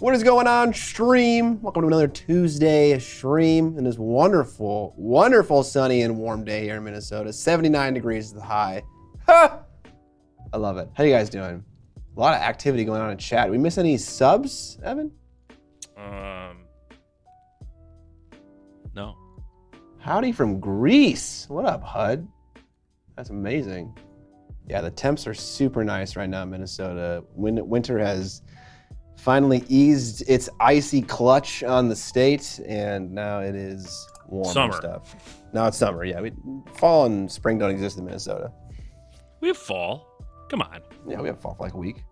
What is going on, stream? Welcome to another Tuesday stream in this wonderful, wonderful sunny and warm day here in Minnesota. 79 degrees is the high. Ha! I love it. How you guys doing? A lot of activity going on in chat. Did we miss any subs, Evan? No. Howdy from Greece. What up, HUD? That's amazing. Yeah, the temps are super nice right now in Minnesota. Winter has finally eased its icy clutch on the state, and now it is warm Summer. and stuff. Now it's summer, yeah. Fall and spring don't exist in Minnesota. We have fall. Come on. Yeah, we have fall for like a week.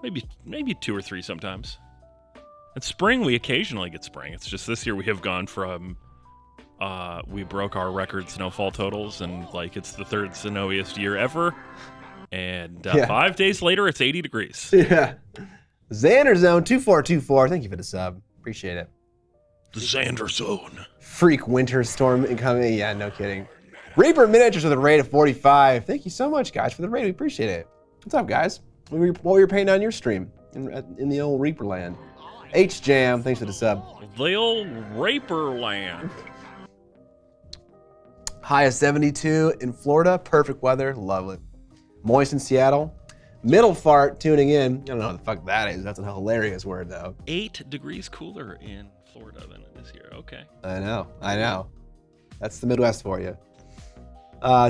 Maybe 2 or 3 sometimes. And spring, we occasionally get spring. It's just this year we have gone from, we broke our record snowfall totals, and like it's the 3rd snowiest year ever. And 5 days later, it's 80 degrees. Yeah. Xander Zone 2424, thank you for the sub. Appreciate it. The Xander Zone. Freak winter storm incoming. Yeah, no kidding. Reaper Miniatures with a raid of 45. Thank you so much, guys, for the raid. We appreciate it. What's up, guys? What were you painting on your stream in the old Reaper land? H Jam, thanks for the sub. The old Raper land. High of 72 in Florida. Perfect weather. Love it. Moist in Seattle. Middle fart tuning in. I don't know what the fuck that is. That's a hilarious word, though. 8 degrees cooler in Florida than it is here. Okay. I know. That's the Midwest for you.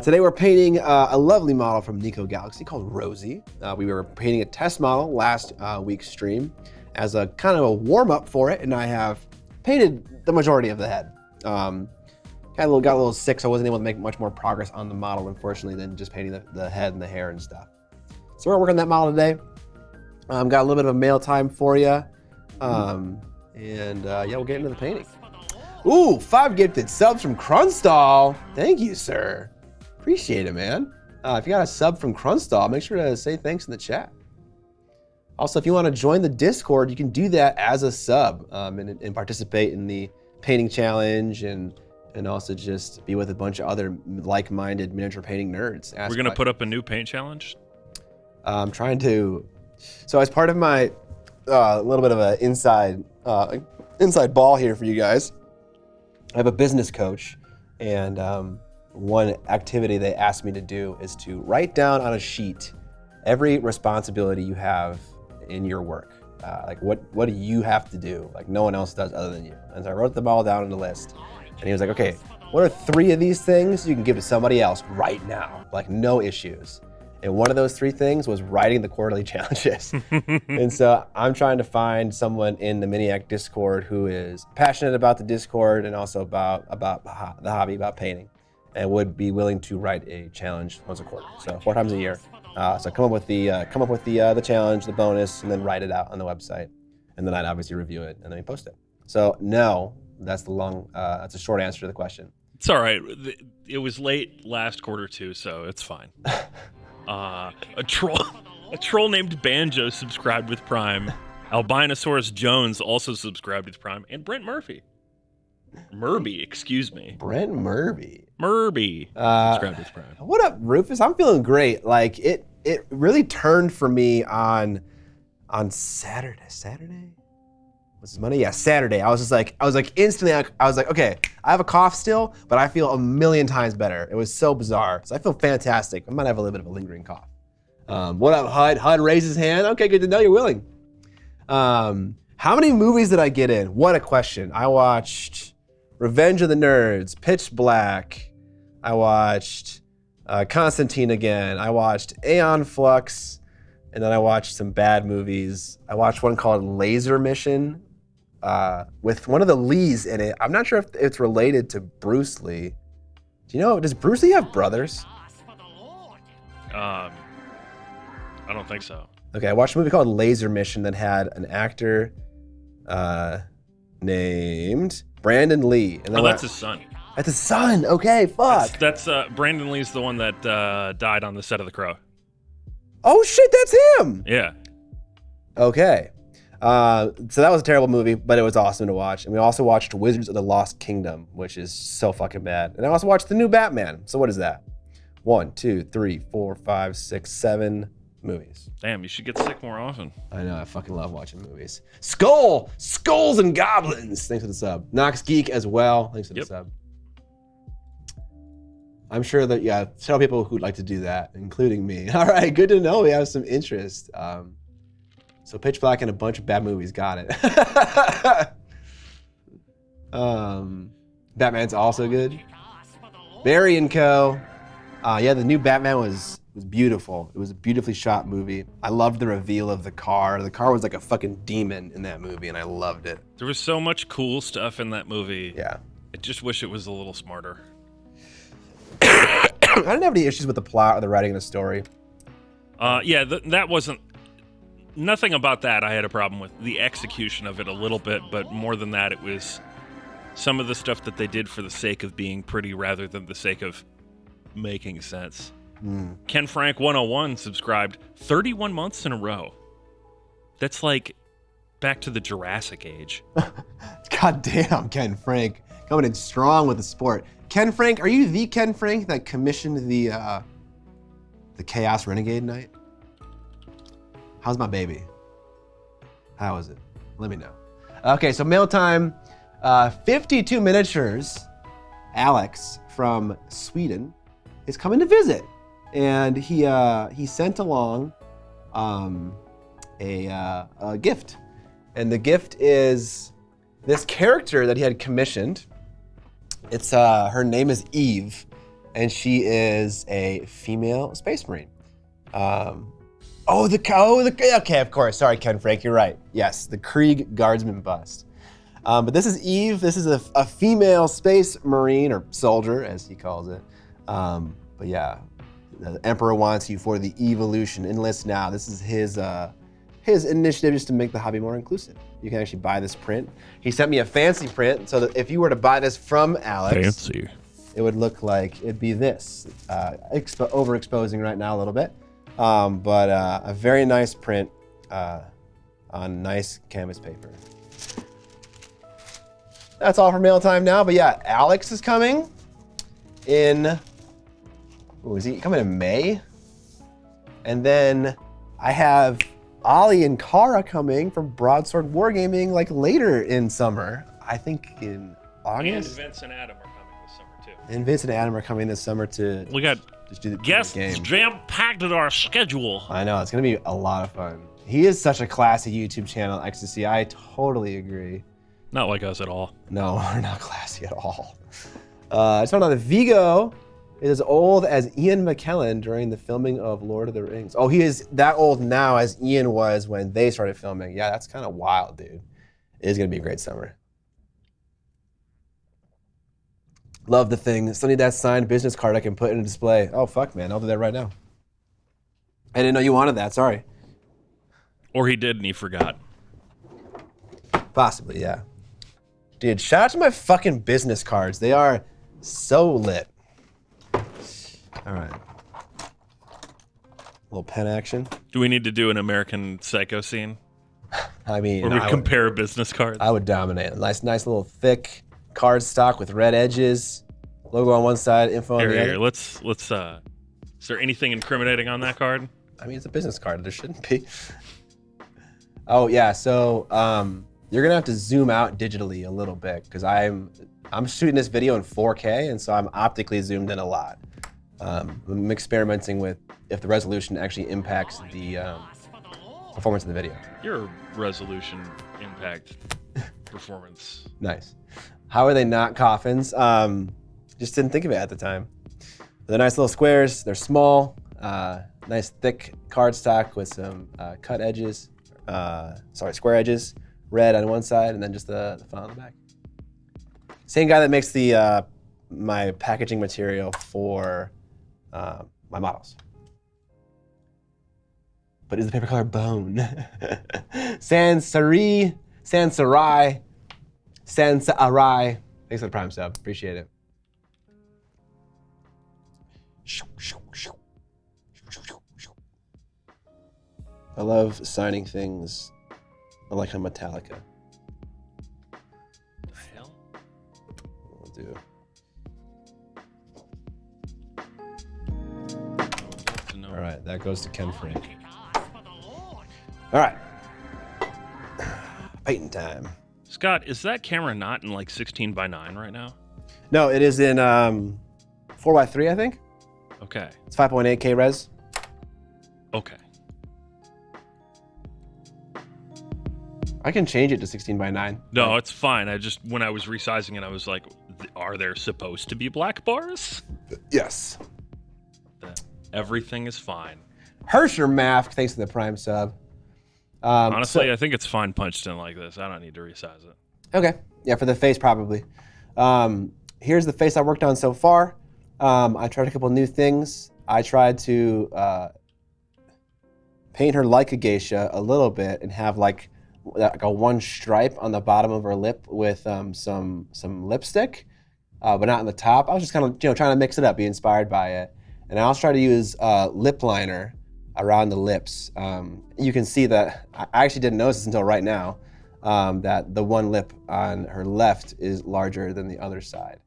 Today we're painting a lovely model from Nico Galaxy called Rosie. We were painting a test model last week's stream as a kind of a warm-up for it, and I have painted the majority of the head. Got a little sick, so I wasn't able to make much more progress on the model, unfortunately, than just painting the head and the hair and stuff. So we're working on that model today. Got a little bit of a mail time for you. Yeah, we'll get into the painting. Ooh, 5 gifted subs from Krunstall. Thank you, sir. Appreciate it, man. If you got a sub from Krunstall, make sure to say thanks in the chat. Also, if you want to join the Discord, you can do that as a sub and participate in the painting challenge and also just be with a bunch of other like-minded miniature painting nerds. We're going to put up a new paint challenge? I'm trying to. So as part of my little bit of an inside ball here for you guys, I have a business coach, and one activity they asked me to do is to write down on a sheet every responsibility you have in your work. Like what do you have to do? Like no one else does other than you. And so I wrote them all down on the list. And he was like, okay, what are 3 of these things you can give to somebody else right now? Like no issues. And one of those 3 things was writing the quarterly challenges. And so I'm trying to find someone in the Miniac Discord who is passionate about the Discord and also about the hobby, about painting, and would be willing to write a challenge once a quarter, so 4 times a year. So come up with the challenge, the bonus, and then write it out on the website, and then I'd obviously review it and then we post it. So no, that's a short answer to the question. It's all right. It was late last quarter too, so it's fine. A troll named Banjo subscribed with Prime. Albinosaurus Jones also subscribed with Prime, and Brent Murphy. Murby, excuse me. Brent Murby subscribed with Prime. What up, Rufus? I'm feeling great. Like it really turned for me on Saturday. Saturday? Was this Monday? Yeah, Saturday. I was instantly, okay, I have a cough still, but I feel a million times better. It was so bizarre. So I feel fantastic. I might have a little bit of a lingering cough. What up, HUD? HUD raised his hand. Okay, good to know you're willing. How many movies did I get in? What a question. I watched Revenge of the Nerds, Pitch Black. I watched Constantine again. I watched Aeon Flux, and then I watched some bad movies. I watched one called Laser Mission with one of the Lees in it. I'm not sure if it's related to Bruce Lee. Do you know, does Bruce Lee have brothers? I don't think so. Okay, I watched a movie called Laser Mission that had an actor named Brandon Lee. And that's his son. That's his son. Okay, fuck. That's Brandon Lee's the one that died on the set of The Crow. Oh shit, that's him. Yeah. Okay. So that was a terrible movie, but it was awesome to watch. And we also watched Wizards of the Lost Kingdom, which is so fucking bad. And I also watched the new Batman. So what is that? 1, 2, 3, 4, 5, 6, 7. movies. Damn, you should get sick more often. I know, I fucking love watching movies. Skulls and Goblins. Thanks for the sub. Nox Geek as well. Thanks for the sub. I'm sure that, yeah, several people who'd like to do that, including me. All right, good to know we have some interest. So Pitch Black and a bunch of bad movies, got it. Batman's also good. Barry and Co. Yeah, the new Batman was beautiful. It was a beautifully shot movie. I loved the reveal of the car. The car was like a fucking demon in that movie, and I loved it. There was so much cool stuff in that movie. Yeah. I just wish it was a little smarter. I didn't have any issues with the plot or the writing of the story. Yeah, that wasn't... Nothing about that I had a problem with. The execution of it a little bit, but more than that, it was some of the stuff that they did for the sake of being pretty rather than the sake of making sense. Ken Frank 101 subscribed 31 months in a row. That's like back to the Jurassic Age. God damn, Ken Frank. Coming in strong with the sport. Ken Frank, are you the Ken Frank that commissioned the Chaos Renegade Knight? How's my baby? How is it? Let me know. Okay, so mail time. 52 Miniatures, Alex from Sweden, is coming to visit. And he sent along a gift. And the gift is this character that he had commissioned. It's her name is Eve, and she is a female space marine. Okay, of course. Sorry, Ken Frank, you're right. Yes, the Krieg Guardsman bust. But this is Eve. This is a female space marine, or soldier, as he calls it. But yeah, the Emperor wants you for the evolution. Enlist now. This is his initiative just to make the hobby more inclusive. You can actually buy this print. He sent me a fancy print, so that if you were to buy this from Alex, Fancy. It would look like it'd be this. Overexposing right now a little bit, but a very nice print on nice canvas paper. That's all for mail time now, but yeah, Alex is coming in, is he coming in May? And then I have Ollie and Kara coming from Broadsword Wargaming like later in summer. I think in August. And Vince and Adam are coming this summer too. And Vince and Adam are coming this summer to We got just do the guests game. jam-packed in our schedule. I know, it's gonna be a lot of fun. He is such a classy YouTube channel, Ecstasy. I totally agree. Not like us at all. No, we're not classy at all. I just found out that Vigo is as old as Ian McKellen during the filming of Lord of the Rings. Oh, he is that old now as Ian was when they started filming. Yeah, that's kind of wild, dude. It is gonna be a great summer. Love the thing. Still need that signed business card I can put in a display. Oh, fuck, man. I'll do that right now. I didn't know you wanted that. Sorry. Or he did and he forgot. Possibly, yeah. Dude, shout out to my fucking business cards. They are so lit. All right. Little pen action. Do we need to do an American Psycho scene? I mean, Where we compare business cards? I would dominate. Nice little thick card stock with red edges. Logo on one side, info on the other. Here, let's, is there anything incriminating on that card? I mean, it's a business card. There shouldn't be. Oh, yeah, so you're gonna have to zoom out digitally a little bit because I'm shooting this video in 4K, and so I'm optically zoomed in a lot. I'm experimenting with if the resolution actually impacts the performance of the video. Your resolution impact performance. Nice. How are they not coffins? Just didn't think of it at the time. They're nice little squares. They're small. Nice thick cardstock with some cut edges. Square edges. Red on one side, and then just the font on the back. Same guy that makes the my packaging material for my models. But is the paper color bone? Sansarai. Thanks for the prime sub. Appreciate it. I love signing things. I like how Metallica. The hell? We'll do. No. All right, That goes to Ken Frank. All right. Painting time. Scott, is that camera not in like 16:9 right now? No, it is in 4x3, I think. Okay. It's 5.8K res. Okay. I can change it to 16:9. No, it's fine. I just, when I was resizing it, I was like, are there supposed to be black bars? Yes. Everything is fine. Hersher Math, thanks for the Prime sub. Honestly, I think it's fine punched in like this. I don't need to resize it. Okay. Yeah, for the face, probably. Here's the face I worked on so far. I tried a couple new things. I tried to paint her like a geisha a little bit and have like a one stripe on the bottom of her lip with some lipstick, but not on the top. I was just kind of trying to mix it up, be inspired by it. And I also try to use lip liner around the lips. You can see that I actually didn't notice this until right now, that the one lip on her left is larger than the other side.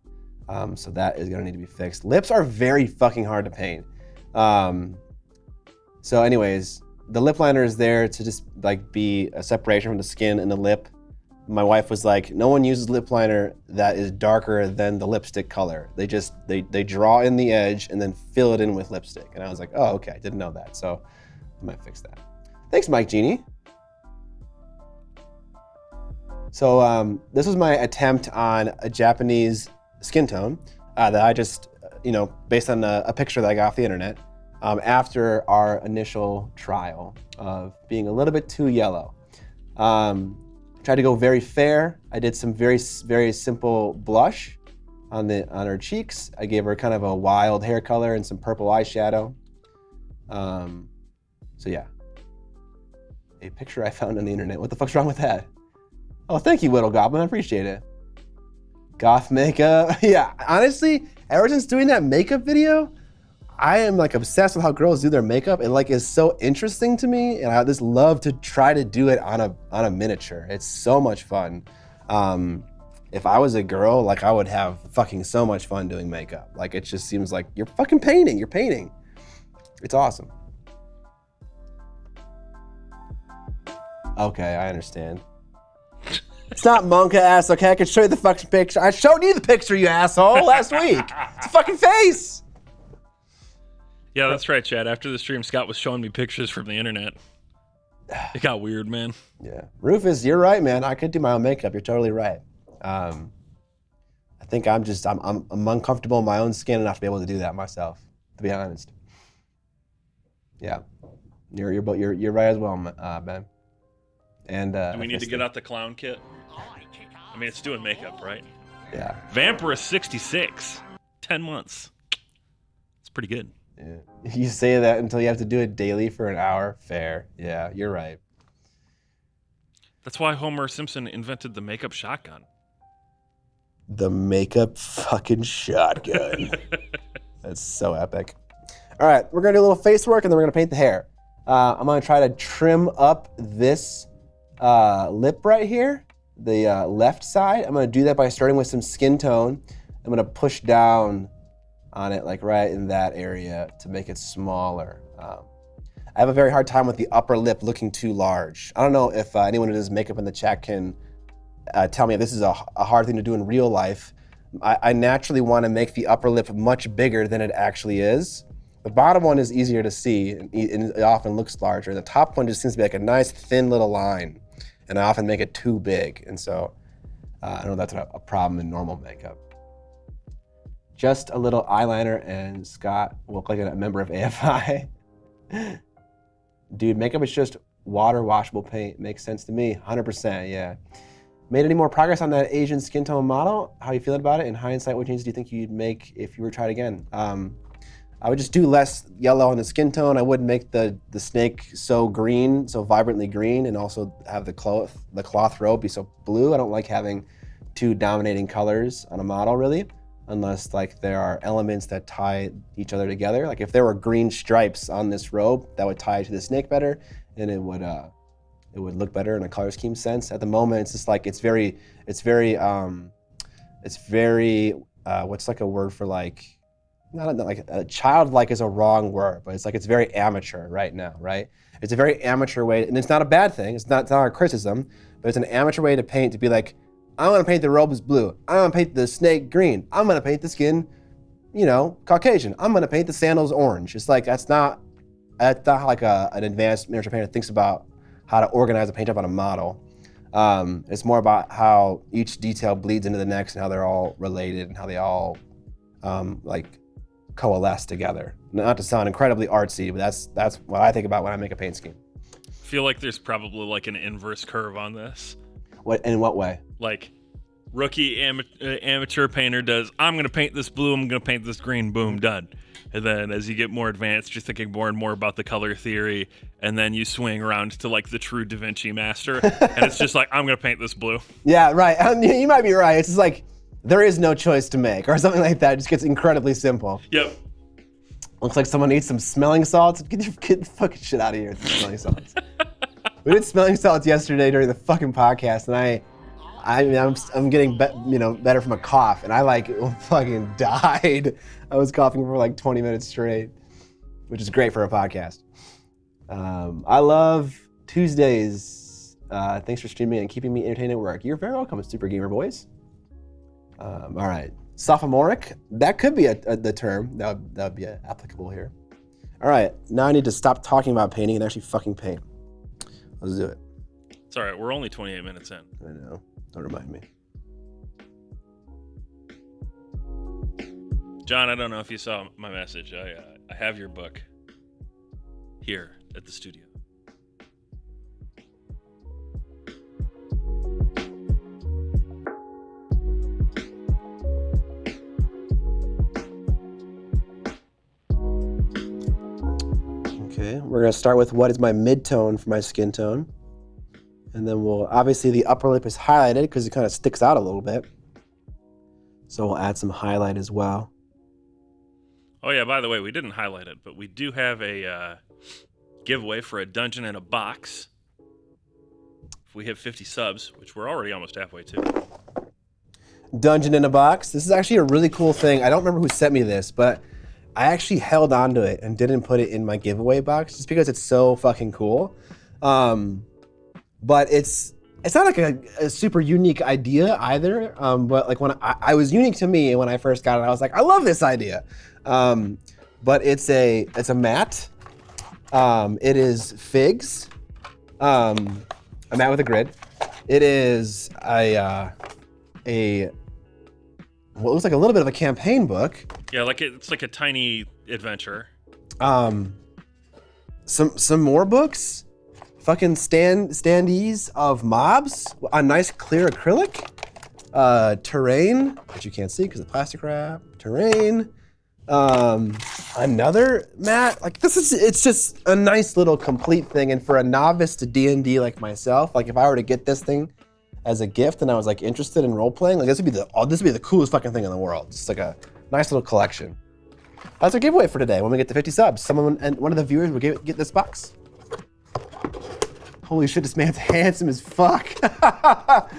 So that is gonna need to be fixed. Lips are very fucking hard to paint. So anyways, the lip liner is there to just like be a separation from the skin and the lip. My wife was like, no one uses lip liner that is darker than the lipstick color. They just, they draw in the edge and then fill it in with lipstick. And I was like, oh, okay, I didn't know that. So I might fix that. Thanks, Mike Genie. So this was my attempt on a Japanese skin tone that I just, based on a picture that I got off the internet after our initial trial of being a little bit too yellow. Tried to go very fair. I did some very, very simple blush on her cheeks. I gave her kind of a wild hair color and some purple eyeshadow. So yeah, a picture I found on the internet. What the fuck's wrong with that? Oh, thank you, Whittle Goblin. I appreciate it. Goth makeup. Yeah, honestly, ever since doing that makeup video, I am like obsessed with how girls do their makeup. It like is so interesting to me, and I just love to try to do it on a miniature. It's so much fun. If I was a girl, like I would have fucking so much fun doing makeup. Like it just seems like you're fucking painting. You're painting. It's awesome. Okay, I understand. It's not Monka ass. Okay, I can show you the fucking picture. I showed you the picture, you asshole, last week. It's a fucking face. Yeah, that's right, Chad. After the stream, Scott was showing me pictures from the internet. It got weird, man. Yeah. Rufus, you're right, man. I could do my own makeup. You're totally right. I think I'm uncomfortable in my own skin enough to be able to do that myself, to be honest. Yeah. You're right as well, Ben. And do we need to get out the clown kit? I mean, it's doing makeup, right? Yeah. Vampirus 66. 10 months. It's pretty good. Yeah. You say that until you have to do it daily for an hour. Fair. Yeah, you're right. That's why Homer Simpson invented the makeup shotgun. The makeup fucking shotgun. That's so epic. All right, we're gonna do a little face work and then we're gonna paint the hair. I'm gonna try to trim up this lip right here, the left side. I'm gonna do that by starting with some skin tone. I'm gonna push down on it, like right in that area to make it smaller. I have a very hard time with the upper lip looking too large. I don't know if anyone who does makeup in the chat can tell me if this is a hard thing to do in real life. I naturally want to make the upper lip much bigger than it actually is. The bottom one is easier to see, and it often looks larger. The top one just seems to be like a nice thin little line, and I often make it too big. And so I know that's a problem in normal makeup. Just a little eyeliner and Scott will look like a member of AFI. Dude, makeup is just water washable paint. Makes sense to me, 100%, yeah. Made any more progress on that Asian skin tone model? How are you feeling about it? In hindsight, what changes do you think you'd make if you were to try it again? I would just do less yellow on the skin tone. I wouldn't make the snake so green, so vibrantly green, and also have the cloth robe be so blue. I don't like having two dominating colors on a model, really, unless like there are elements that tie each other together. Like if there were green stripes on this robe, that would tie to the snake better, and it would look better in a color scheme sense. At the moment, it's just like it's very what's like a word for like not like childlike is a wrong word, but it's like it's very amateur right now, right? It's a very amateur way, and it's not a bad thing. It's not a criticism, but it's an amateur way to paint, to be like, I'm gonna paint the robes blue. I'm gonna paint the snake green. I'm gonna paint the skin, Caucasian. I'm gonna paint the sandals orange. It's like that's not like an advanced miniature painter thinks about how to organize a paint job on a model. It's more about how each detail bleeds into the next and how they're all related and how they all like coalesce together. Not to sound incredibly artsy, but that's what I think about when I make a paint scheme. I feel like there's probably like an inverse curve on this. In what way? Like rookie amateur painter does, I'm going to paint this blue, I'm going to paint this green, boom, done. And then as you get more advanced, you're thinking more and more about the color theory, and then you swing around to like the true Da Vinci master, and it's just like, I'm going to paint this blue. Yeah, right. You might be right. It's just like, there is no choice to make, or something like that. It just gets incredibly simple. Yep. Looks like someone needs some smelling salts. Get the fucking shit out of here with the smelling salts. We did smelling salts yesterday during the fucking podcast, and I'm getting better from a cough, and I like fucking died. I was coughing for like 20 minutes straight, which is great for a podcast. I love Tuesdays. Thanks for streaming and keeping me entertained at work. You're very welcome, Super Gamer Boys. All right, sophomoric. That could be the term that would be applicable here. All right, now I need to stop talking about painting and actually fucking paint. Let's do it. It's all right. We're only 28 minutes in. I know. Don't remind me. John, I don't know if you saw my message. I have your book here at the studio. Okay, we're gonna start with what is my mid-tone for my skin tone. And then obviously the upper lip is highlighted because it kind of sticks out a little bit. So we'll add some highlight as well. Oh yeah, by the way, we didn't highlight it, but we do have a giveaway for a dungeon in a box. If we hit 50 subs, which we're already almost halfway to. Dungeon in a box. This is actually a really cool thing. I don't remember who sent me this, but I actually held onto it and didn't put it in my giveaway box just because it's so fucking cool. But it's not like a super unique idea either. But like when I was unique to me, and when I first got it, I was like, I love this idea. But it's a mat. It is figs. A mat with a grid. It is what looks like a little bit of a campaign book. Yeah, like it's like a tiny adventure. Some more books. Fucking standees of mobs. A nice clear acrylic. Terrain, which you can't see because of plastic wrap. Terrain. Another mat. Like it's just a nice little complete thing. And for a novice to D&D like myself, like if I were to get this thing as a gift and I was like interested in role playing, like this would be the coolest fucking thing in the world. Just like a nice little collection. That's our giveaway for today. When we get to 50 subs, one of the viewers will get this box. Holy shit, this man's handsome as fuck. I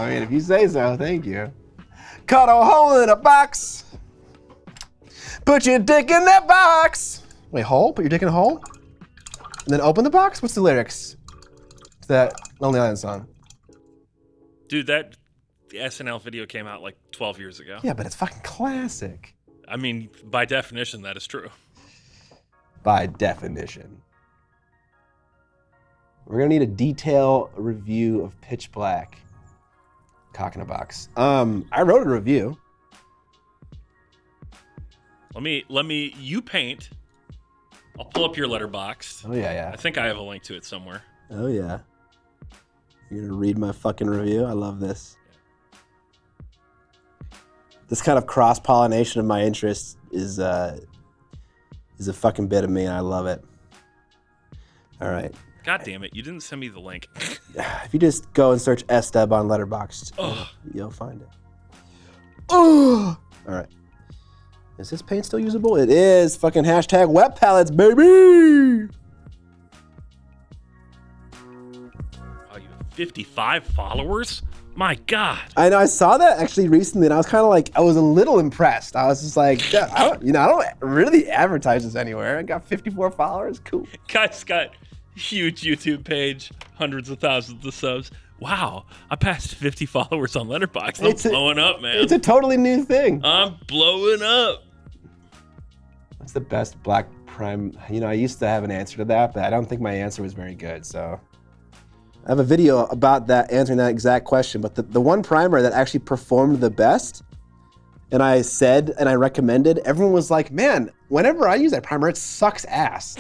mean, if you say so, thank you. Cut a hole in a box. Put your dick in that box. Wait, hole? Put your dick in a hole? And then open the box? What's the lyrics to that Lonely Island song? Dude, the SNL video came out like 12 years ago. Yeah, but it's fucking classic. I mean, by definition, that is true. By definition. We're gonna need a detailed review of Pitch Black. Cock in a box. I wrote a review. You paint. I'll pull up your Letterboxd. Oh yeah. I think I have a link to it somewhere. Oh yeah. You're gonna read my fucking review? I love this. This kind of cross-pollination of my interests is a fucking bit of me, and I love it. All right. God damn it, you didn't send me the link. If you just go and search SDub on Letterboxd, you'll find it. Oh! All right. Is this paint still usable? It is. Fucking hashtag wet palettes, baby! Oh, you 55 followers? My God. I know. I saw that actually recently, and I was kind of like, I was a little impressed. I was just like, yeah, I don't really advertise this anywhere. I got 54 followers. Cool. Guy's got huge YouTube page, hundreds of thousands of subs. Wow, I passed 50 followers on Letterboxd. I'm blowing up, man. It's a totally new thing. I'm blowing up. What's the best Black Prime? I used to have an answer to that, but I don't think my answer was very good. So I have a video about that, answering that exact question. But the one primer that actually performed the best, and I said and I recommended, everyone was like, man, whenever I use that primer, it sucks ass.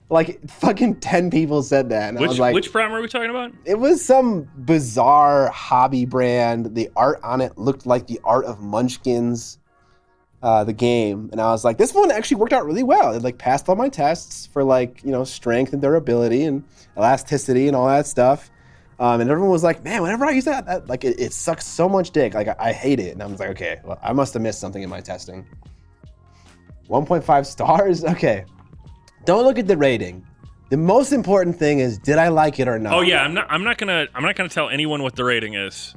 Like fucking 10 people said that. And I was like, which primer are we talking about? It was some bizarre hobby brand. The art on it looked like the art of Munchkins, the game. And I was like, this one actually worked out really well. It like passed all my tests for like, strength and durability and elasticity and all that stuff. And everyone was like, man, whenever I use that like it sucks so much dick. Like I hate it. And I was like, okay, well, I must have missed something in my testing. 1.5 stars? Okay. Don't look at the rating. The most important thing is, did I like it or not? Oh yeah, I'm not gonna tell anyone what the rating is.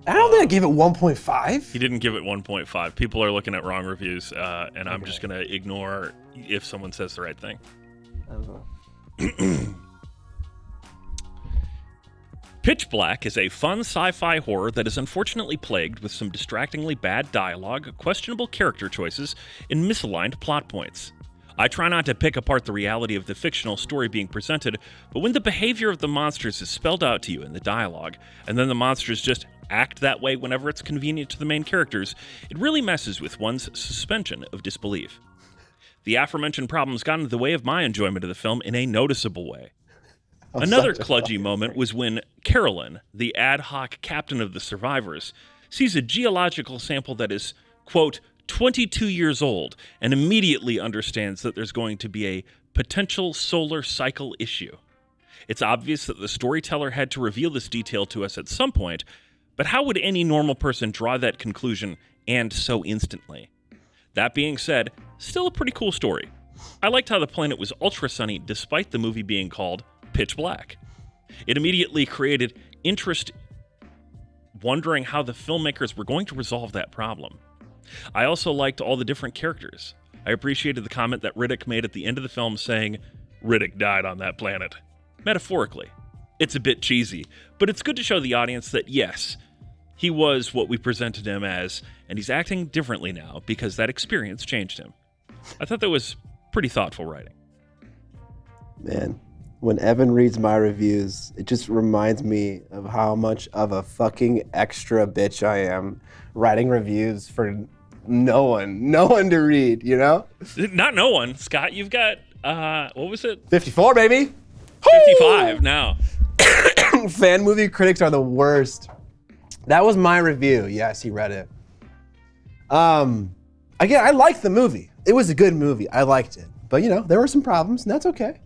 I don't think I gave it 1.5. He didn't give it 1.5. People are looking at wrong reviews, and I'm just gonna ignore if someone says the right thing. Pitch Black is a fun sci-fi horror that is unfortunately plagued with some distractingly bad dialogue, questionable character choices, and misaligned plot points. I try not to pick apart the reality of the fictional story being presented, but when the behavior of the monsters is spelled out to you in the dialogue, and then the monsters just act that way whenever it's convenient to the main characters, it really messes with one's suspension of disbelief. The aforementioned problems got in the way of my enjoyment of the film in a noticeable way. Another kludgy moment was when Carolyn, the ad hoc captain of the survivors, sees a geological sample that is, quote, 22 years old, and immediately understands that there's going to be a potential solar cycle issue. It's obvious that the storyteller had to reveal this detail to us at some point, but how would any normal person draw that conclusion, and so instantly? That being said, still a pretty cool story. I liked how the planet was ultra sunny despite the movie being called Pitch Black. It immediately created interest, wondering how the filmmakers were going to resolve that problem. I also liked all the different characters. I appreciated the comment that Riddick made at the end of the film saying, Riddick died on that planet. Metaphorically. It's a bit cheesy, but it's good to show the audience that yes, he was what we presented him as, and he's acting differently now because that experience changed him. I thought that was pretty thoughtful writing. Man, when Evan reads my reviews, it just reminds me of how much of a fucking extra bitch I am writing reviews for no one to read, Not no one. Scott, you've got, what was it? 54, baby. 55 now. Fan movie critics are the worst. That was my review. Yes, he read it. Again, I liked the movie. It was a good movie. I liked it. But, there were some problems, and that's okay.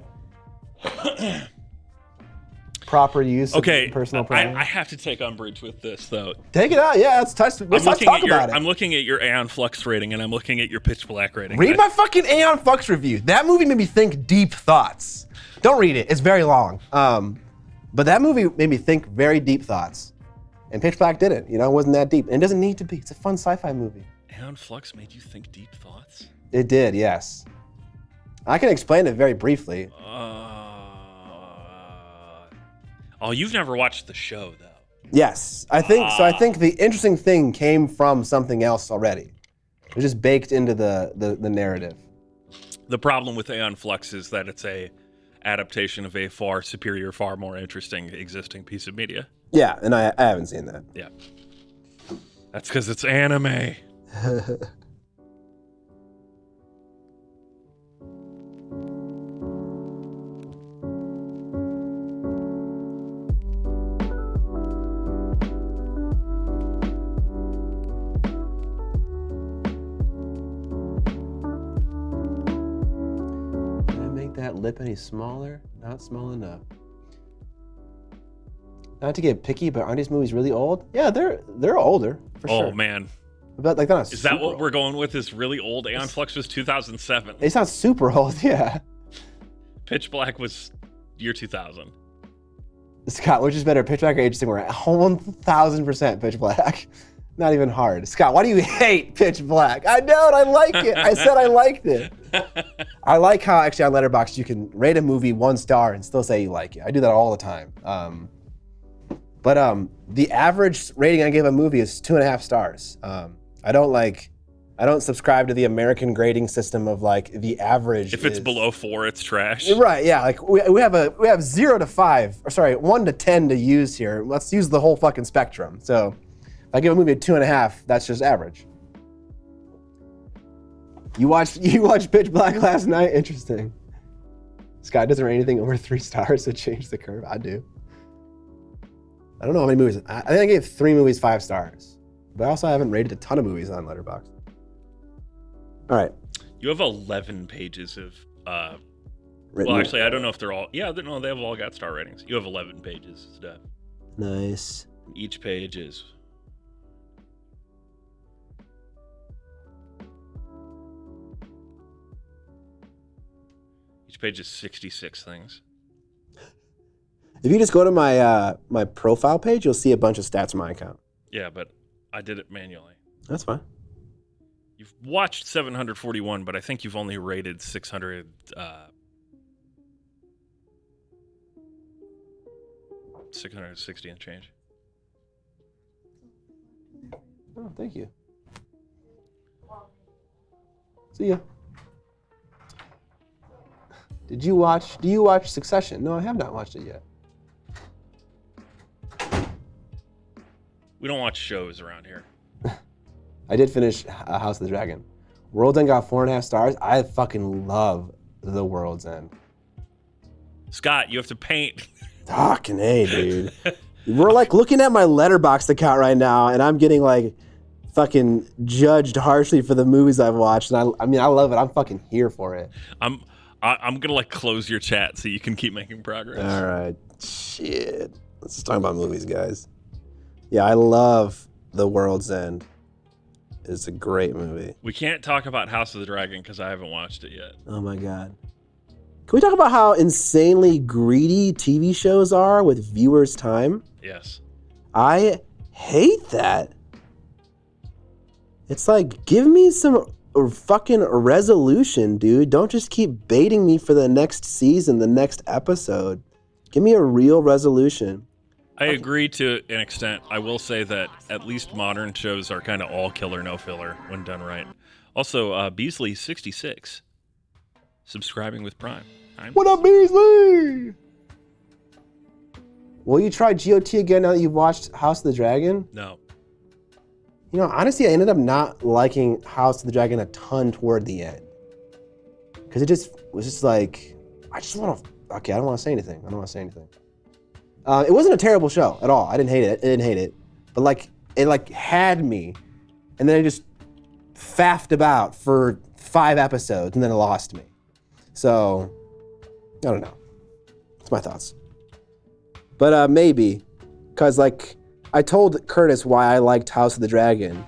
Proper use of personal pronoun. I have to take umbrage with this, though. Take it out. Yeah, let's talk about it. I'm looking at your Aeon Flux rating, and I'm looking at your Pitch Black rating. Read my fucking Aeon Flux review. That movie made me think deep thoughts. Don't read it. It's very long. But that movie made me think very deep thoughts. And Pitch Black didn't. It wasn't that deep. And it doesn't need to be. It's a fun sci-fi movie. Aeon Flux made you think deep thoughts? It did, yes. I can explain it very briefly. Oh, you've never watched the show, though. Yes, I think so. I think the interesting thing came from something else already. It was just baked into the narrative. The problem with Aeon Flux is that it's a adaptation of a far superior, far more interesting existing piece of media. Yeah, and I haven't seen that. Yeah. That's because it's anime. That lip any smaller? Not small enough. Not to get picky, but aren't these movies really old? Yeah, they're older for sure. Oh man, but like is that what we're going with? Is really old? Aeon Flux was 2007. It's not super old, yeah. Pitch Black was year 2000. Scott, which is better, Pitch Black or Age of Sigmar? 1,000% Pitch Black. Not even hard. Scott, why do you hate Pitch Black? I don't. I like it. I said I liked it. I like how actually on Letterboxd you can rate a movie 1 star and still say you like it. I do that all the time. But the average rating I give a movie is 2.5 stars. I don't subscribe to the American grading system of like the average. If it's below 4, it's trash. Right, yeah. Like we have 0 to 5, or sorry, 1 to 10 to use here. Let's use the whole fucking spectrum. So if I give a movie a 2.5, that's just average. You watched Pitch Black last night? Interesting. Scott doesn't rate anything over 3 stars to change the curve. I do. I don't know how many movies. I think I gave 3 movies 5 stars. But also I haven't rated a ton of movies on Letterboxd. All right. You have 11 pages of, Written. well, actually, I don't know if they're all, yeah, no, they have all got star ratings. You have 11 pages of stuff. Nice. Each page is... Each page is 66 things. If you just go to my my profile page, you'll see a bunch of stats from my account. Yeah, but I did it manually. That's fine. You've watched 741, but I think you've only rated 600... 660 and change. Oh, thank you. See ya. Do you watch Succession? No, I have not watched it yet. We don't watch shows around here. I did finish House of the Dragon. World's End got 4.5 stars. I fucking love The World's End. Scott, you have to paint. Fucking A, dude. We're like looking at my Letterboxd account right now, and I'm getting like fucking judged harshly for the movies I've watched. And I mean, I love it. I'm fucking here for it. I'm gonna like close your chat so you can keep making progress. All right, shit. Let's just talk about movies, guys. Yeah, I love The World's End. It's a great movie. We can't talk about House of the Dragon because I haven't watched it yet. Oh my god. Can we talk about how insanely greedy TV shows are with viewers' time? Yes. I hate that. It's like, give me some fucking resolution, dude. Don't just keep baiting me for the next season, the next episode. Give me a real resolution. I agree to an extent. I will say that at least modern shows are kind of all killer, no filler when done right. Also, Beasley66, subscribing with Prime. What up, Beasley? Will you try GOT again now that you've watched House of the Dragon? No. You know, honestly, I ended up not liking House of the Dragon a ton toward the end. Because it just was just like, I just want to, okay, I don't want to say anything. It wasn't a terrible show at all. I didn't hate it. But like, it like had me. And then it just faffed about for 5 episodes and then it lost me. So, I don't know. That's my thoughts. But maybe, because like, I told Curtis why I liked House of the Dragon.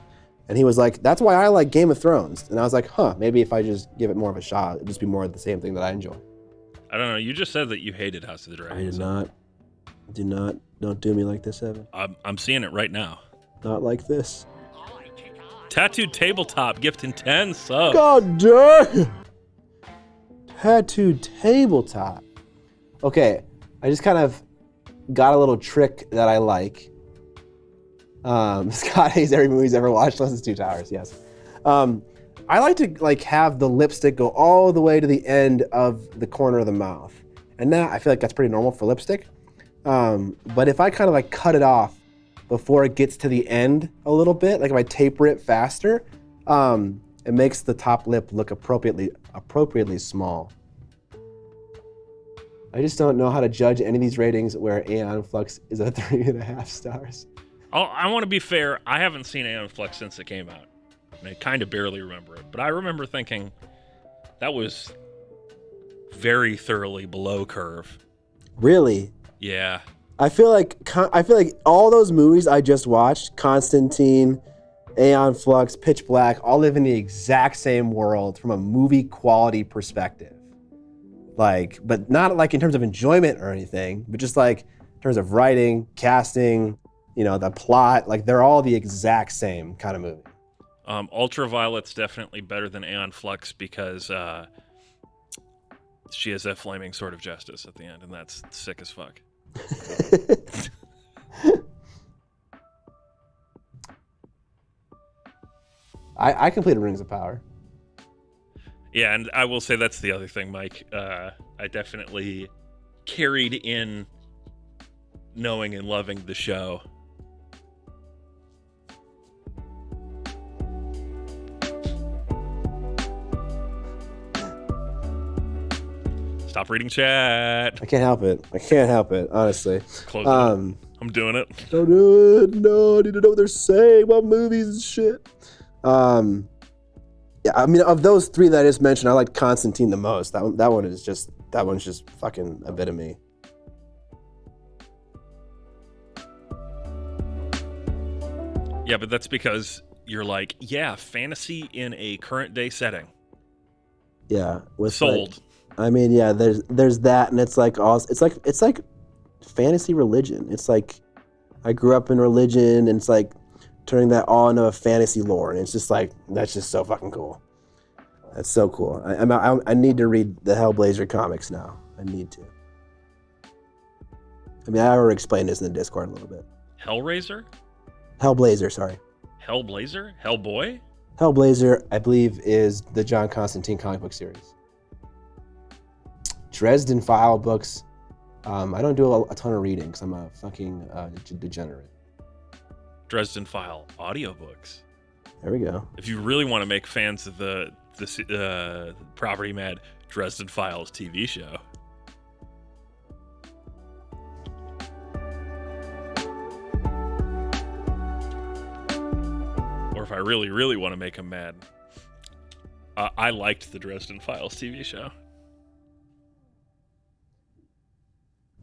And he was like, that's why I like Game of Thrones. And I was like, maybe if I just give it more of a shot, it'd just be more of the same thing that I enjoy. I don't know. You just said that you hated House of the Dragon. I did not. Do not. Don't do me like this, Evan. I'm seeing it right now. Not like this. Tattooed Tabletop gifting 10 subs. God damn! Tattooed Tabletop. Okay, I just kind of got a little trick that I like. Scott hates every movie he's ever watched unless it's Two Towers, yes. I like to like have the lipstick go all the way to the end of the corner of the mouth. And that, I feel like that's pretty normal for lipstick. But if I kind of like cut it off before it gets to the end a little bit, like if I taper it faster, it makes the top lip look appropriately small. I just don't know how to judge any of these ratings where Aeon Flux is a 3.5 stars. I want to be fair. I haven't seen Aeon Flux since it came out. And I kind of barely remember it. But I remember thinking that was very thoroughly below curve. Really? Yeah. I feel like all those movies I just watched, Constantine, Aeon Flux, Pitch Black, all live in the exact same world from a movie quality perspective. Like, but not like in terms of enjoyment or anything, but just like in terms of writing, casting, the plot, like they're all the exact same kind of movie. Ultraviolet's definitely better than Aeon Flux because she has a flaming sword of justice at the end, and that's sick as fuck. I completed Rings of Power. Yeah, and I will say that's the other thing, Mike. I definitely carried in knowing and loving the show. Stop reading chat. I can't help it, honestly. Close it up. I'm doing it. Don't do it. No, I need to know what they're saying about movies and shit. Yeah, I mean, of those three that I just mentioned, I like Constantine the most. That one's just fucking epitome. Yeah, but that's because you're like, yeah, fantasy in a current day setting. Yeah, with sold. I mean, yeah, there's that, and it's like fantasy religion. It's like I grew up in religion, and it's like turning that all into a fantasy lore, and it's just like that's just so fucking cool. That's so cool. I need to read the Hellblazer comics now. I need to. I mean, I already explained this in the Discord a little bit. Hellraiser? Hellblazer, sorry. Hellblazer? Hellboy? Hellblazer, I believe, is the John Constantine comic book series. Dresden File books. I don't do a ton of reading because I'm a fucking degenerate. Dresden File audiobooks. There we go. If you really want to make fans of the Property Mad Dresden Files TV show. Or if I really, really want to make them mad, I liked the Dresden Files TV show.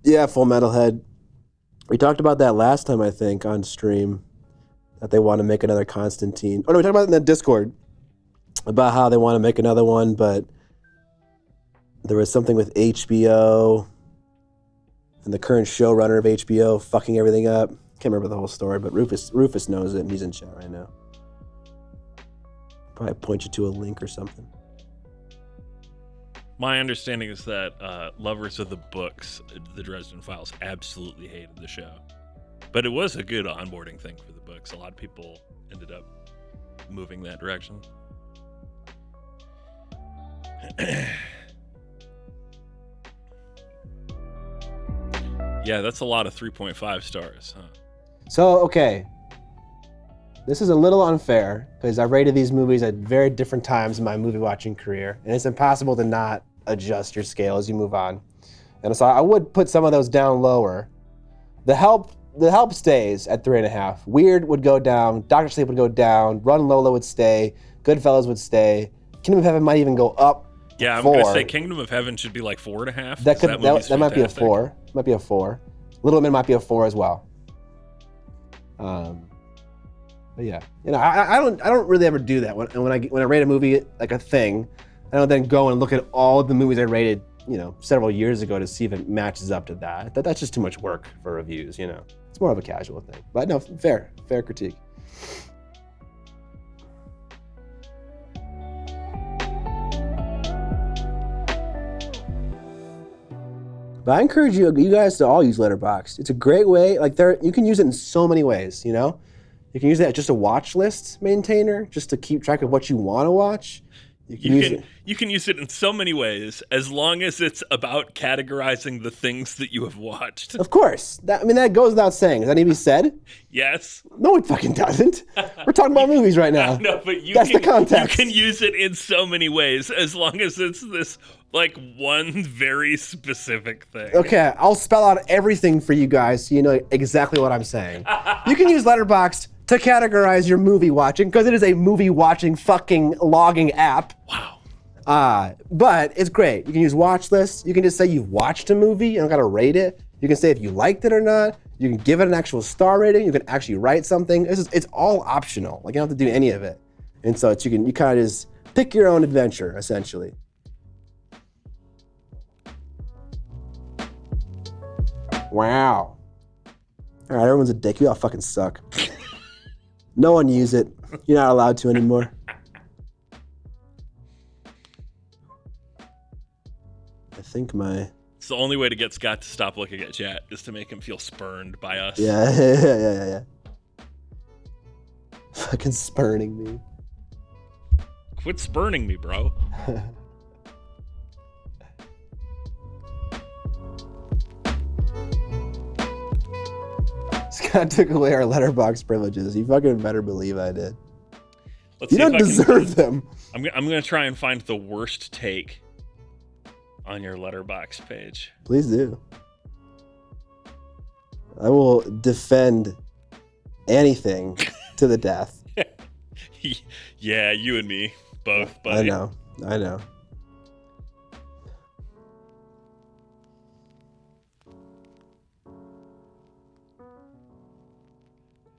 Yeah, Full Metal Head. We talked about that last time, I think, on stream, that they want to make another Constantine. Oh, no, we talked about it in the Discord, about how they want to make another one, but there was something with HBO and the current showrunner of HBO fucking everything up. Can't remember the whole story, but Rufus knows it, and he's in chat right now. Probably point you to a link or something. My understanding is that lovers of the books, the Dresden Files, absolutely hated the show. But it was a good onboarding thing for the books. A lot of people ended up moving that direction. Yeah, that's a lot of 3.5 stars, huh? So, okay. This is a little unfair because I've rated these movies at very different times in my movie watching career, and it's impossible to not adjust your scale as you move on. And so I would put some of those down lower. The Help stays at 3.5. Weird would go down. Dr. Sleep would go down. Run Lola would stay. Goodfellas would stay. Kingdom of Heaven might even go up. Yeah, I'm 4. gonna say Kingdom of Heaven should be like 4.5. That might be a 4. Might be a 4. Little Men might be a 4 as well. But yeah, I don't really ever do that when I rate a movie like a thing. I don't then go and look at all the movies I rated, several years ago to see if it matches up to that. That's just too much work for reviews, It's more of a casual thing. But no, fair critique. But I encourage you guys to all use Letterboxd. It's a great way. Like you can use it in so many ways, You can use it as just a watch list maintainer, just to keep track of what you want to watch. You can use it in so many ways, as long as it's about categorizing the things that you have watched. Of course. That goes without saying. Does that need to be said? Yes. No, it fucking doesn't. We're talking about movies right now. No, but that's the context. You can use it in so many ways, as long as it's this, one very specific thing. Okay, I'll spell out everything for you guys so you know exactly what I'm saying. You can use Letterboxd to categorize your movie watching, because it is a movie watching fucking logging app. Wow. But it's great. You can use watch lists. You can just say you've watched a movie. You don't gotta rate it. You can say if you liked it or not. You can give it an actual star rating. You can actually write something. It's all optional. You don't have to do any of it. And so you kind of just pick your own adventure, essentially. Wow. All right, everyone's a dick. You all fucking suck. No one use it. You're not allowed to anymore. I think my... It's the only way to get Scott to stop looking at chat is to make him feel spurned by us. Yeah. Fucking spurning me. Quit spurning me, bro. Scott took away our Letterboxd privileges. You fucking better believe I did. You don't deserve them. I'm gonna try and find the worst take on your Letterboxd page. Please do. I will defend anything to the death. Yeah, you and me both, buddy. I know.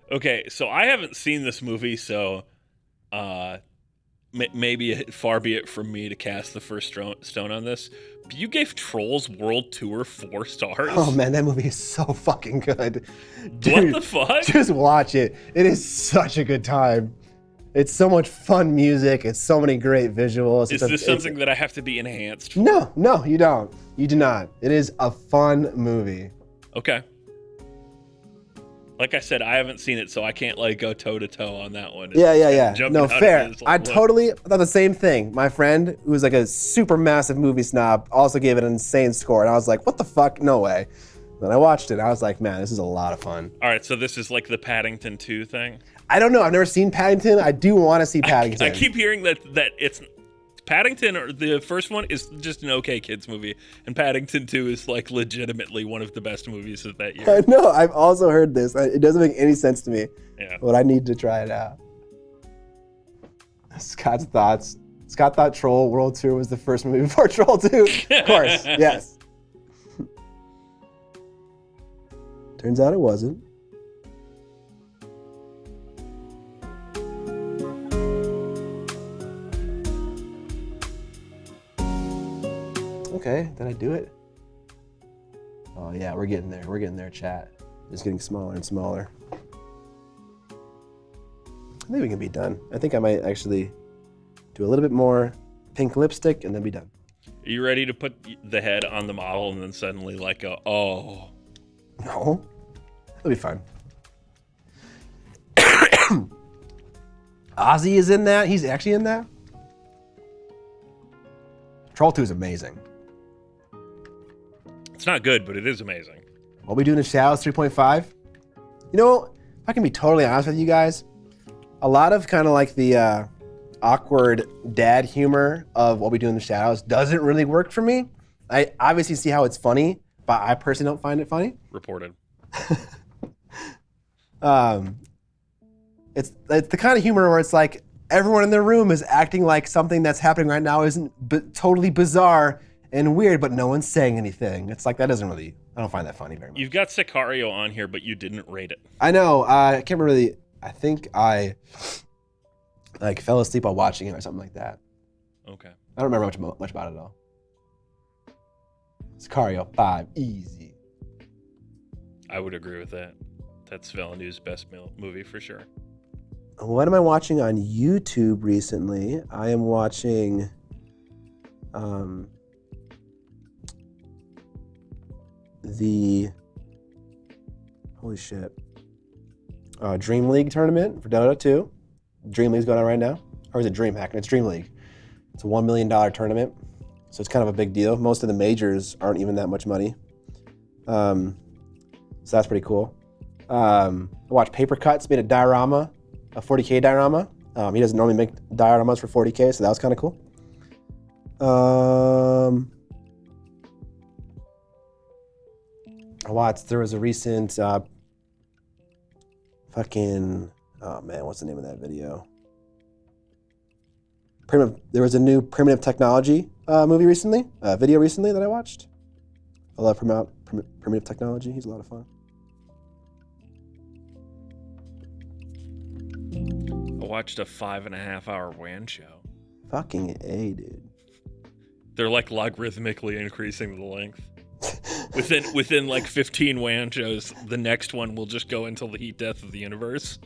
Okay, so I haven't seen this movie, so maybe far be it from me to cast the first stone on this. But you gave Trolls World Tour 4 stars. Oh man, that movie is so fucking good. Dude, what the fuck? Just watch it. It is such a good time. It's so much fun music. It's so many great visuals. Is this something that I have to be enhanced for? No, you don't. You do not. It is a fun movie. Okay. Like I said, I haven't seen it, so I can't like go toe to toe on that one. Yeah. No, fair. Like, I totally thought the same thing. My friend, who was like a super massive movie snob, also gave it an insane score, and I was like, "What the fuck? No way!" Then I watched it. And I was like, "Man, this is a lot of fun." All right, so this is like the Paddington 2 thing. I don't know. I've never seen Paddington. I do want to see Paddington. I keep hearing that it's Paddington, or the first one is just an okay kids movie, and Paddington 2 is like legitimately one of the best movies of that year. I know. I've also heard this. It doesn't make any sense to me. Yeah. But I need to try it out. Scott's thoughts. Scott thought Troll World Tour was the first movie before Troll 2. Of course. Yes. Turns out it wasn't. Okay, did I do it? Oh yeah, we're getting there. We're getting there, chat. It's getting smaller and smaller. I think we can be done. I think I might actually do a little bit more pink lipstick and then be done. Are you ready to put the head on the model and then suddenly like a, oh. No, it'll be fine. Ozzy is in that. He's actually in that. Troll 2 is amazing. It's not good, but it is amazing. What we do in the shadows 3.5. You know, if I can be totally honest with you guys, a lot of kind of like the awkward dad humor of What We Do in the Shadows doesn't really work for me. I obviously see how it's funny, but I personally don't find it funny. Reported. It's the kind of humor where it's like everyone in the room is acting like something that's happening right now isn't totally bizarre and weird, but no one's saying anything. It's like that doesn't really. I don't find that funny very much. You've got Sicario on here, but you didn't rate it. I know. I can't remember I think I like fell asleep while watching it or something like that. Okay. I don't remember much about it at all. Sicario 5, easy. I would agree with that. That's Villeneuve's best movie for sure. What am I watching on YouTube recently? I am watching the holy shit Dream League tournament for Dota 2. Dream League's going on right now. Or is it DreamHack? It's Dream League. It's a $1 million tournament. So it's kind of a big deal. Most of the majors aren't even that much money. So that's pretty cool. I watched Paper Cuts made a diorama, a 40K diorama. He doesn't normally make dioramas for 40K, so that was kind of cool. I watched, there was a recent oh man, what's the name of that video? There was a new Primitive Technology video recently that I watched. I love Primitive Technology. He's a lot of fun. I watched a 5.5-hour WAN show. Fucking A, dude. They're like logarithmically increasing the length. Within like 15 WAN shows, the next one will just go until the heat death of the universe.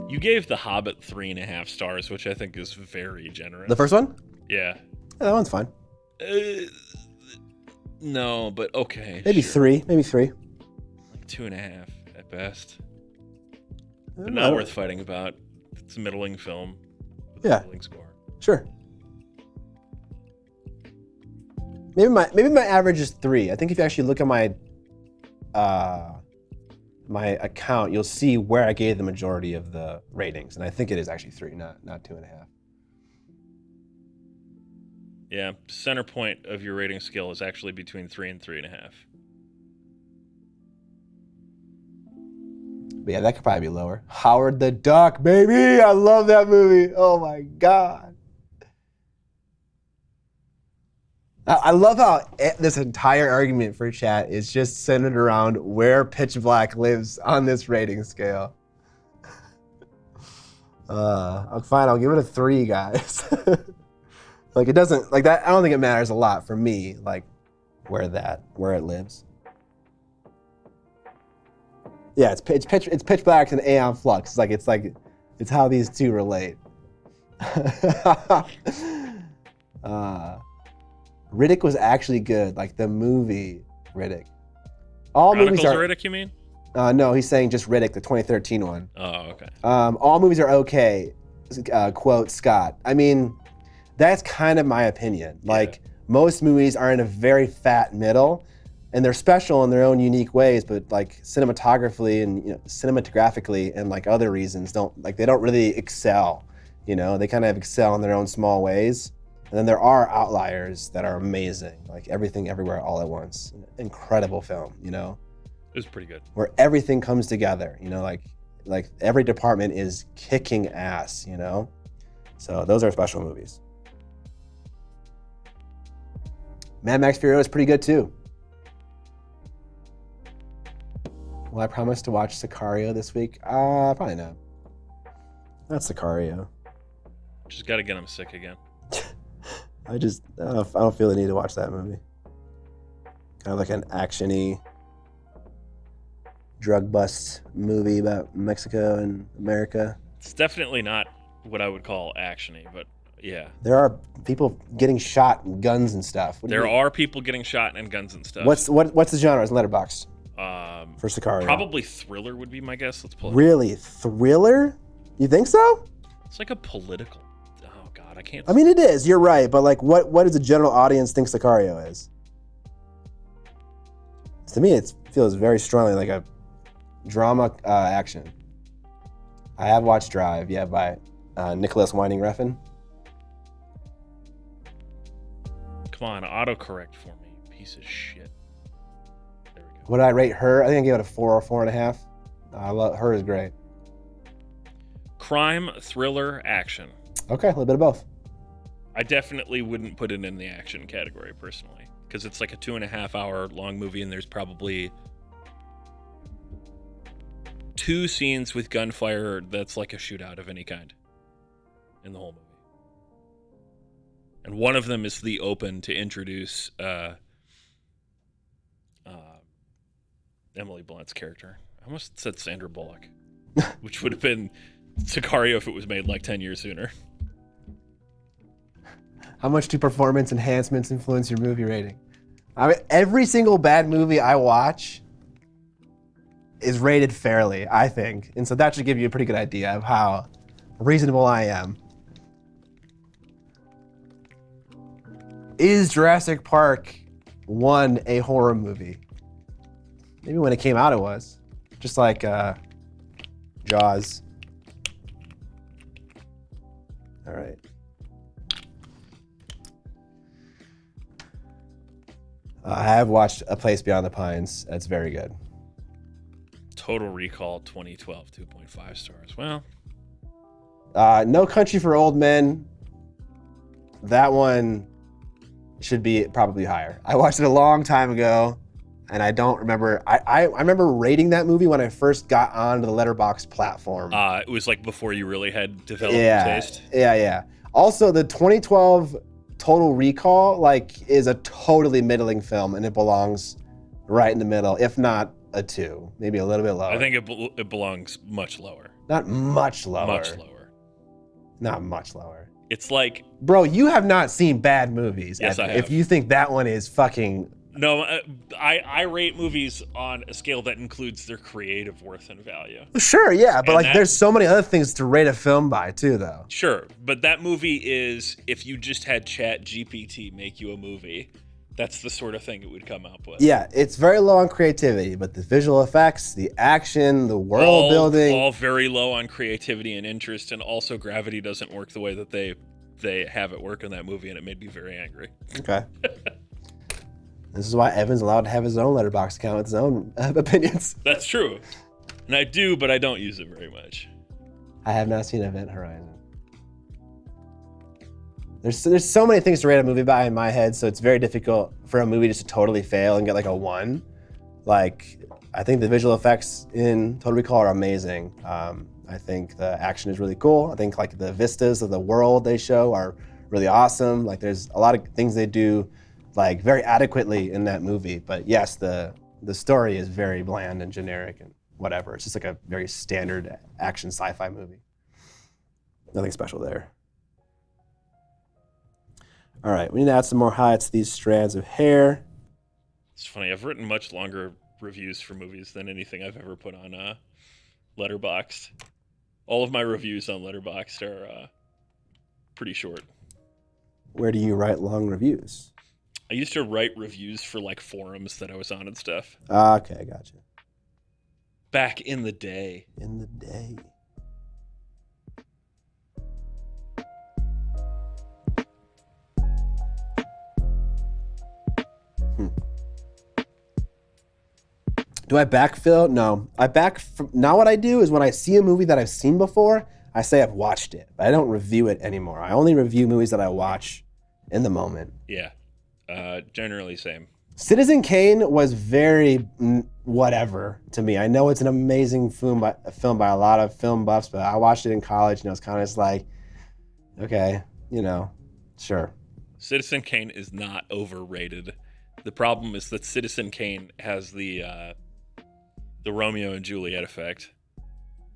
You gave The Hobbit 3.5 stars, which I think is very generous. The first one? Yeah. That one's fine. No, but okay. Maybe sure. 3. Maybe 3. Like 2.5 at best. But not worth fighting about. It's a middling film. With a middling score. Sure. Maybe my average is 3. I think if you actually look at my my account, you'll see where I gave the majority of the ratings, and I think it is actually 3, not 2.5. Yeah, center point of your rating scale is actually between 3 and 3.5. But yeah, that could probably be lower. Howard the Duck, baby! I love that movie. Oh my god. I love how this entire argument for chat is just centered around where Pitch Black lives on this rating scale. Fine, I'll give it a 3, guys. Like it doesn't, like that, I don't think it matters a lot for me, like where it lives. Yeah, it's Pitch Black and Aeon Flux. It's how these two relate. Riddick was actually good, like the movie Riddick. All Chronicles movies are Riddick, you mean? No, he's saying just Riddick, the 2013 one. Oh, okay. All movies are okay, quote Scott. I mean, that's kind of my opinion. Like most movies are in a very fat middle, and they're special in their own unique ways, but like cinematographically and cinematographically and like other reasons they don't really excel. They kind of excel in their own small ways. And then there are outliers that are amazing, like Everything Everywhere All at Once. Incredible film, It was pretty good. Where everything comes together, like every department is kicking ass, So those are special movies. Mad Max Fury Road is pretty good too. Will I promise to watch Sicario this week? Probably not. Not Sicario. Just got to get him sick again. I don't feel the need to watch that movie. Kind of like an action-y drug bust movie about Mexico and America. It's definitely not what I would call action-y, but yeah. There are people getting shot and guns and stuff. There are people getting shot and guns and stuff. What's the genre? It's Letterboxd. For Sicario. Probably thriller would be my guess. Let's pull it. Really? Thriller? You think so? It's like a political. Oh God, I can't. I mean, it is. You're right, but like, what does the general audience think Sicario is? To me, it feels very strongly like a drama action. I have watched Drive, by Nicholas Winding Refn. Come on, autocorrect for me, piece of shit. There we go. What did I rate Her? I think I gave it a 4 or 4.5. I love Her is great. Crime, thriller, action. Okay, a little bit of both. I definitely wouldn't put it in the action category personally, because it's like a 2.5 hour long movie, and there's probably 2 scenes with gunfire that's like a shootout of any kind in the whole movie. And one of them is the open to introduce Emily Blunt's character. I almost said Sandra Bullock, which would have been Sicario if it was made like 10 years sooner. How much do performance enhancements influence your movie rating? I mean, every single bad movie I watch is rated fairly, I think. And so that should give you a pretty good idea of how reasonable I am. Is Jurassic Park 1 a horror movie? Maybe when it came out it was. Just like Jaws. All right. I have watched A Place Beyond the Pines. That's very good. Total Recall 2012, 2.5 stars. Well. No Country for Old Men. That one should be probably higher. I watched it a long time ago, and I don't remember. I remember rating that movie when I first got onto the Letterboxd platform. It was like before you really had developed taste. Yeah. Also, the 2012 Total Recall like is a totally middling film, and it belongs right in the middle, if not a 2, maybe a little bit lower. I think it belongs much lower. Not much lower. Much lower. Not much lower. It's like... Bro, you have not seen bad movies. Yes, Evan, I have. if you think that one is fucking... No, I rate movies on a scale that includes their creative worth and value. Sure, yeah, but And like there's so many other things to rate a film by too, though. Sure, but that movie is, if you just had Chat GPT make you a movie, that's the sort of thing it would come up with. Yeah, it's very low on creativity, but the visual effects, the action, the world building... All very low on creativity and interest, and also gravity doesn't work the way that they have it work in that movie, and it made me very angry. Okay. This is why Evan's allowed to have his own Letterboxd account with his own opinions. That's true. And I do, but I don't use it very much. I have not seen Event Horizon. There's so many things to rate a movie by in my head, so it's very difficult for a movie just to totally fail and get like a 1. Like, I think the visual effects in Total Recall are amazing. I think the action is really cool. I think like the vistas of the world they show are really awesome. Like there's a lot of things they do like very adequately in that movie. But yes, the story is very bland and generic and whatever. It's just like a very standard action sci-fi movie. Nothing special there. All right, we need to add some more highlights to these strands of hair. It's funny, I've written much longer reviews for movies than anything I've ever put on Letterboxd. All of my reviews on Letterboxd are pretty short. Where do you write long reviews? I used to write reviews for like forums that I was on and stuff. Okay, gotcha. Back in the day. In the day. Do I backfill? No. Now what I do is when I see a movie that I've seen before, I say I've watched it, but I don't review it anymore. I only review movies that I watch in the moment. Yeah. Generally same. Citizen Kane was very whatever to me. I know it's an amazing film by a lot of film buffs, but I watched it in college and it was kind of just like, okay, sure. Citizen Kane is not overrated. The problem is that Citizen Kane has the Romeo and Juliet effect.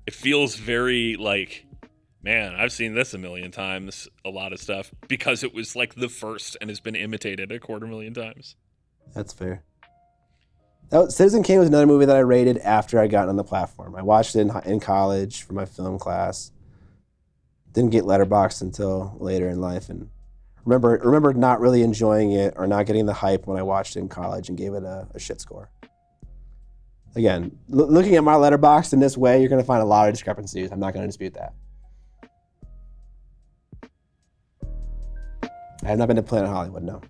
It feels very like, man, I've seen this a million times, a lot of stuff, because it was like the first and has been imitated 250,000 times. That's fair. Citizen Kane was another movie that I rated after I got on the platform. I watched it in college for my film class. Didn't get Letterboxd until later in life, and remember not really enjoying it or not getting the hype when I watched it in college and gave it a shit score. Again, looking at my Letterboxd in this way, you're going to find a lot of discrepancies. I'm not going to dispute that. I have not been to Planet Hollywood, no.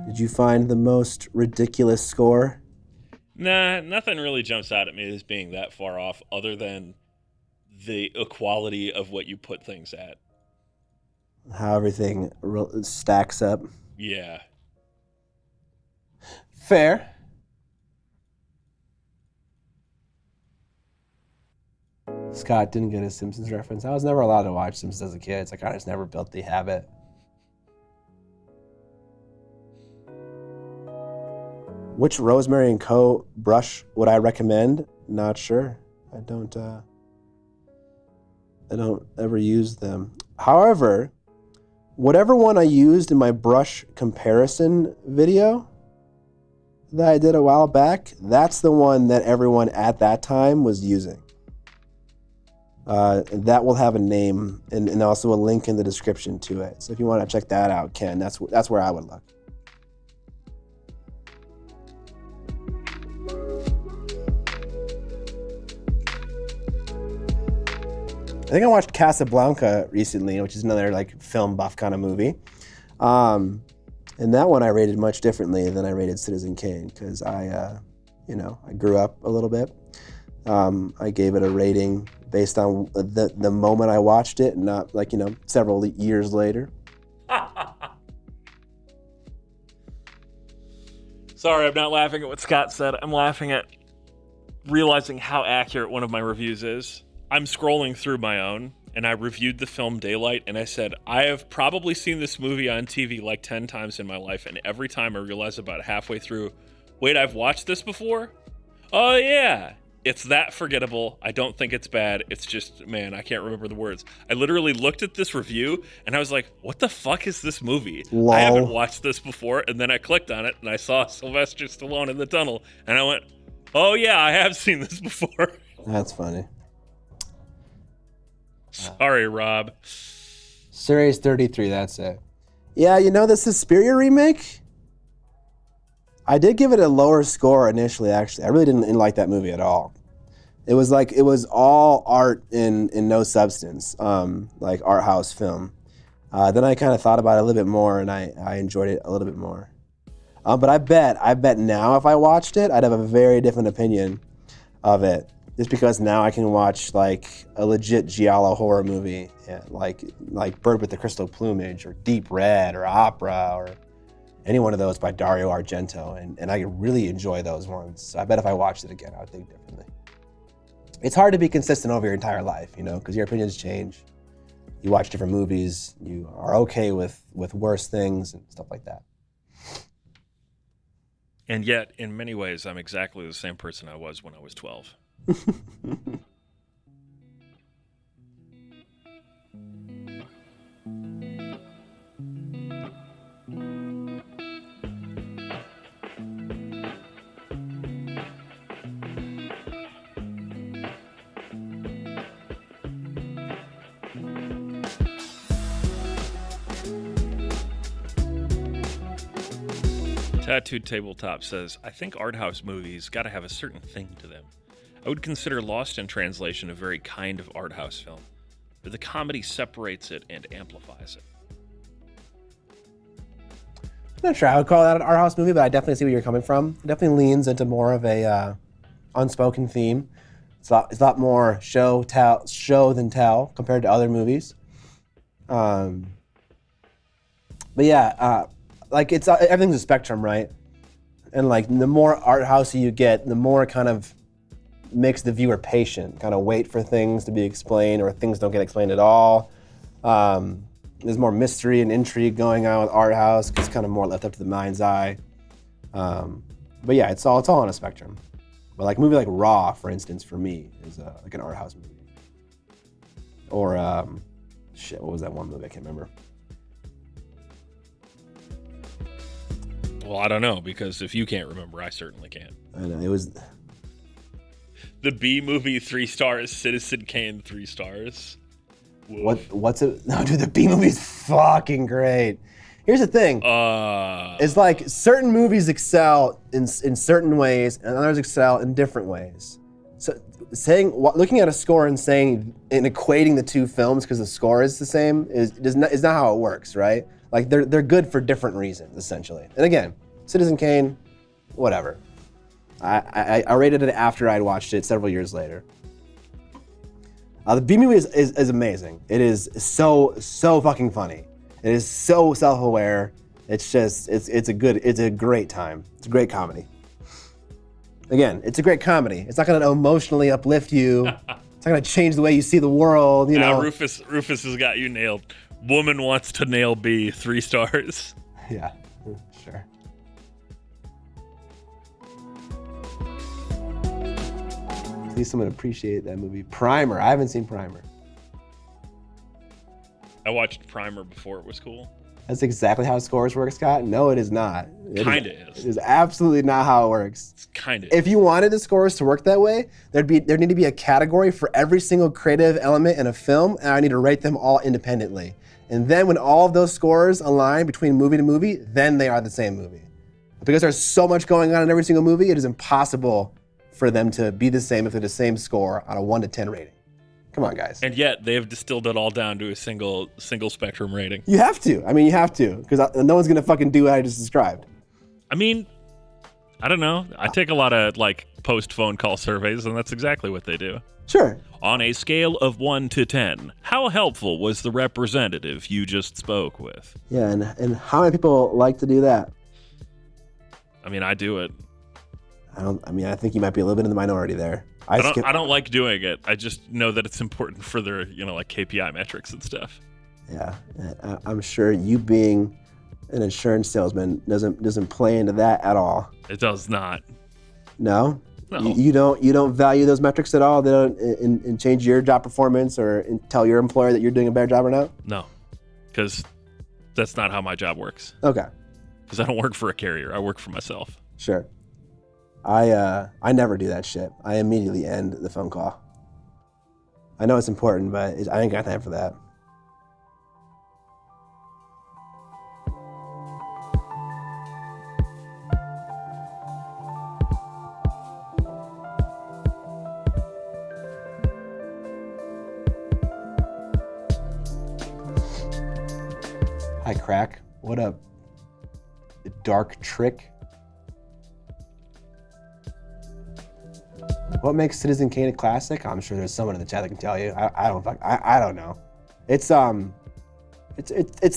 Did you find the most ridiculous score? Nah, nothing really jumps out at me as being that far off other than the equality of what you put things at. How everything stacks up. Yeah. Fair. Scott didn't get a Simpsons reference. I was never allowed to watch Simpsons as a kid. It's like I just never built the habit. Which Rosemary & Co. brush would I recommend? Not sure. I don't ever use them. However, whatever one I used in my brush comparison video that I did a while back, that's the one that everyone at that time was using. That will have a name and also a link in the description to it. So if you want to check that out, Ken, that's where I would look. I think I watched Casablanca recently, which is another like film buff kind of movie. And that one I rated much differently than I rated Citizen Kane because I grew up a little bit. I gave it a rating based on the moment I watched it, not like, several years later. Sorry, I'm not laughing at what Scott said. I'm laughing at realizing how accurate one of my reviews is. I'm scrolling through my own, and I reviewed the film Daylight, and I said, I have probably seen this movie on TV like 10 times in my life, and every time I realize about halfway through, wait, I've watched this before? Oh, yeah. It's that forgettable. I don't think it's bad. It's just, man, I can't remember the words. I literally looked at this review, and I was like, what the fuck is this movie? Lol. I haven't watched this before, and then I clicked on it, and I saw Sylvester Stallone in the tunnel, and I went, oh, yeah, I have seen this before. That's funny. Sorry, Rob. Series 33, that's it. Yeah, the Suspiria remake? I did give it a lower score initially, actually. I really didn't like that movie at all. It was all art in no substance, like art house film. Then I kind of thought about it a little bit more, and I enjoyed it a little bit more. But I bet now if I watched it, I'd have a very different opinion of it. Just because now I can watch like a legit giallo horror movie, like Bird with the Crystal Plumage, or Deep Red, or Opera, or any one of those by Dario Argento, and I really enjoy those ones. So I bet if I watched it again, I would think differently. It's hard to be consistent over your entire life, because your opinions change. You watch different movies, you are okay with worse things and stuff like that. And yet, in many ways, I'm exactly the same person I was when I was 12. Tattooed Tabletop says, I think art house movies gotta have a certain thing to them. I would consider Lost in Translation a very kind of art house film, but the comedy separates it and amplifies it. I'm not sure I would call that an art house movie, but I definitely see where you're coming from. It definitely leans into more of a unspoken theme. It's a lot more show than tell compared to other movies. But yeah, like everything's a spectrum, right? And like the more art housey you get, the more it kind of makes the viewer patient, kind of wait for things to be explained, or things don't get explained at all. There's more mystery and intrigue going on with art house, because it's kind of more left up to the mind's eye. But yeah, it's all on a spectrum. But like a movie like Raw, for instance, for me is like an art house movie. Or what was that one movie? I can't remember. Well, I don't know, because if you can't remember, I certainly can't. I know, it was... The B movie 3 stars, Citizen Kane 3 stars. What's it? No, dude, the B movie is fucking great. Here's the thing. It's like certain movies excel in certain ways, and others excel in different ways. So looking at a score and equating the two films because the score is the same is not how it works, right? Like they're good for different reasons, essentially. And again, Citizen Kane, whatever. I rated it after I'd watched it several years later. The B movie is amazing. It is so fucking funny. It is so self-aware. It's just it's a great time. It's a great comedy. Again, it's a great comedy. It's not going to emotionally uplift you. It's not going to change the way you see the world. You know. Rufus has got you nailed. Woman wants to nail B 3 stars. Yeah, sure. At least someone appreciate that movie. Primer. I haven't seen Primer. I watched Primer before it was cool. That's exactly how scores work, Scott. No, it is not. Kinda is. It is absolutely not how it works. It's kinda. If you wanted the scores to work that way, there need to be a category for every single creative element in a film, and I need to rate them all independently. And then when all of those scores align between movie to movie, then they are the same movie. Because there's so much going on in every single movie, it is impossible for them to be the same if they're the same score on a 1 to 10 rating. Come on, guys. And yet they have distilled it all down to a single spectrum rating. You have to. I mean, you have to, because no one's gonna fucking do what I just described. I mean, I don't know. I take a lot of like post phone call surveys, and that's exactly what they do. Sure. On a scale of 1 to 10, how helpful was the representative you just spoke with? Yeah, and how many people like to do that? I mean, I do it. I think you might be a little bit in the minority there. I don't like doing it. I just know that it's important for their, like KPI metrics and stuff. Yeah, I'm sure you being an insurance salesman doesn't play into that at all. It does not. No? No. You don't value those metrics at all? They don't and change your job performance or tell your employer that you're doing a better job or not? No, because that's not how my job works. Okay. Because I don't work for a carrier. I work for myself. Sure. I never do that shit. I immediately end the phone call. I know it's important, but I ain't got time for that. Hi, Crack. What up? Dark Trick? What makes Citizen Kane a classic? I'm sure there's someone in the chat that can tell you. I don't know. It's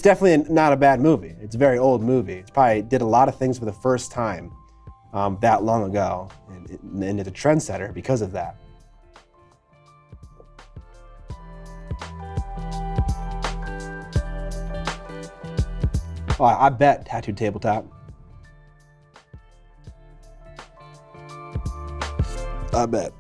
definitely not a bad movie. It's a very old movie. It probably did a lot of things for the first time that long ago, and it's a trendsetter because of that. Oh, I bet Tattooed Tabletop. I bet.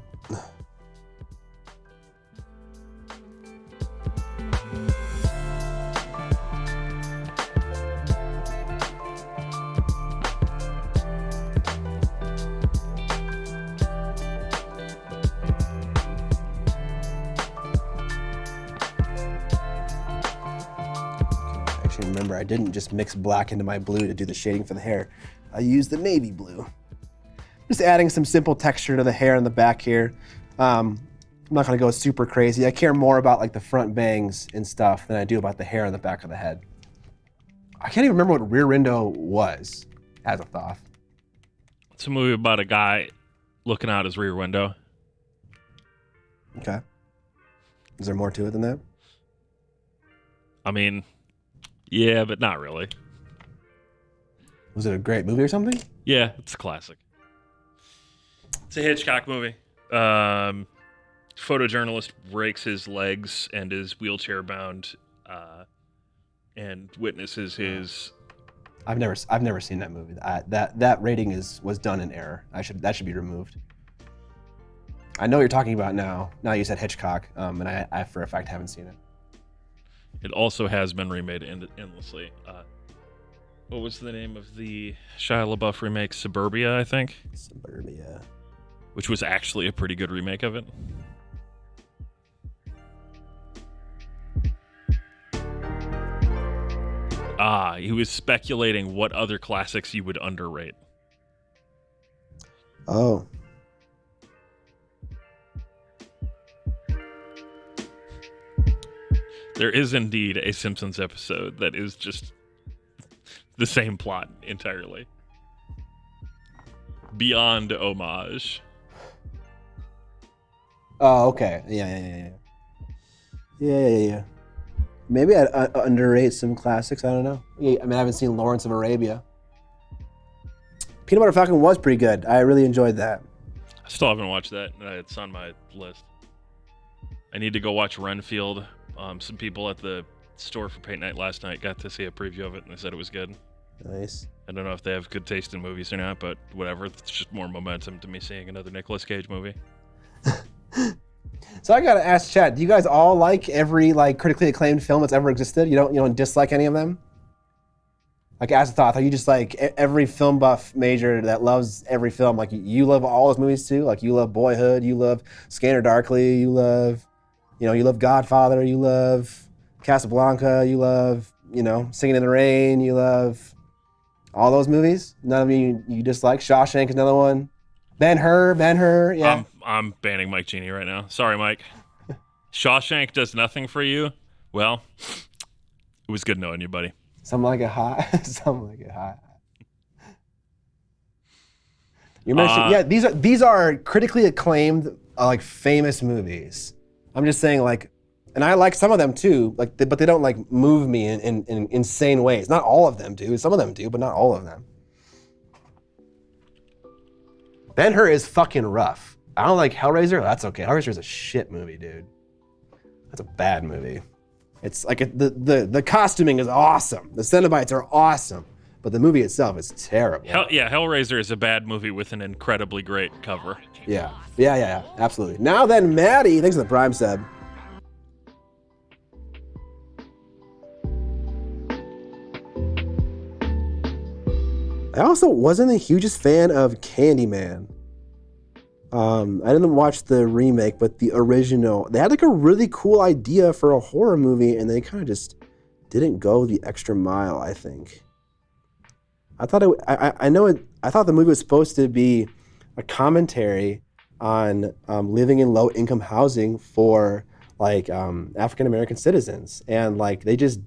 Actually, remember, I didn't just mix black into my blue to do the shading for the hair. I used the navy blue. Just adding some simple texture to the hair in the back here. I'm not gonna go super crazy. I care more about like the front bangs and stuff than I do about the hair on the back of the head. I can't even remember what Rear Window was as a thought. It's a movie about a guy looking out his rear window. Okay. Is there more to it than that? I mean, yeah, but not really. Was it a great movie or something? Yeah, it's a classic. It's a Hitchcock movie. Photojournalist breaks his legs and is wheelchair bound, and witnesses his. I've never seen that movie. That rating was done in error. That should be removed. I know what you're talking about now. Now you said Hitchcock, and I for a fact haven't seen it. It also has been remade endlessly. What was the name of the Shia LaBeouf remake? Suburbia, I think. Suburbia. Which was actually a pretty good remake of it. He was speculating what other classics you would underrate. Oh. There is indeed a Simpsons episode that is just the same plot entirely. Beyond homage. Oh, okay. Yeah. Maybe I'd underrate some classics. I don't know. I mean, I haven't seen Lawrence of Arabia. Peanut Butter Falcon was pretty good. I really enjoyed that. I still haven't watched that. It's on my list. I need to go watch Renfield. Some people at the store for Paint Night last night got to see a preview of it, and they said it was good. Nice. I don't know if they have good taste in movies or not, but whatever. It's just more momentum to me seeing another Nicolas Cage movie. So I gotta ask Chad, do you guys all like every critically acclaimed film that's ever existed? You don't dislike any of them? Like as a thought, are you just like every film buff major that loves every film? Like you love all those movies too? Like you love Boyhood, you love Scanner Darkly, you love Godfather, you love Casablanca, you love, Singing in the Rain, you love all those movies? None of you dislike? Shawshank is another one. Ben-Hur, yeah. I'm banning Mike Genie right now. Sorry, Mike. Shawshank does nothing for you. Well, it was good knowing you, buddy. Some like it hot. Some like it hot. You mentioned, yeah. These are critically acclaimed, like famous movies. I'm just saying, like, and I like some of them too. Like, but they don't like move me in insane ways. Not all of them do. Some of them do, but not all of them. Ben-Hur is fucking rough. I don't like Hellraiser. That's okay. Hellraiser is a shit movie, dude. That's a bad movie. It's like the costuming is awesome. The Cenobites are awesome, but the movie itself is terrible. Hellraiser is a bad movie with an incredibly great cover. Yeah, absolutely. Now then, Maddie, thanks for the Prime sub. I also wasn't the hugest fan of Candyman. I didn't watch the remake, but the original. They had like a really cool idea for a horror movie, and they kind of just didn't go the extra mile, I think. I thought I thought the movie was supposed to be a commentary on living in low-income housing for like African American citizens, and like they just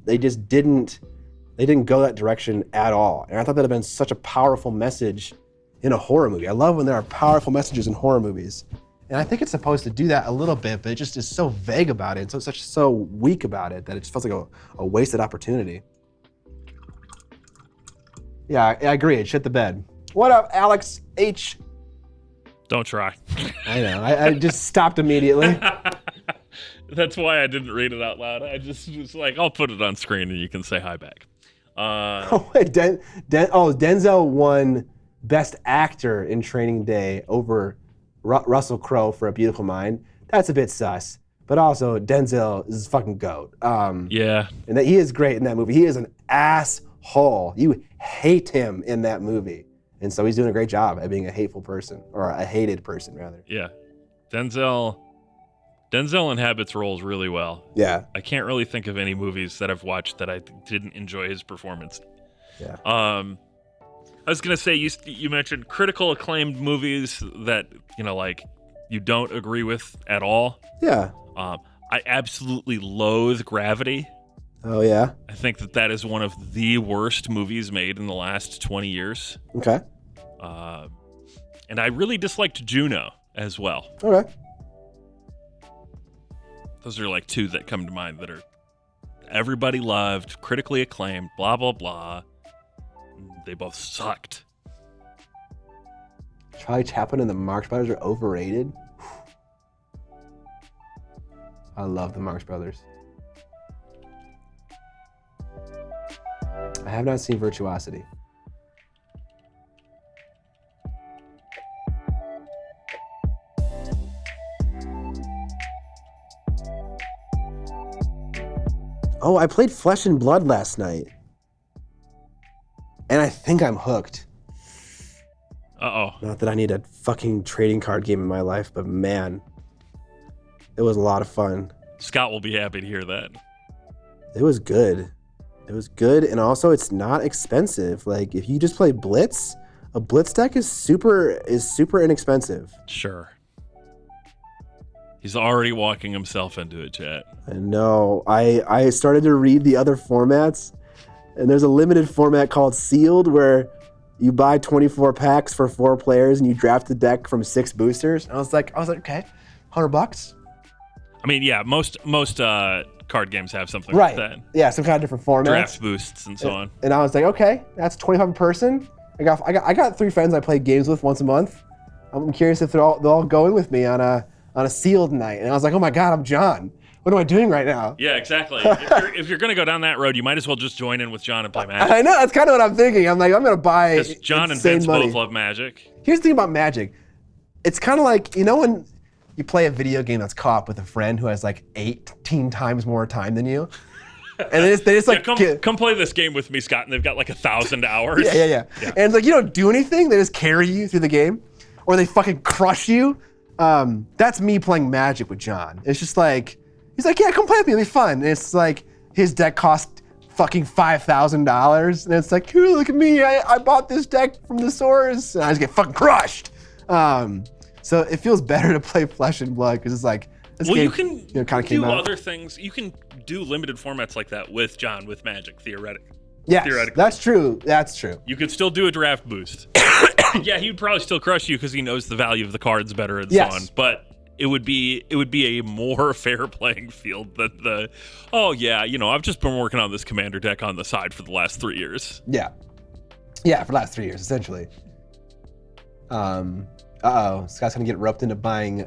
didn't go that direction at all. And I thought that'd have been such a powerful message in a horror movie. I love when there are powerful messages in horror movies. And I think it's supposed to do that a little bit, but it just is so vague about it, and so weak about it, that it just feels like a wasted opportunity. Yeah, I agree. It shit the bed. What up, Alex H? Don't try. I know. I just stopped immediately. That's why I didn't read it out loud. I just was like, I'll put it on screen and you can say hi back. Denzel won Best Actor in Training Day over Russell Crowe for A Beautiful Mind. That's a bit sus. But also, Denzel is fucking GOAT. Yeah. And that he is great in that movie. He is an asshole. You hate him in that movie. And so he's doing a great job at being a hateful person, or a hated person, rather. Yeah. Denzel inhabits roles really well. Yeah. I can't really think of any movies that I've watched that I didn't enjoy his performance. Yeah. I was gonna say, you mentioned critical acclaimed movies that, like, you don't agree with at all. Yeah. I absolutely loathe Gravity. Oh yeah. I think that is one of the worst movies made in the last 20 years. Okay. And I really disliked Juno as well. Okay. Those are like two that come to mind that are everybody loved, critically acclaimed, blah, blah, blah. They both sucked. Charlie Chaplin and the Marx Brothers are overrated. I love the Marx Brothers. I have not seen Virtuosity. Oh, I played Flesh and Blood last night. And I think I'm hooked. Uh-oh. Not that I need a fucking trading card game in my life, but man, it was a lot of fun. Scott will be happy to hear that. It was good. It was good, and also it's not expensive. Like, if you just play Blitz, a Blitz deck is super inexpensive. Sure. He's already walking himself into it, chat. I know. I started to read the other formats, and there's a limited format called Sealed where you buy 24 packs for 4 players and you draft the deck from 6 boosters. And I was like, okay, $100. I mean, yeah, most card games have something right. like that. Yeah, some kind of different formats. Draft boosts and so on. And I was like, okay, that's 25 a person. I got 3 friends I play games with once a month. I'm curious if they'll all go in with me on a sealed night. And I was like, oh my God, I'm John. What am I doing right now? Yeah, exactly. if you're going to go down that road, you might as well just join in with John and play Magic. I know, that's kind of what I'm thinking. I'm like, I'm going to buy because John and Vince both love Magic. Here's the thing about Magic. It's kind of like, when you play a video game that's co-op with a friend who has like 18 times more time than you. And they just like... come play this game with me, Scott, and they've got like 1,000 hours. Yeah. And it's like, you don't do anything. They just carry you through the game. Or they fucking crush you. That's me playing Magic with John. It's just like... He's like, yeah, come play with me, it'll be fun. And it's like, his deck cost fucking $5,000. And it's like, ooh, look at me, I bought this deck from the source. And I just get fucking crushed. So it feels better to play Flesh and Blood, because it's like, This Well, game, you can kind of do came out. other things. You can do limited formats like that with Magic, theoretically. Yes, that's true. That's true. You could still do a draft boost. Yeah, he would probably still crush you because he knows the value of the cards better and so on. But it would be a more fair playing field than the, oh yeah, I've just been working on this commander deck on the side for the last 3 years. Yeah, for the last 3 years essentially. Scott's gonna get roped into buying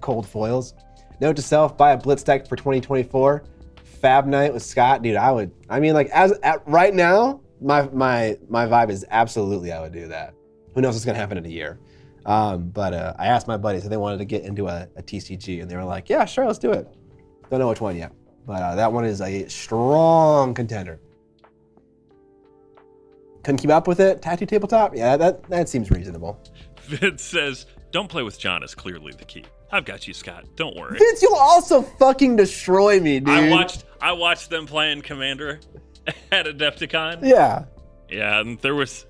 cold foils. Note to self: buy a Blitz deck for 2024. Fab Night with Scott, dude. Right now, my vibe is absolutely I would do that. Who knows what's gonna happen in a year? But I asked my buddies if they wanted to get into a TCG, and they were like, "Yeah, sure, let's do it." Don't know which one yet, but that one is a strong contender. Couldn't keep up with it. Tattoo tabletop, yeah, that seems reasonable. Vince says, "Don't play with John is clearly the key. I've got you, Scott. Don't worry." Vince, you'll also fucking destroy me, dude. I watched them playing Commander at Adepticon. Yeah. Yeah, and there was,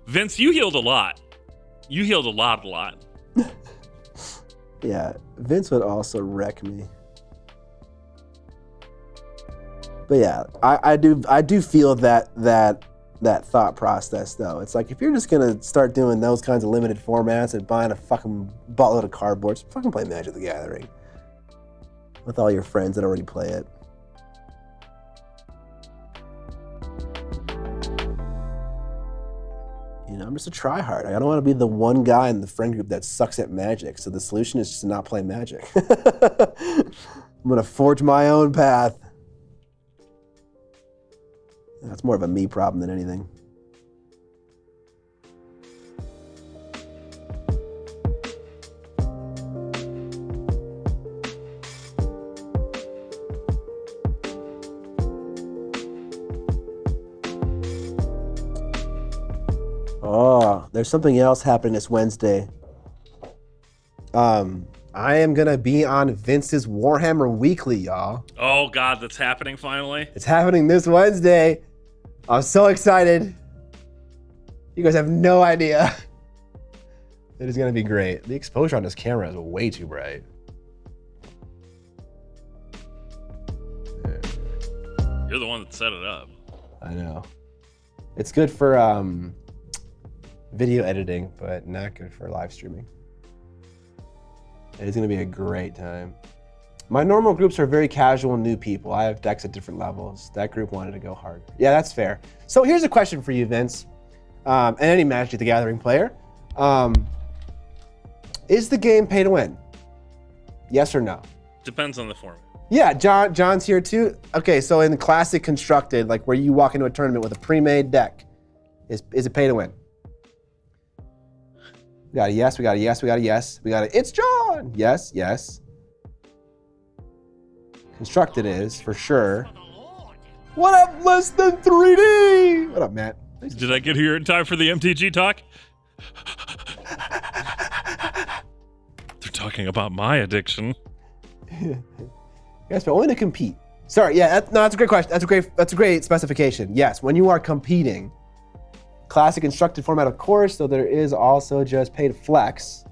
Vince, you healed a lot. You healed a lot. Yeah, Vince would also wreck me. But yeah, I do feel that thought process though. It's like if you're just gonna start doing those kinds of limited formats and buying a fucking buttload of cardboards, fucking play Magic the Gathering with all your friends that already play it. I'm just a tryhard. I don't want to be the one guy in the friend group that sucks at Magic. So the solution is just to not play Magic. I'm gonna forge my own path. That's more of a me problem than anything. Oh, there's something else happening this Wednesday. I am gonna be on Vince's Warhammer Weekly, y'all. Oh God, that's happening finally. It's happening this Wednesday. I'm so excited. You guys have no idea. It is gonna be great. The exposure on this camera is way too bright. You're the one that set it up. I know. It's good for video editing, but not good for live streaming. It is going to be a great time. My normal groups are very casual new people. I have decks at different levels. That group wanted to go harder. Yeah, that's fair. So here's a question for you, Vince, and any Magic the Gathering player. Is the game pay to win? Yes or no? Depends on the format. Yeah, John's here too. Okay, so in the classic constructed, like where you walk into a tournament with a pre-made deck, is it pay to win? We got a yes, we got a yes, we got a yes. We got a, it's John! Yes, yes. Constructed is, for sure. What up, less than 3D? What up, Matt? Did I get here in time for the MTG talk? They're talking about my addiction. Yes, but only to compete. Sorry, yeah, that's a great question. That's a great specification. Yes, when you are competing, classic constructed format, of course, so there is also just pay to flex.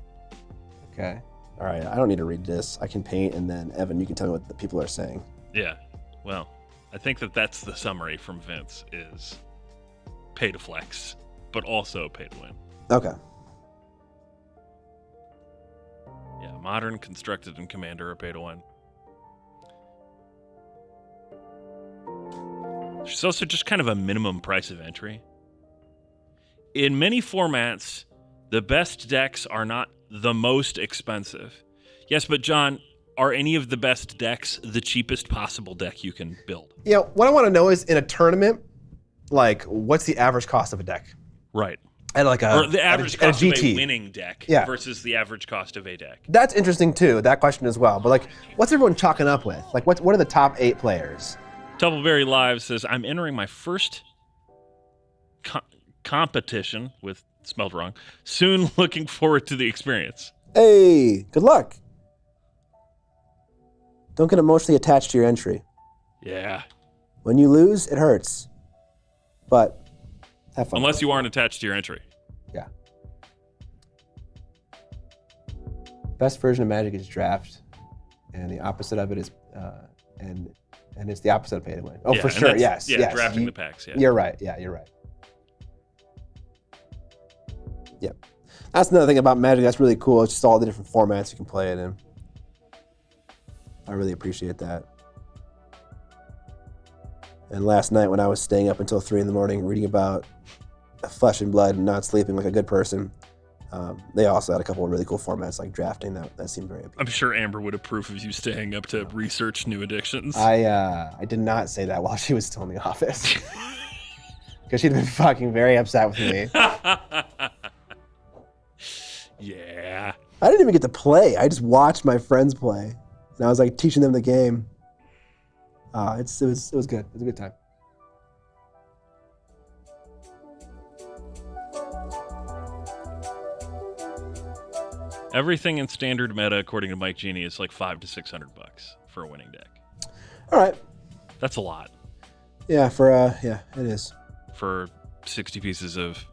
Okay. All right, I don't need to read this. I can paint, and then, Evan, you can tell me what the people are saying. Yeah, well, I think that's the summary from Vince is pay to flex, but also pay to win. Okay. Yeah, modern, constructed, and commander are pay to win. There's also just kind of a minimum price of entry. In many formats, the best decks are not the most expensive. Yes, but John, are any of the best decks the cheapest possible deck you can build? Yeah, what I want to know is in a tournament, like, what's the average cost of a deck? Right. At like or the average cost of GT. a winning deck versus the average cost of a deck. That's interesting too, that question as well. But like, what's everyone chalking up with? Like, what are the top 8 players? Tubbleberry Live says, I'm entering my first competition with, spelled wrong, soon. Looking forward to the experience. Hey, good luck. Don't get emotionally attached to your entry. Yeah. When you lose, it hurts. But have fun. Unless you aren't attached to your entry. Yeah. Best version of Magic is draft, and the opposite of it is and it's the opposite of pay to win. Oh, for sure. Yes. Yeah, yes. drafting the packs. Yeah. You're right. Yeah, you're right. Yep. That's another thing about Magic that's really cool. It's just all the different formats you can play it in. I really appreciate that. And last night when I was staying up until 3 a.m. reading about Flesh and Blood and not sleeping like a good person, they also had a couple of really cool formats like drafting. That seemed very appealing. I'm sure Amber would approve of you staying up to research new addictions. I did not say that while she was still in the office. Because she'd been fucking very upset with me. Yeah. I didn't even get to play. I just watched my friends play. And I was like teaching them the game. It was good. It was a good time. Everything in standard meta, according to Mike Genie, is like $500 to $600 for a winning deck. All right. That's a lot. Yeah, it is. For 60 pieces of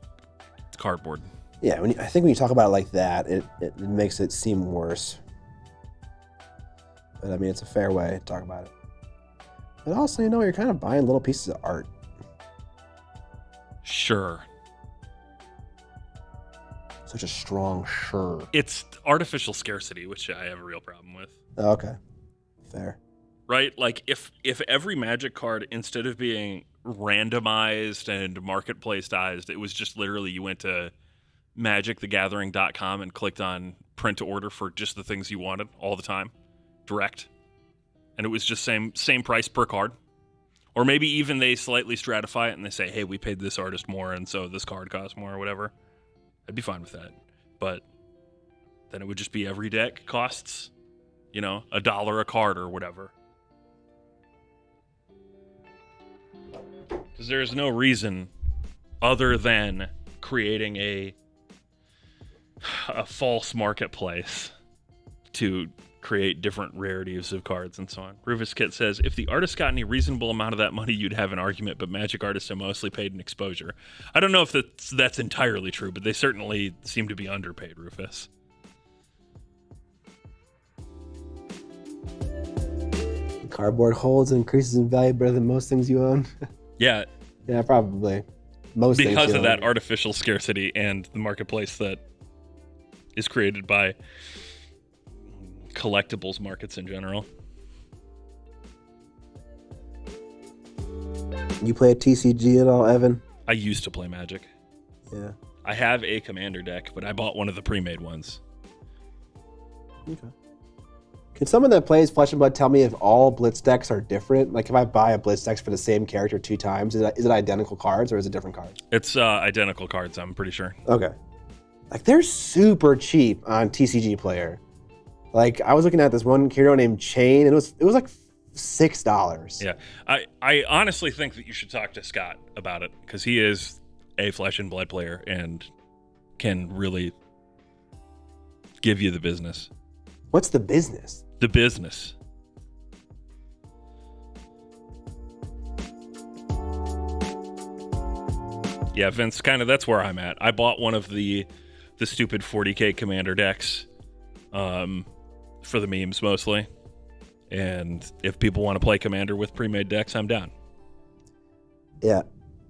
cardboard. Yeah, I think when you talk about it like that, it makes it seem worse. But I mean, it's a fair way to talk about it. But also, you're kind of buying little pieces of art. Sure. Such a strong sure. It's artificial scarcity, which I have a real problem with. Oh, okay. Fair. Right? Like, if every Magic card, instead of being randomized and marketplaceized, it was just literally you went to magicthegathering.com and clicked on print to order for just the things you wanted all the time, direct, and it was just same price per card. Or maybe even they slightly stratify it and they say, hey, we paid this artist more and so this card costs more or whatever. I'd be fine with that. But then it would just be every deck costs, $1 a card or whatever. Because there's no reason other than creating a false marketplace to create different rarities of cards and so on. Rufus Kit says, if the artist got any reasonable amount of that money, you'd have an argument, but Magic artists are mostly paid in exposure. I don't know if that's entirely true, but they certainly seem to be underpaid, Rufus. Cardboard holds and increases in value better than most things you own. Yeah. Yeah, probably. Most things because you of own. that artificial scarcity and the marketplace that is created by collectibles markets in general. You play a TCG at all, Evan? I used to play Magic. Yeah. I have a commander deck, but I bought one of the pre-made ones. Okay. Can someone that plays Flesh and Blood tell me if all Blitz decks are different? Like if I buy a Blitz deck for the same character 2 times, is it identical cards or is it different cards? It's identical cards, I'm pretty sure. Okay. Like they're super cheap on TCG Player. Like I was looking at this one hero named Chain, and it was like $6. Yeah, I honestly think that you should talk to Scott about it because he is a Flesh and Blood player and can really give you the business. What's the business? The business. Yeah, Vince, kind of that's where I'm at. I bought one of the stupid 40k commander decks for the memes mostly. And if people want to play commander with pre-made decks, I'm down. Yeah,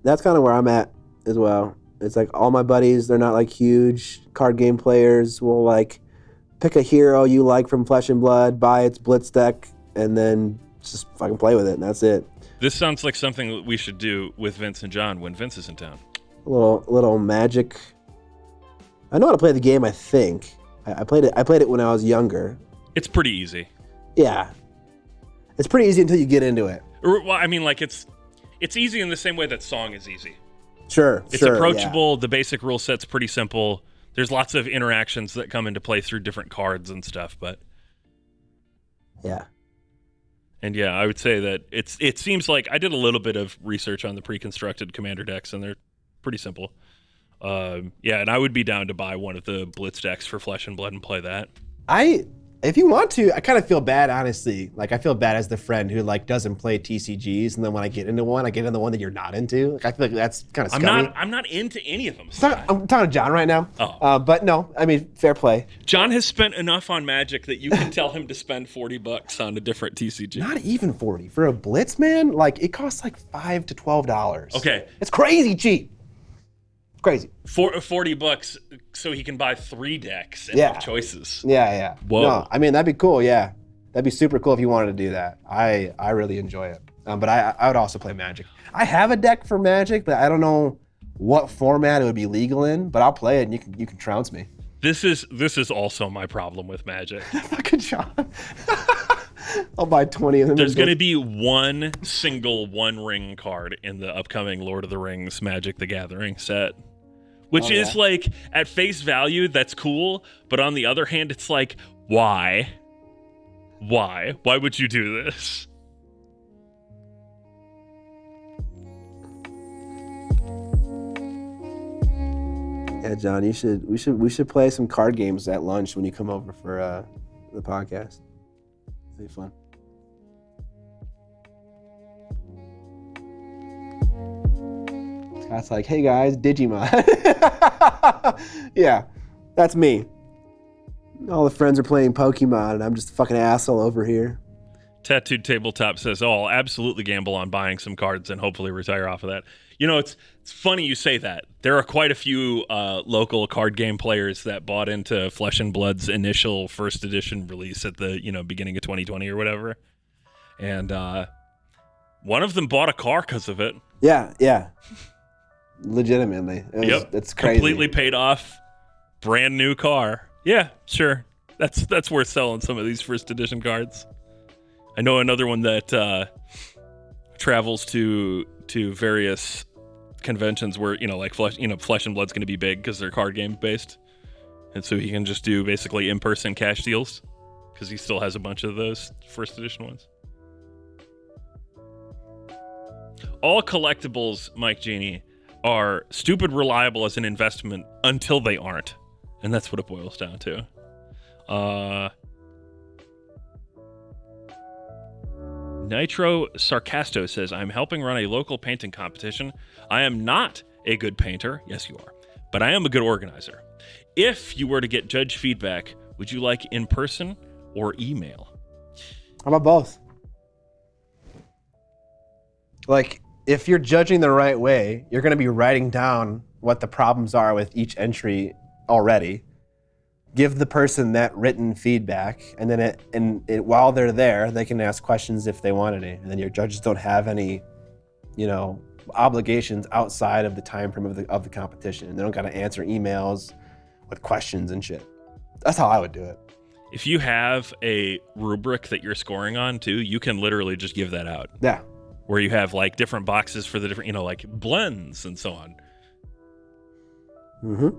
that's kind of where I'm at as well. It's like all my buddies, they're not like huge card game players. Will like pick a hero you like from Flesh and Blood, buy its Blitz deck, and then just fucking play with it, and that's it. This sounds like something that we should do with Vince and John when Vince is in town. A little Magic. I know how to play the game, I think. I played it when I was younger. It's pretty easy. Yeah. It's pretty easy until you get into it. Well, I mean, like, it's easy in the same way that Song is easy. Sure, It's approachable. Yeah. The basic rule set's pretty simple. There's lots of interactions that come into play through different cards and stuff, but... Yeah. And yeah, I would say that it seems like I did a little bit of research on the pre-constructed commander decks, and they're pretty simple. Yeah, and I would be down to buy one of the Blitz decks for Flesh and Blood and play that. I If you want to, I kind of feel bad, honestly. Like, I feel bad as the friend who like doesn't play TCGs, and then when I get into one, I get into the one that you're not into. Like, I feel like that's kind of scummy. I'm not into any of them. I'm talking to John right now. Oh. But no, I mean, fair play. John has spent enough on Magic that you can tell him to spend $40 on a different TCG. Not even 40 for a Blitz, man. Like, it costs like $5 to $12. Okay, it's crazy cheap. Crazy. For $40, so he can buy 3 decks and have choices. Yeah. Whoa. No, I mean, that'd be cool. Yeah, that'd be super cool if you wanted to do that. I really enjoy it. But I would also play Magic. I have a deck for Magic, but I don't know what format it would be legal in. But I'll play it, and you can trounce me. This is also my problem with Magic. Fucking John. I'll buy 20 of them. There's going to be one single One Ring card in the upcoming Lord of the Rings Magic the Gathering set. Which is like, at face value, that's cool. But on the other hand, it's like, why? Why? Why would you do this? Yeah, John, we should play some card games at lunch when you come over for the podcast. It'll be fun. Scott's like, hey guys, Digimon. Yeah, that's me. All the friends are playing Pokemon, and I'm just a fucking asshole over here. Tattooed Tabletop says, oh, I'll absolutely gamble on buying some cards and hopefully retire off of that. You know, it's funny you say that. There are quite a few local card game players that bought into Flesh and Blood's initial first edition release at the beginning of 2020 or whatever. And one of them bought a car because of it. Yeah. Legitimately. It's crazy. Completely paid off. Brand new car. Yeah, sure. That's worth selling some of these first edition cards. I know another one that travels to various conventions where like Flesh and Blood's going to be big because they're card game based, and so he can just do basically in-person cash deals because he still has a bunch of those first edition ones. All collectibles, Mike Genie, are stupid reliable as an investment until they aren't, and that's what it boils down to. Nitro Sarcasto says, I'm helping run a local painting competition. I am not a good painter. Yes, you are. But I am a good organizer. If you were to get judge feedback, would you like in person or email? How about both? Like, if you're judging the right way, you're going to be writing down what the problems are with each entry already. Give the person that written feedback, and then while they're there, they can ask questions if they want any. And then your judges don't have any, obligations outside of the time frame of the competition. They don't got to answer emails with questions and shit. That's how I would do it. If you have a rubric that you're scoring on too, you can literally just give that out. Yeah. Where you have like different boxes for the different, like blends and so on. Mm-hmm.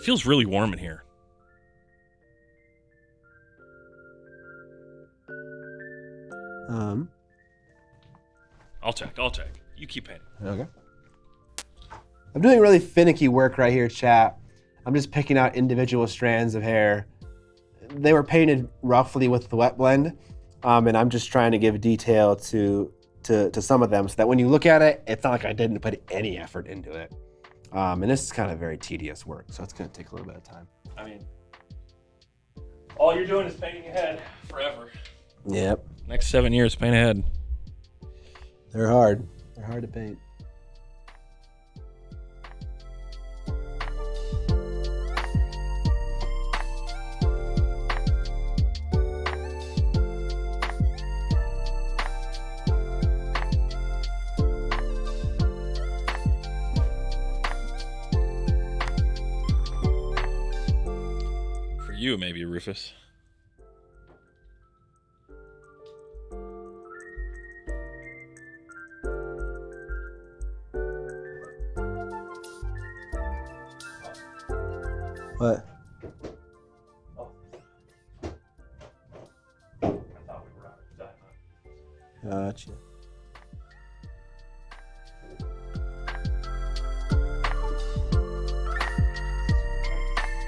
Feels really warm in here. I'll check. You keep painting. Okay. I'm doing really finicky work right here, chat. I'm just picking out individual strands of hair. They were painted roughly with the wet blend, and I'm just trying to give detail to some of them so that when you look at it, it's not like I didn't put any effort into it. And this is kind of very tedious work, so it's going to take a little bit of time. I mean, all you're doing is painting your head forever. Yep. Next 7 years, paint a head. They're hard. They're hard to paint. You maybe, Rufus. What? Gotcha.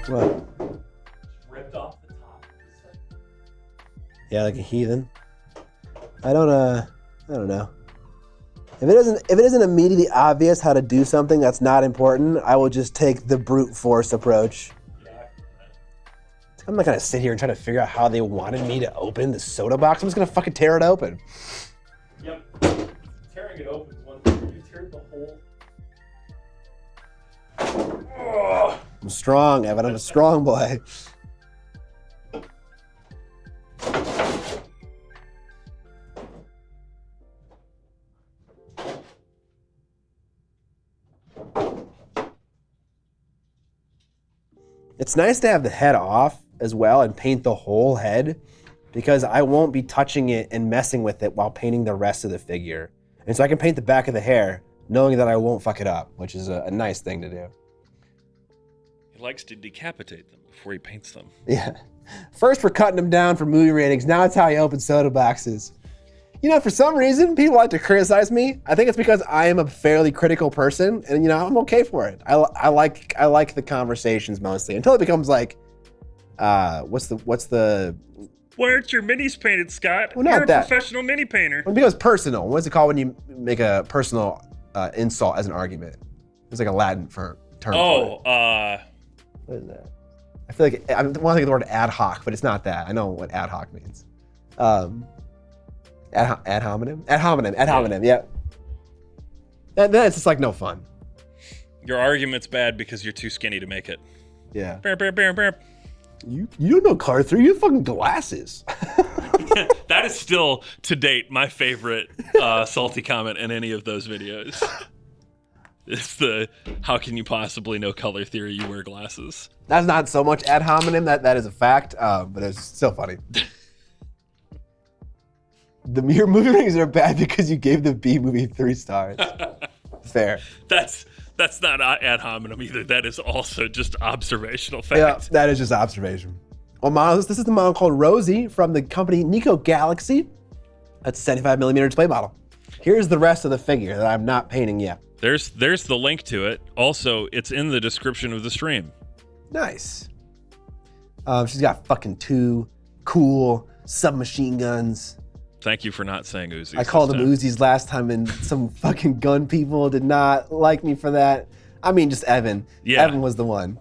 What? Ripped off the top. Yeah, like a heathen. I don't know. If it isn't immediately obvious how to do something that's not important, I will just take the brute force approach. I'm not gonna sit here and try to figure out how they wanted me to open the soda box. I'm just gonna fucking tear it open. Yep. Tearing it open is one thing. You teared the whole. I'm strong, Evan. I'm a strong boy. It's nice to have the head off as well and paint the whole head, because I won't be touching it and messing with it while painting the rest of the figure. And so I can paint the back of the hair knowing that I won't fuck it up, which is a nice thing to do. He likes to decapitate them before he paints them. Yeah. First we're cutting them down for movie ratings. Now it's how you open soda boxes. You know, for some reason, people like to criticize me. I think it's because I am a fairly critical person, and you know, I'm okay for it. I like the conversations mostly until it becomes like, what's the? Why aren't your minis painted, Scott? Well, not You're a that. professional mini painter. When it becomes personal, what's it called when you make a personal insult as an argument? It's like a Latin term. Oh, what is that? I feel like I want to think of the word ad hoc, but it's not that. I know what ad hoc means. Ad hominem? Ad hominem, yeah. Then it's just like no fun. Your argument's bad because you're too skinny to make it. Yeah. Burp, burp, burp, burp. You don't know Carther, you have fucking glasses. That is still, to date, my favorite salty comment in any of those videos. It's the, how can you possibly know color theory, you wear glasses? That's not so much ad hominem, that is a fact, but it's still funny. Your movie ratings are bad because you gave the B movie 3 stars. Fair. That's not ad hominem either. That is also just observational fact. Yeah, that is just observation. Well, models, this is the model called Rosie from the company Nico Galaxy. That's a 75mm display model. Here's the rest of the figure that I'm not painting yet. There's the link to it. Also, it's in the description of the stream. Nice. She's got fucking 2 cool submachine guns. Thank you for not saying Uzis. I called them Uzis last time, and some fucking gun people did not like me for that. I mean, just Evan. Yeah. Evan was the one.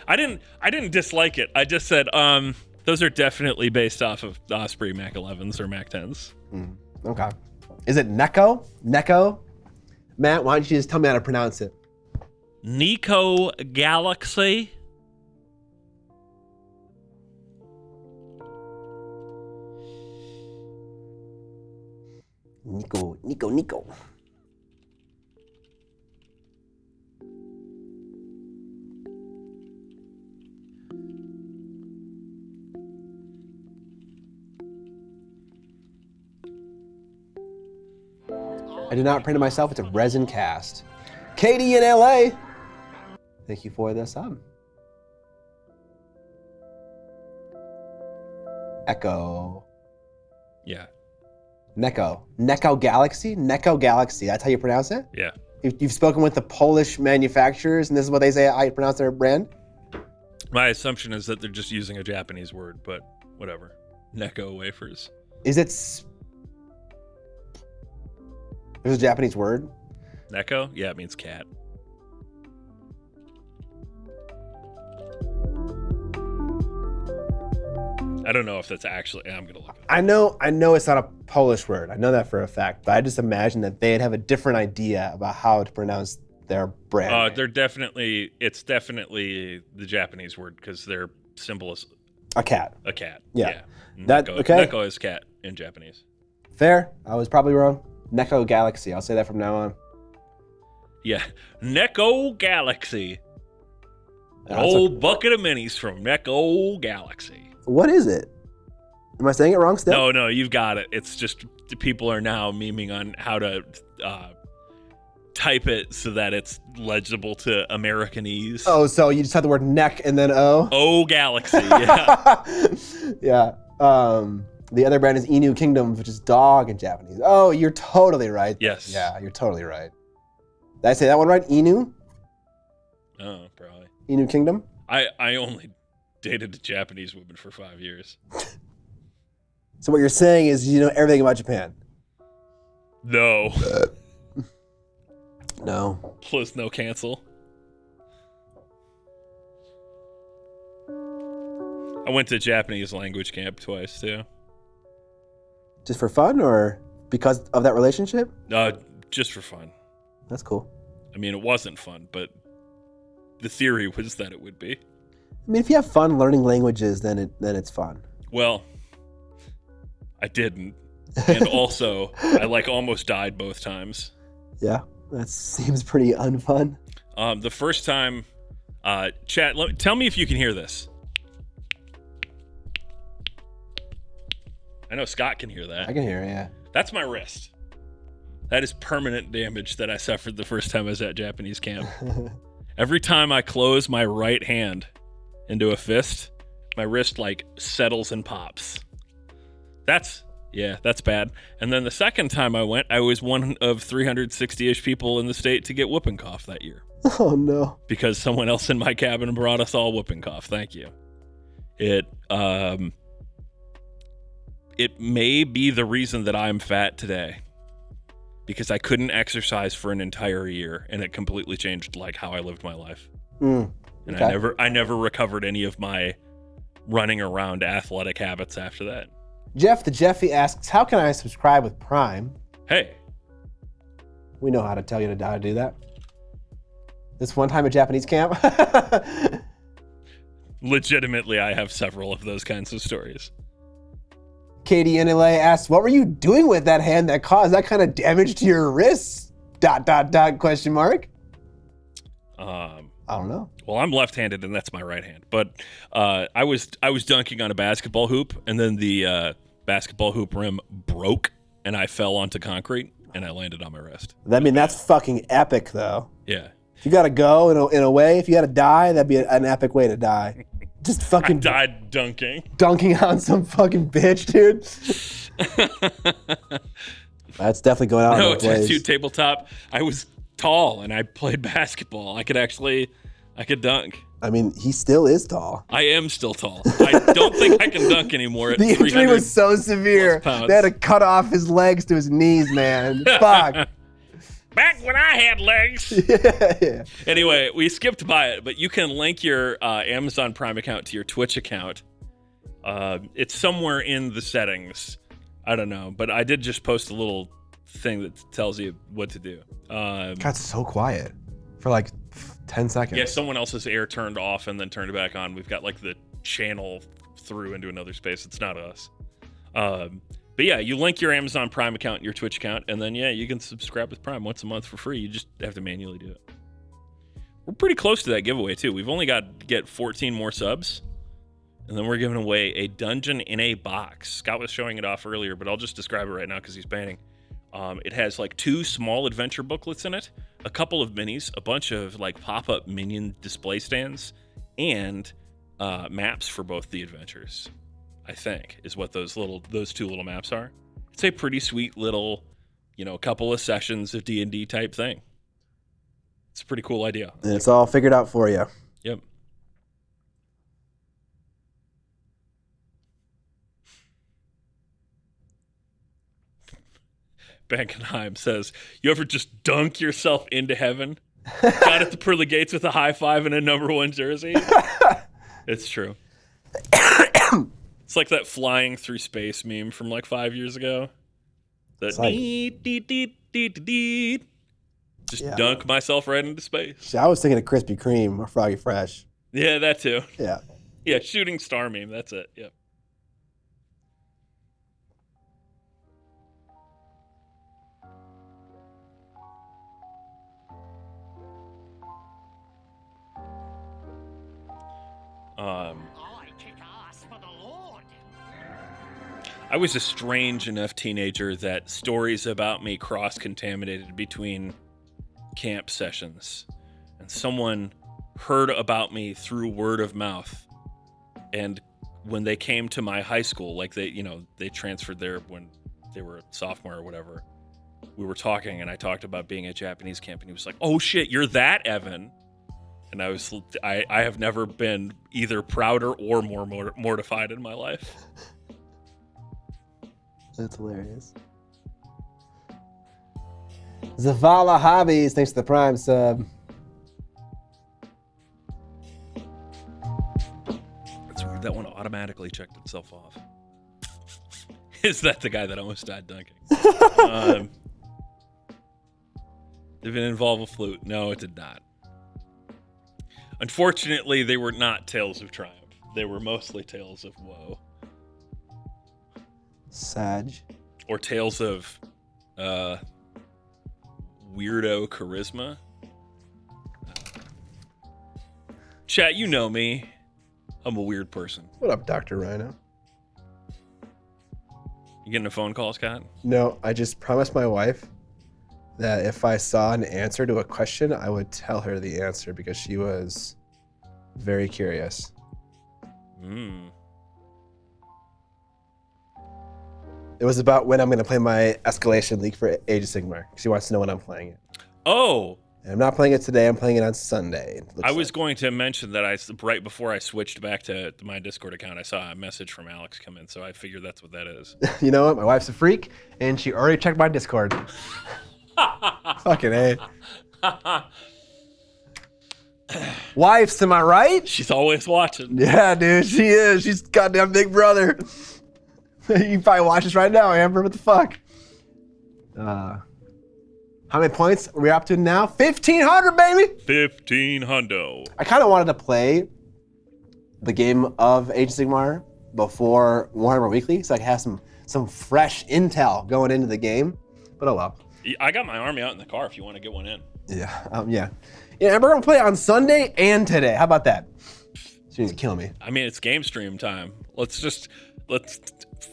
I didn't dislike it. I just said, those are definitely based off of the Osprey Mac 11s or Mac 10s. Okay. Is it Neko? Neko? Matt, why don't you just tell me how to pronounce it? Nico Galaxy. Nico. I did not print it myself. It's a resin cast. Katie in LA. Thank you for the sub. Echo. Yeah. Neko Galaxy? Neko Galaxy. That's how you pronounce it? Yeah. You've spoken with the Polish manufacturers, and this is what they say I pronounce their brand? My assumption is that they're just using a Japanese word, but whatever. Neko wafers. Is it... There's a Japanese word? Neko? Yeah, it means cat. I don't know if that's actually... I'm going to look it up. I know it's not a Polish word. I know that for a fact, but I just imagine that they'd have a different idea about how to pronounce their brand. It's definitely the Japanese word because their symbol is... A cat. A cat. Yeah. Neko is cat in Japanese. Fair. I was probably wrong. Neko Galaxy. I'll say that from now on. Yeah. Neko Galaxy. An old bucket of minis from Neko Galaxy. What is it? Am I saying it wrong still? No, you've got it. It's just people are now memeing on how to type it so that it's legible to Americanese. Oh, so you just had the word neck and then O? Oh, Galaxy, yeah. Yeah. The other brand is Inu Kingdoms, which is dog in Japanese. Oh, you're totally right. Yes. Yeah, you're totally right. Did I say that one right? Inu? Oh, probably. Inu Kingdom? I only dated a Japanese woman for 5 years. So what you're saying is you know everything about Japan? No. No. Plus no cancel. I went to Japanese language camp twice, too. Just for fun or because of that relationship? Just for fun. That's cool. I mean, it wasn't fun, but the theory was that it would be. I mean, if you have fun learning languages, then it's fun. Well, I didn't. And also, I almost died both times. Yeah, that seems pretty unfun. The first time, chat, tell me if you can hear this. I know Scott can hear that. I can hear it, yeah. That's my wrist. That is permanent damage that I suffered the first time I was at Japanese camp. Every time I close my right hand into a fist, my wrist settles and pops. That's bad. And then the second time I went, I was one of 360-ish people in the state to get whooping cough that year. Oh no. Because someone else in my cabin brought us all whooping cough. Thank you. It may be the reason that I'm fat today. Because I couldn't exercise for an entire year, and it completely changed how I lived my life. And okay. I never recovered any of my running around athletic habits after that. Jeff the Jeffy asks, how can I subscribe with Prime? Hey. We know how to tell you how to do that. This one time at Japanese camp. Legitimately, I have several of those kinds of stories. Katie in LA asks, what were you doing with that hand that caused that kind of damage to your wrists? ... question mark. I don't know. Well, I'm left-handed and that's my right hand. But I was dunking on a basketball hoop, and then the basketball hoop rim broke and I fell onto concrete and I landed on my wrist. That's fucking epic though. Yeah. If you gotta go in a way, if you gotta die, that'd be an epic way to die. Just fucking I died dunking on some fucking bitch, dude. That's definitely going out. No, tattoo tabletop. I was tall and I played basketball. I could dunk. I mean, he still is tall. I am still tall. I don't think I can dunk anymore at The injury was so severe, they had to cut off his legs to his knees, man. Fuck. Back when I had legs. Yeah. Anyway, we skipped by it, but you can link your Amazon Prime account to your Twitch account. It's somewhere in the settings. I don't know, but I did just post a little thing that tells you what to do. Got so quiet for 10 seconds. Yeah, someone else's air turned off and then turned it back on. We've got the channel through into another space. It's not us. But yeah, you link your Amazon Prime account and your Twitch account, and then you can subscribe with Prime once a month for free. You just have to manually do it. We're pretty close to that giveaway too. We've only got to get 14 more subs, and then we're giving away a dungeon in a box. Scott was showing it off earlier, but I'll just describe it right now because he's painting. It has 2 small adventure booklets in it, a couple of minis, a bunch of pop-up minion display stands, and maps for both the adventures. I think is what those 2 little maps are. It's a pretty sweet little, couple of sessions of D&D type thing. It's a pretty cool idea. And it's all figured out for you. Yep. Bankenheim says, you ever just dunk yourself into heaven? Got at the pearly gates with a high five and a number 1 jersey? It's true. It's like that flying through space meme from 5 years ago. That just dunk myself right into space. See, I was thinking of Krispy Kreme or Froggy Fresh. Yeah, that too. Yeah. Yeah, shooting star meme. That's it. Yep. I was a strange enough teenager that stories about me cross-contaminated between camp sessions. And someone heard about me through word of mouth and when they came to my high school, like they transferred there when they were a sophomore or whatever. We were talking, and I talked about being at Japanese camp, and he was like, "Oh shit, you're that Evan." And I have never been either prouder or more mortified in my life. That's hilarious. Zavala Hobbies, thanks to the Prime sub. It's weird that one automatically checked itself off. Is that the guy that almost died dunking? Did it involve a flute? No, it did not. Unfortunately, they were not tales of triumph. They were mostly tales of woe. Sag. Or tales of weirdo charisma. Chat, you know me. I'm a weird person. What up, Dr. Rhino? You getting a phone call, Scott? No, I just promised my wife that if I saw an answer to a question, I would tell her the answer because she was very curious. It was about when I'm going to play my Escalation League for Age of Sigmar. She wants to know when I'm playing it. Oh! And I'm not playing it today. I'm playing it on Sunday. I was going to mention that right before I switched back to my Discord account, I saw a message from Alex come in, so I figured that's what that is. You know what? My wife's a freak, and she already checked my Discord. Fucking A. Wives, am I right? She's always watching. Yeah, dude, she is. She's goddamn big brother. You probably watch this right now, Amber. What the fuck? How many points are we up to now? 1,500, baby! 1,500. I kind of wanted to play the game of Age of Sigmar before Warhammer Weekly, so I could have some fresh intel going into the game. But oh well. I got my army out in the car if you want to get one in. Yeah, yeah. Yeah, and we're gonna play it on Sunday and today. How about that? She needs to kill me. I mean, it's game stream time. Let's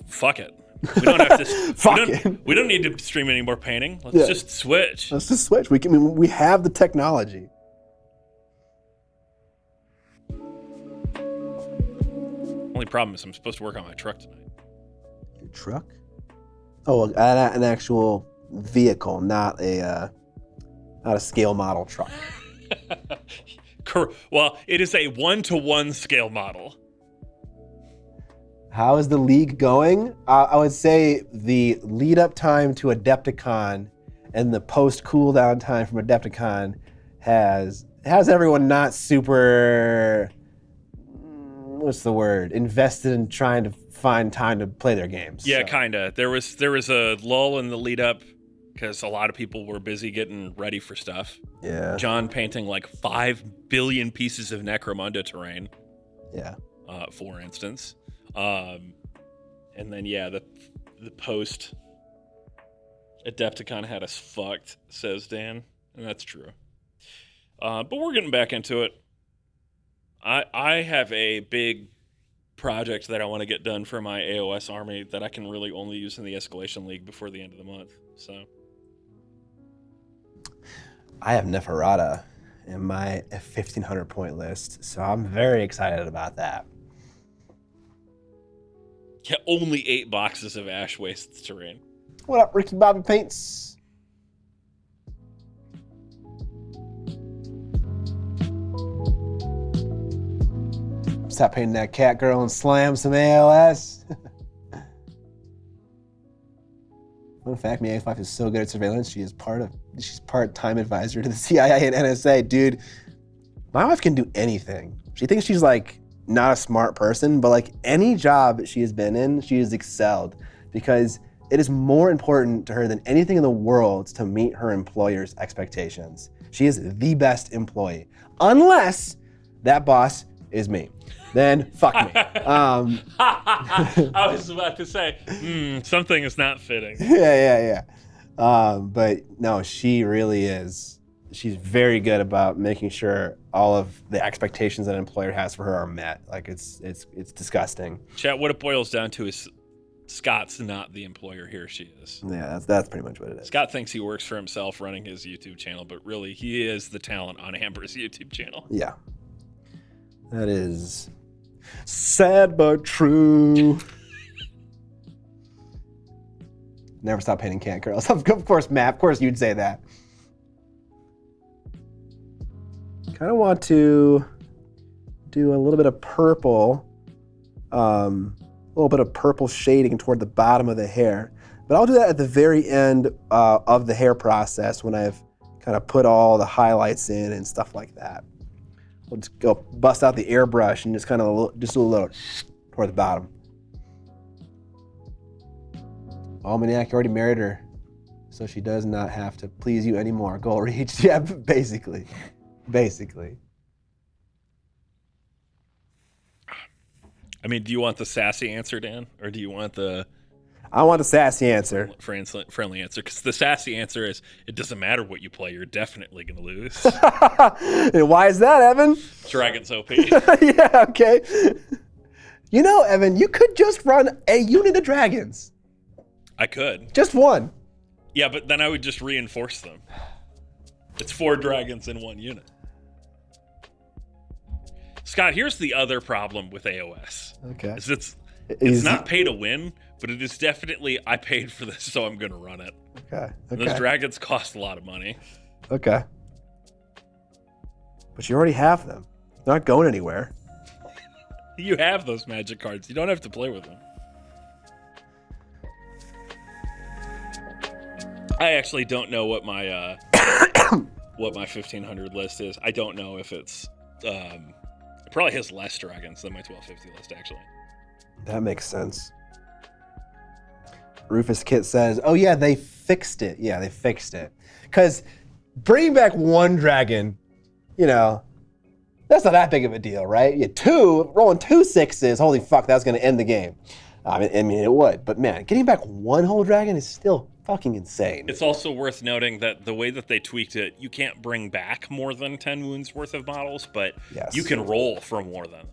fuck it. We don't have to. We don't need to stream any more painting. Let's just switch. Let's just switch. We have the technology. Only problem is I'm supposed to work on my truck tonight. Your truck? Oh, an actual vehicle, not a scale model truck. Well, it is a 1-to-1 scale model. How is the league going? I would say the lead-up time to Adepticon and the post-cooldown time from Adepticon has everyone not super, what's the word, invested in trying to find time to play their games. Yeah, kinda. There was a lull in the lead-up because a lot of people were busy getting ready for stuff. Yeah. John painting like 5 billion pieces of Necromunda terrain. Yeah. For instance. And then the post Adepticon had us fucked, says Dan, and that's true. But we're getting back into it. I have a big project that I want to get done for my AOS army that I can really only use in the Escalation League before the end of the month. So I have Neferata in my 1,500 point list, so I'm very excited about that. Yeah, only 8 boxes of Ash Wastes terrain. What up, Ricky Bobby Paints? Stop painting that cat girl and slam some AOS. Fun fact, Miniac's wife is so good at surveillance, she's part-time advisor to the CIA and NSA. Dude, my wife can do anything. She thinks she's like not a smart person, but like any job she has been in, she has excelled because it is more important to her than anything in the world to meet her employer's expectations. She is the best employee, unless that boss is me. Then fuck me. I was about to say, something is not fitting. Yeah. But no, she really is. She's very good about making sure all of the expectations that an employer has for her are met. Like it's disgusting. Chat, what it boils down to is Scott's not the employer here, she is. Yeah, that's pretty much what it is. Scott thinks he works for himself running his YouTube channel, but really he is the talent on Amber's YouTube channel. Yeah. That is. Sad but true. Never stop painting can curls. Of course, Matt. Of course, you'd say that. Kind of want to do a little bit of purple, a little bit of purple shading toward the bottom of the hair. But I'll do that at the very end of the hair process when I've kind of put all the highlights in and stuff like that. We'll just go bust out the airbrush and just kind of just do a little toward the bottom. Oh, Miniac, you already married her, so she does not have to please you anymore. Goal reached. Yeah, basically. Basically. I mean, do you want the sassy answer, Dan? Or do you want the... I want a sassy answer. Friendly answer. Because the sassy answer is, it doesn't matter what you play, you're definitely going to lose. And why is that, Evan? Dragon's OP. Yeah, okay. You know, Evan, you could just run a unit of dragons. I could. Just one. Yeah, but then I would just reinforce them. It's 4 dragons in 1 unit. Scott, here's the other problem with AOS. Okay. It's not pay to win, but it is definitely, I paid for this, so I'm going to run it. Okay. And those dragons cost a lot of money. Okay. But you already have them. They're not going anywhere. You have those magic cards. You don't have to play with them. I actually don't know what my what my 1500 list is. I don't know if it's it probably has less dragons than my 1250 list, actually. That makes sense. Rufus Kit says, "Oh yeah, they fixed it. Yeah, they fixed it. Because bringing back 1 dragon, you know, that's not that big of a deal, right? Yeah, rolling 2 6s. Holy fuck, that's going to end the game. I mean, it would. But man, getting back 1 whole dragon is still fucking insane. It's also worth noting that the way that they tweaked it, you can't bring back more than 10 wounds worth of models, but yes, you can roll for more than them.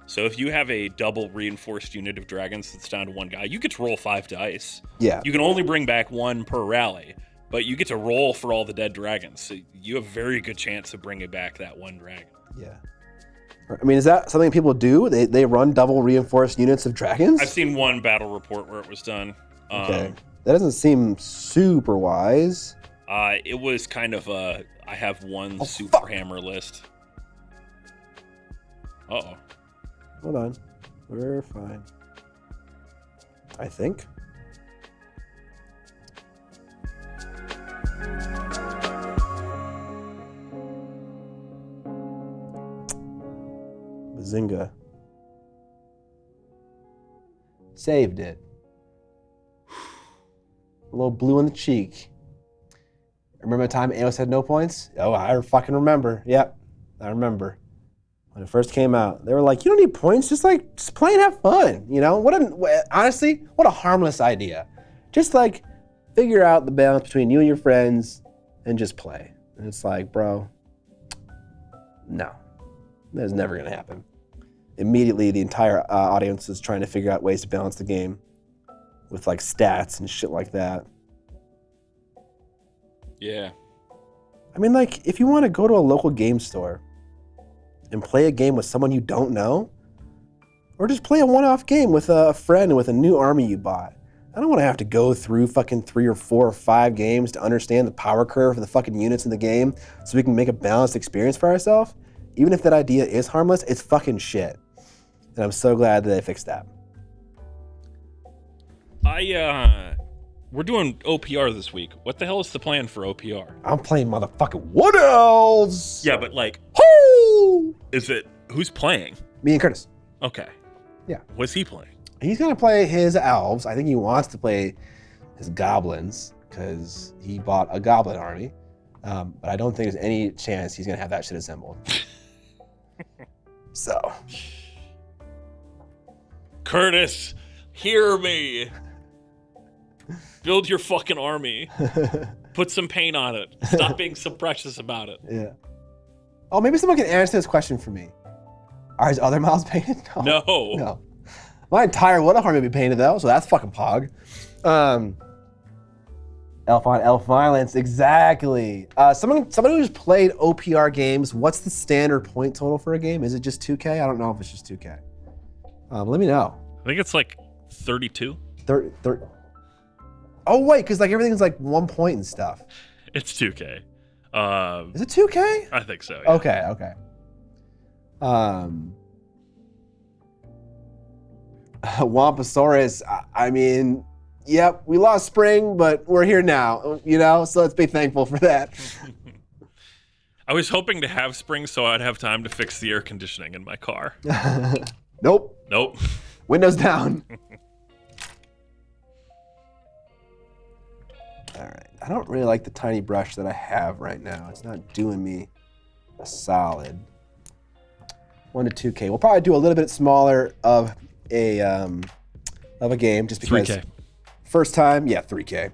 So if you have a double reinforced unit of dragons that's down to 1 guy, you get to roll 5 dice. Yeah. You can only bring back 1 per rally, but you get to roll for all the dead dragons. So you have a very good chance of bringing back that 1 dragon. Yeah. I mean, is that something people do? They run double reinforced units of dragons? I've seen 1 battle report where it was done. Okay. That doesn't seem super wise. It was kind of I have 1 super hammer list. Uh-oh. Hold on. We're fine. I think. Bazinga. Saved it. A little blue on the cheek. Remember the time AOS had no points? Oh, I fucking remember. Yep, I remember. When it first came out, they were like, you don't need points, just play and have fun. You know, honestly, what a harmless idea. Just like figure out the balance between you and your friends and just play. And it's like, bro, no, that's never gonna happen. Immediately, the entire audience is trying to figure out ways to balance the game with like stats and shit like that. Yeah. I mean, like, if you want to go to a local game store and play a game with someone you don't know, or just play a one-off game with a friend with a new army you bought. I don't want to have to go through fucking 3 or 4 or 5 games to understand the power curve of the fucking units in the game so we can make a balanced experience for ourselves. Even if that idea is harmless, it's fucking shit. And I'm so glad that they fixed that. We're doing OPR this week. What the hell is the plan for OPR? I'm playing motherfucking what else? Yeah, but like, who? Who's playing? Me and Curtis. Okay. Yeah. What's he playing? He's gonna play his elves. I think he wants to play his goblins because he bought a goblin army. But I don't think there's any chance he's gonna have that shit assembled. So. Curtis, hear me. Build your fucking army. Put some paint on it. Stop being so precious about it. Yeah. Oh, maybe someone can answer this question for me. Are his other models painted? No. My entire What army will be painted though, so that's fucking pog. Elf on elf violence, exactly. Somebody who's played OPR games, what's the standard point total for a game? Is it just 2K? I don't know if it's just 2K. Let me know. I think it's like 32. 30. Oh wait, because like everything's like 1 point and stuff. It's 2K. Is it 2K? I think so. Yeah. Okay. Wampasaurus. I mean, yep, we lost spring, but we're here now. So let's be thankful for that. I was hoping to have spring so I'd have time to fix the air conditioning in my car. Nope. Windows down. All right. I don't really like the tiny brush that I have right now. It's not doing me a solid. 1 to 2K. We'll probably do a little bit smaller of a game just because 3K. First time, 3K.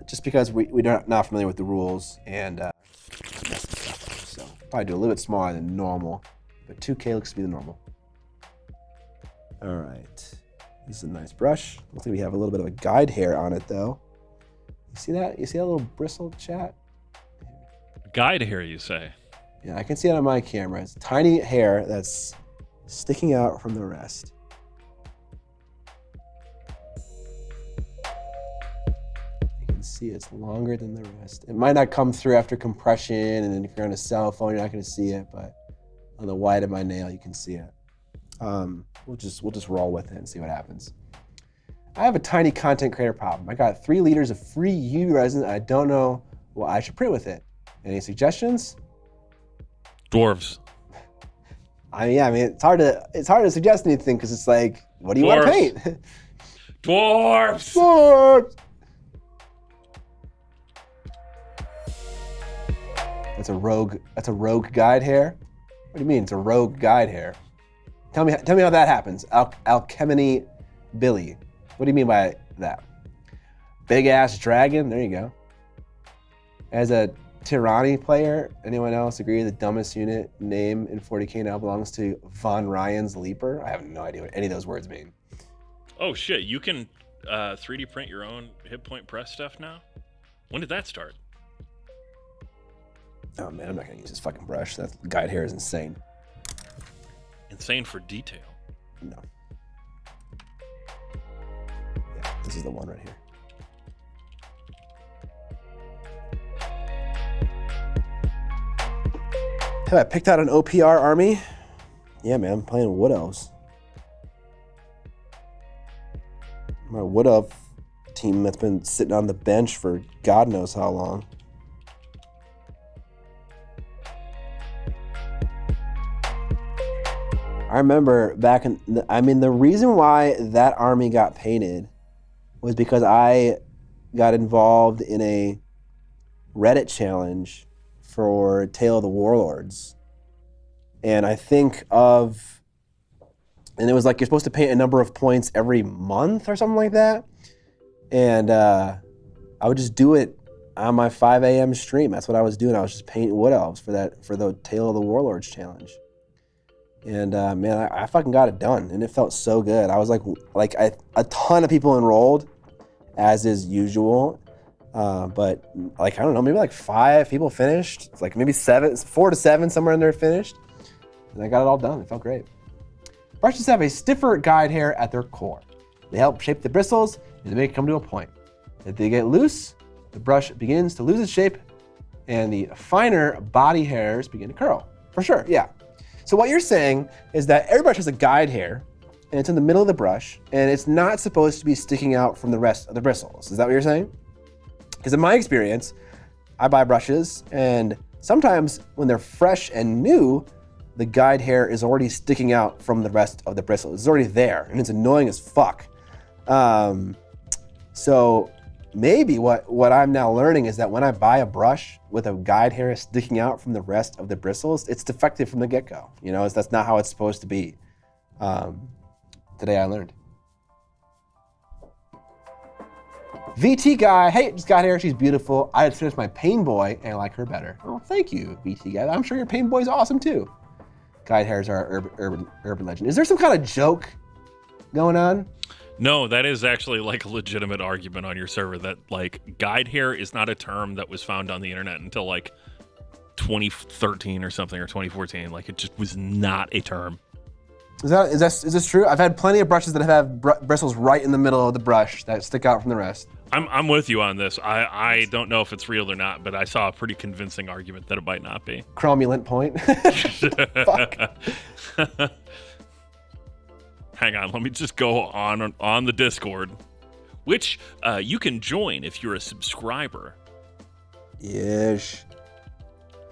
Just because we're not familiar with the rules and so probably do a little bit smaller than normal, but 2K looks to be the normal. All right, this is a nice brush. Looks like we have a little bit of a guide hair on it though. You see that? You see that little bristle, chat? Guide hair, you say? Yeah, I can see it on my camera. It's tiny hair that's sticking out from the rest. You can see it's longer than the rest. It might not come through after compression, and then if you're on a cell phone, you're not going to see it, but on the white of my nail, you can see it. We'll just roll with it and see what happens. I have a tiny content creator problem. I got 3 liters of free UV resin. I don't know what I should print with it. Any suggestions? Dwarves. I mean, it's hard to suggest anything because it's like, what do you want to paint? Dwarves. Dwarves. That's a rogue guide hair. What do you mean? It's a rogue guide hair. Tell me how that happens. Alchemy Billy. What do you mean by that? Big ass dragon. There you go. As a Tyranny player, anyone else agree the dumbest unit name in 40K now belongs to Von Ryan's Leaper? I have no idea what any of those words mean. Oh shit, you can 3D print your own hit point press stuff now? When did that start? Oh man, I'm not gonna use this fucking brush. That guide hair is insane. Insane for detail. No. Yeah, this is the one right here. Have I picked out an OPR army? Yeah, man, I'm playing Wood Elves. My Wood Elf team that's been sitting on the bench for God knows how long. I remember back in, the reason why that army got painted was because I got involved in a Reddit challenge for Tale of the Warlords. And I think of, and it was like you're supposed to paint a number of points every month or something like that. And I would just do it on my 5 a.m. stream. That's what I was doing. I was just painting Wood Elves for the Tale of the Warlords challenge. And man, I fucking got it done, and it felt so good. I was like a ton of people enrolled, as is usual. But like, I don't know, maybe like 5 people finished. It's like maybe 4 to 7, somewhere in there finished. And I got it all done. It felt great. Brushes have a stiffer guide hair at their core. They help shape the bristles and they make it come to a point. If they get loose, the brush begins to lose its shape and the finer body hairs begin to curl. For sure, yeah. So what you're saying is that every brush has a guide hair and it's in the middle of the brush and it's not supposed to be sticking out from the rest of the bristles. Is that what you're saying? Because in my experience, I buy brushes and sometimes when they're fresh and new, the guide hair is already sticking out from the rest of the bristles. It's already there and it's annoying as fuck. So maybe what I'm now learning is that when I buy a brush with a guide hair sticking out from the rest of the bristles, it's defective from the get-go. You know, that's not how it's supposed to be. Today I learned. VT guy, hey, just got here, she's beautiful. I had finished my Pain Boy and I like her better. Oh, thank you, VT guy. I'm sure your Pain Boy's awesome too. Guide hairs are urban legend. Is there some kind of joke going on? No, that is actually like a legitimate argument on your server that like guide hair is not a term that was found on the internet until like 2013 or something, or 2014. Like it just was not a term. Is this true? I've had plenty of brushes that have bristles right in the middle of the brush that stick out from the rest. I'm with you on this. I don't know if it's real or not, but I saw a pretty convincing argument that it might not be. Cromulent point. Fuck. Hang on, let me just go on the Discord, which you can join if you're a subscriber. Yes.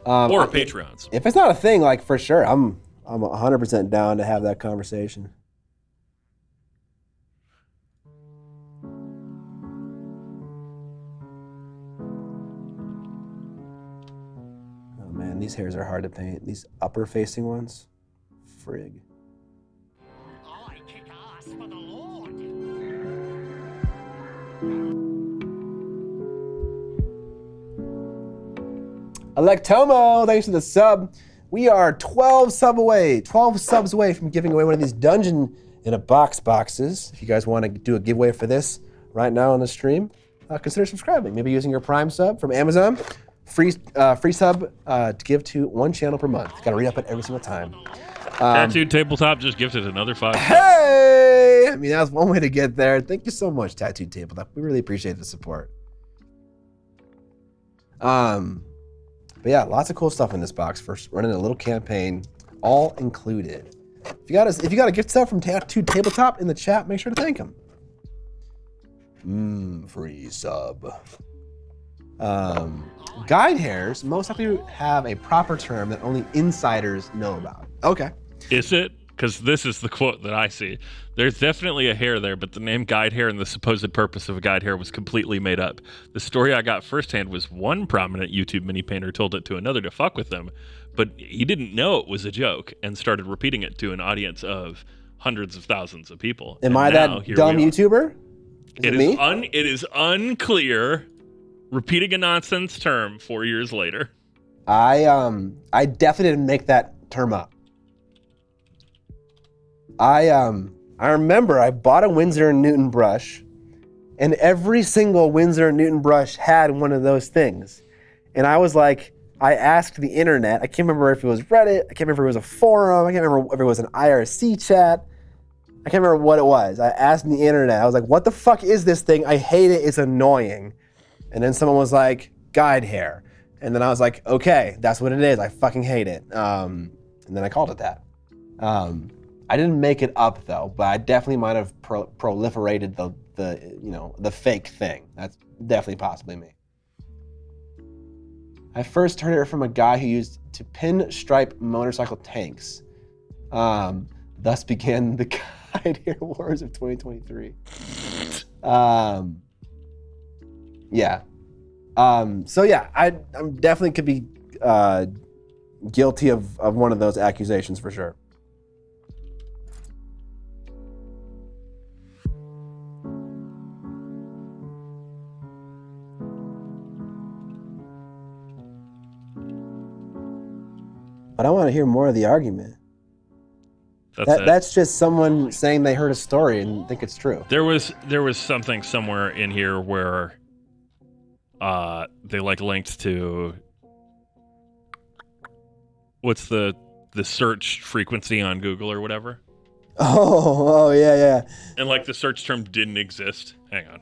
Or a Patreons. If it's not a thing, like for sure, I'm 100% down to have that conversation. Oh man, these hairs are hard to paint. These upper facing ones, frig. I kick ass for the Lord. Electomo, thanks for the sub. We are 12 subs away from giving away one of these Dungeon in a Box boxes. If you guys want to do a giveaway for this right now on the stream, consider subscribing. Maybe using your Prime sub from Amazon. Free sub to give to one channel per month. Got to re-up it every single time. Tattooed Tabletop just gifted another 5. Hey! I mean, that was one way to get there. Thank you so much, Tattooed Tabletop. We really appreciate the support. But yeah, lots of cool stuff in this box for running a little campaign, all included. If you got a gift sub from Tattooed Tabletop in the chat, make sure to thank him. Free sub. Guide hairs most likely have a proper term that only insiders know about. Okay. Is it? Because this is the quote that I see. There's definitely a hair there, but the name guide hair and the supposed purpose of a guide hair was completely made up. The story I got firsthand was one prominent YouTube mini painter told it to another to fuck with them, but he didn't know it was a joke and started repeating it to an audience of hundreds of thousands of people. Am I that dumb YouTuber? It is unclear. Repeating a nonsense term 4 years later. I definitely didn't make that term up. I remember I bought a Winsor & Newton brush, and every single Winsor & Newton brush had one of those things. And I was like, I asked the internet. I can't remember if it was Reddit. I can't remember if it was a forum. I can't remember if it was an IRC chat. I can't remember what it was. I asked the internet. I was like, what the fuck is this thing? I hate it. It's annoying. And then someone was like, guide hair. And then I was like, okay, that's what it is. I fucking hate it. And then I called it that. I didn't make it up though, but I definitely might have proliferated the fake thing. That's definitely possibly me. I first heard it from a guy who used to pinstripe motorcycle tanks. Thus began the guide hair wars of 2023. Yeah. So yeah, I'm definitely could be guilty of one of those accusations for sure. But I want to hear more of the argument. That's just someone saying they heard a story and think it's true. There was something somewhere in here where they like linked to what's the search frequency on Google or whatever. Oh yeah. And like the search term didn't exist. Hang on.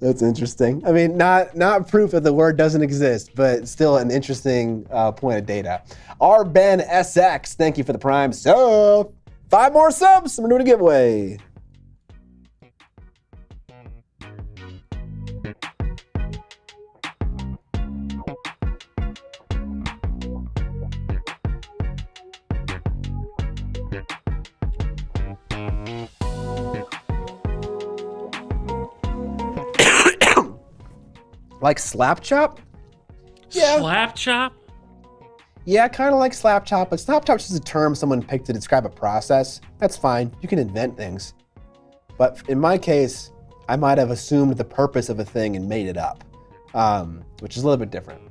That's interesting. I mean, not proof that the word doesn't exist, but still an interesting point of data. R Ben SX, thank you for the prime sub. 5 more subs. We're doing a giveaway. Like slap chop? Yeah. Slap chop? Yeah, kind of like slap chop, but slap chop is just a term someone picked to describe a process. That's fine. You can invent things. But in my case, I might have assumed the purpose of a thing and made it up, which is a little bit different.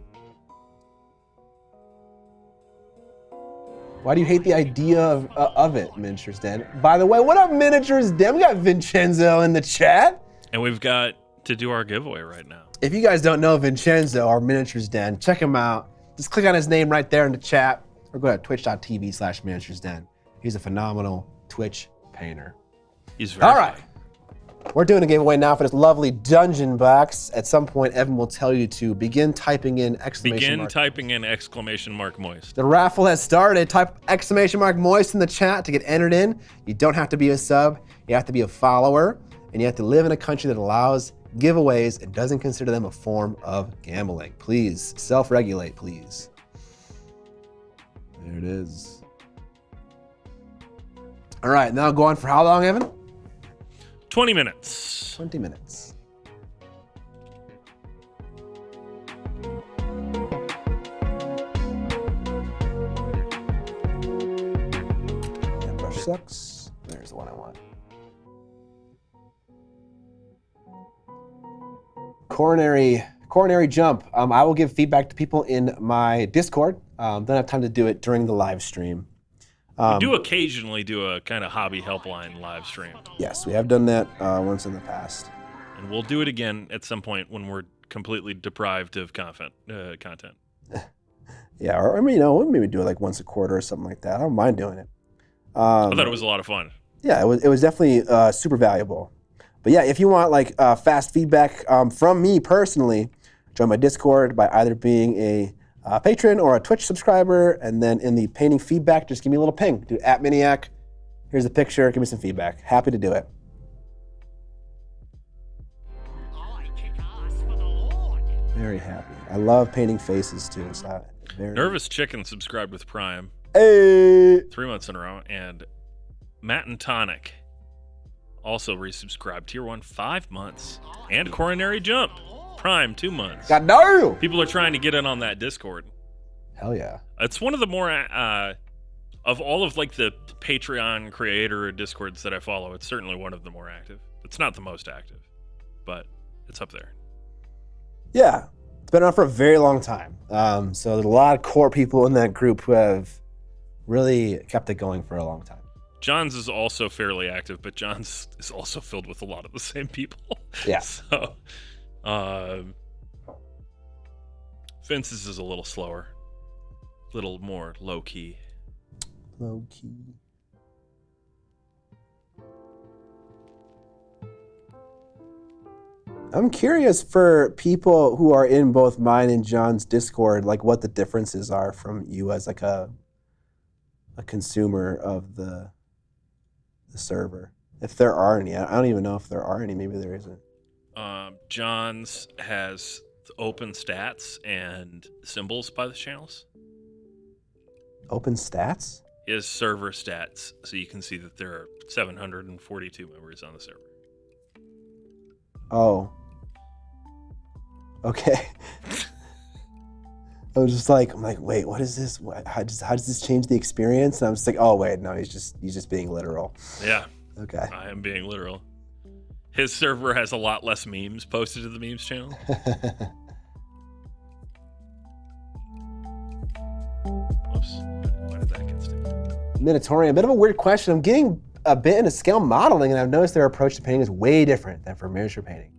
Why do you hate the idea of it, Miniatures Den? By the way, what up, Miniatures Den? We got Vincenzo in the chat. And we've got to do our giveaway right now. If you guys don't know Vincenzo, our Miniatures Den, check him out. Just click on his name right there in the chat, or go to twitch.tv/miniaturesden He's a phenomenal Twitch painter. He's very All right. funny. We're doing a giveaway now for this lovely dungeon box. At some point, Evan will tell you to begin typing in exclamation mark. Typing in exclamation mark moist. The raffle has started. Type exclamation mark moist in the chat to get entered in. You don't have to be a sub. You have to be a follower. And you have to live in a country that allows giveaways and doesn't consider them a form of gambling. Please, self-regulate, please. There it is. All right, now go on for how long, Evan? 20 minutes. 20 minutes. That brush sucks. There's the one I want. Coronary jump. I will give feedback to people in my Discord. Don't have time to do it during the live stream. We do occasionally do a kind of hobby helpline live stream. Yes, we have done that once in the past. And we'll do it again at some point when we're completely deprived of content. Yeah, or I mean, we'll maybe do it like once a quarter or something like that. I don't mind doing it. I thought it was a lot of fun. Yeah, it was definitely super valuable. But yeah, if you want like fast feedback from me personally, join my Discord by either being a patron or a Twitch subscriber, and then in the painting feedback, just give me a little ping. Do @Miniac. Here's a picture. Give me some feedback. Happy to do it. I kick ass for the Lord. Very happy. I love painting faces too. So very Nervous Chicken subscribed with Prime Hey. 3 months in a row, and Matt and Tonic also resubscribed. Tier 1 5 months, and Coronary Jump Prime 2 months. God no. People are trying to get in on that Discord. Hell yeah. It's one of the more of all of like the Patreon creator Discords that I follow. It's certainly one of the more active. It's not the most active, but it's up there. Yeah, it's been around for a very long time. So there's a lot of core people in that group who have really kept it going for a long time. John's is also fairly active, but John's is also filled with a lot of the same people. Yeah. So, Vince's is a little slower, a little more low key. Low key. I'm curious for people who are in both mine and John's Discord, like what the differences are from you as like a consumer of the server. If there are any. I don't even know if there are any. Maybe there isn't. John's has open stats and symbols by the channels. Open stats? His server stats, so you can see that there are 742 members on the server. Oh. Okay. I'm like, wait, what is this? How does this change the experience? And I'm just like, oh wait, no, he's just being literal. Yeah. Okay. I am being literal. His server has a lot less memes posted to the memes channel. Oops. Why did that get sticky? Minotaurian, a bit of a weird question. I'm getting a bit into scale modeling, and I've noticed their approach to painting is way different than for miniature painting.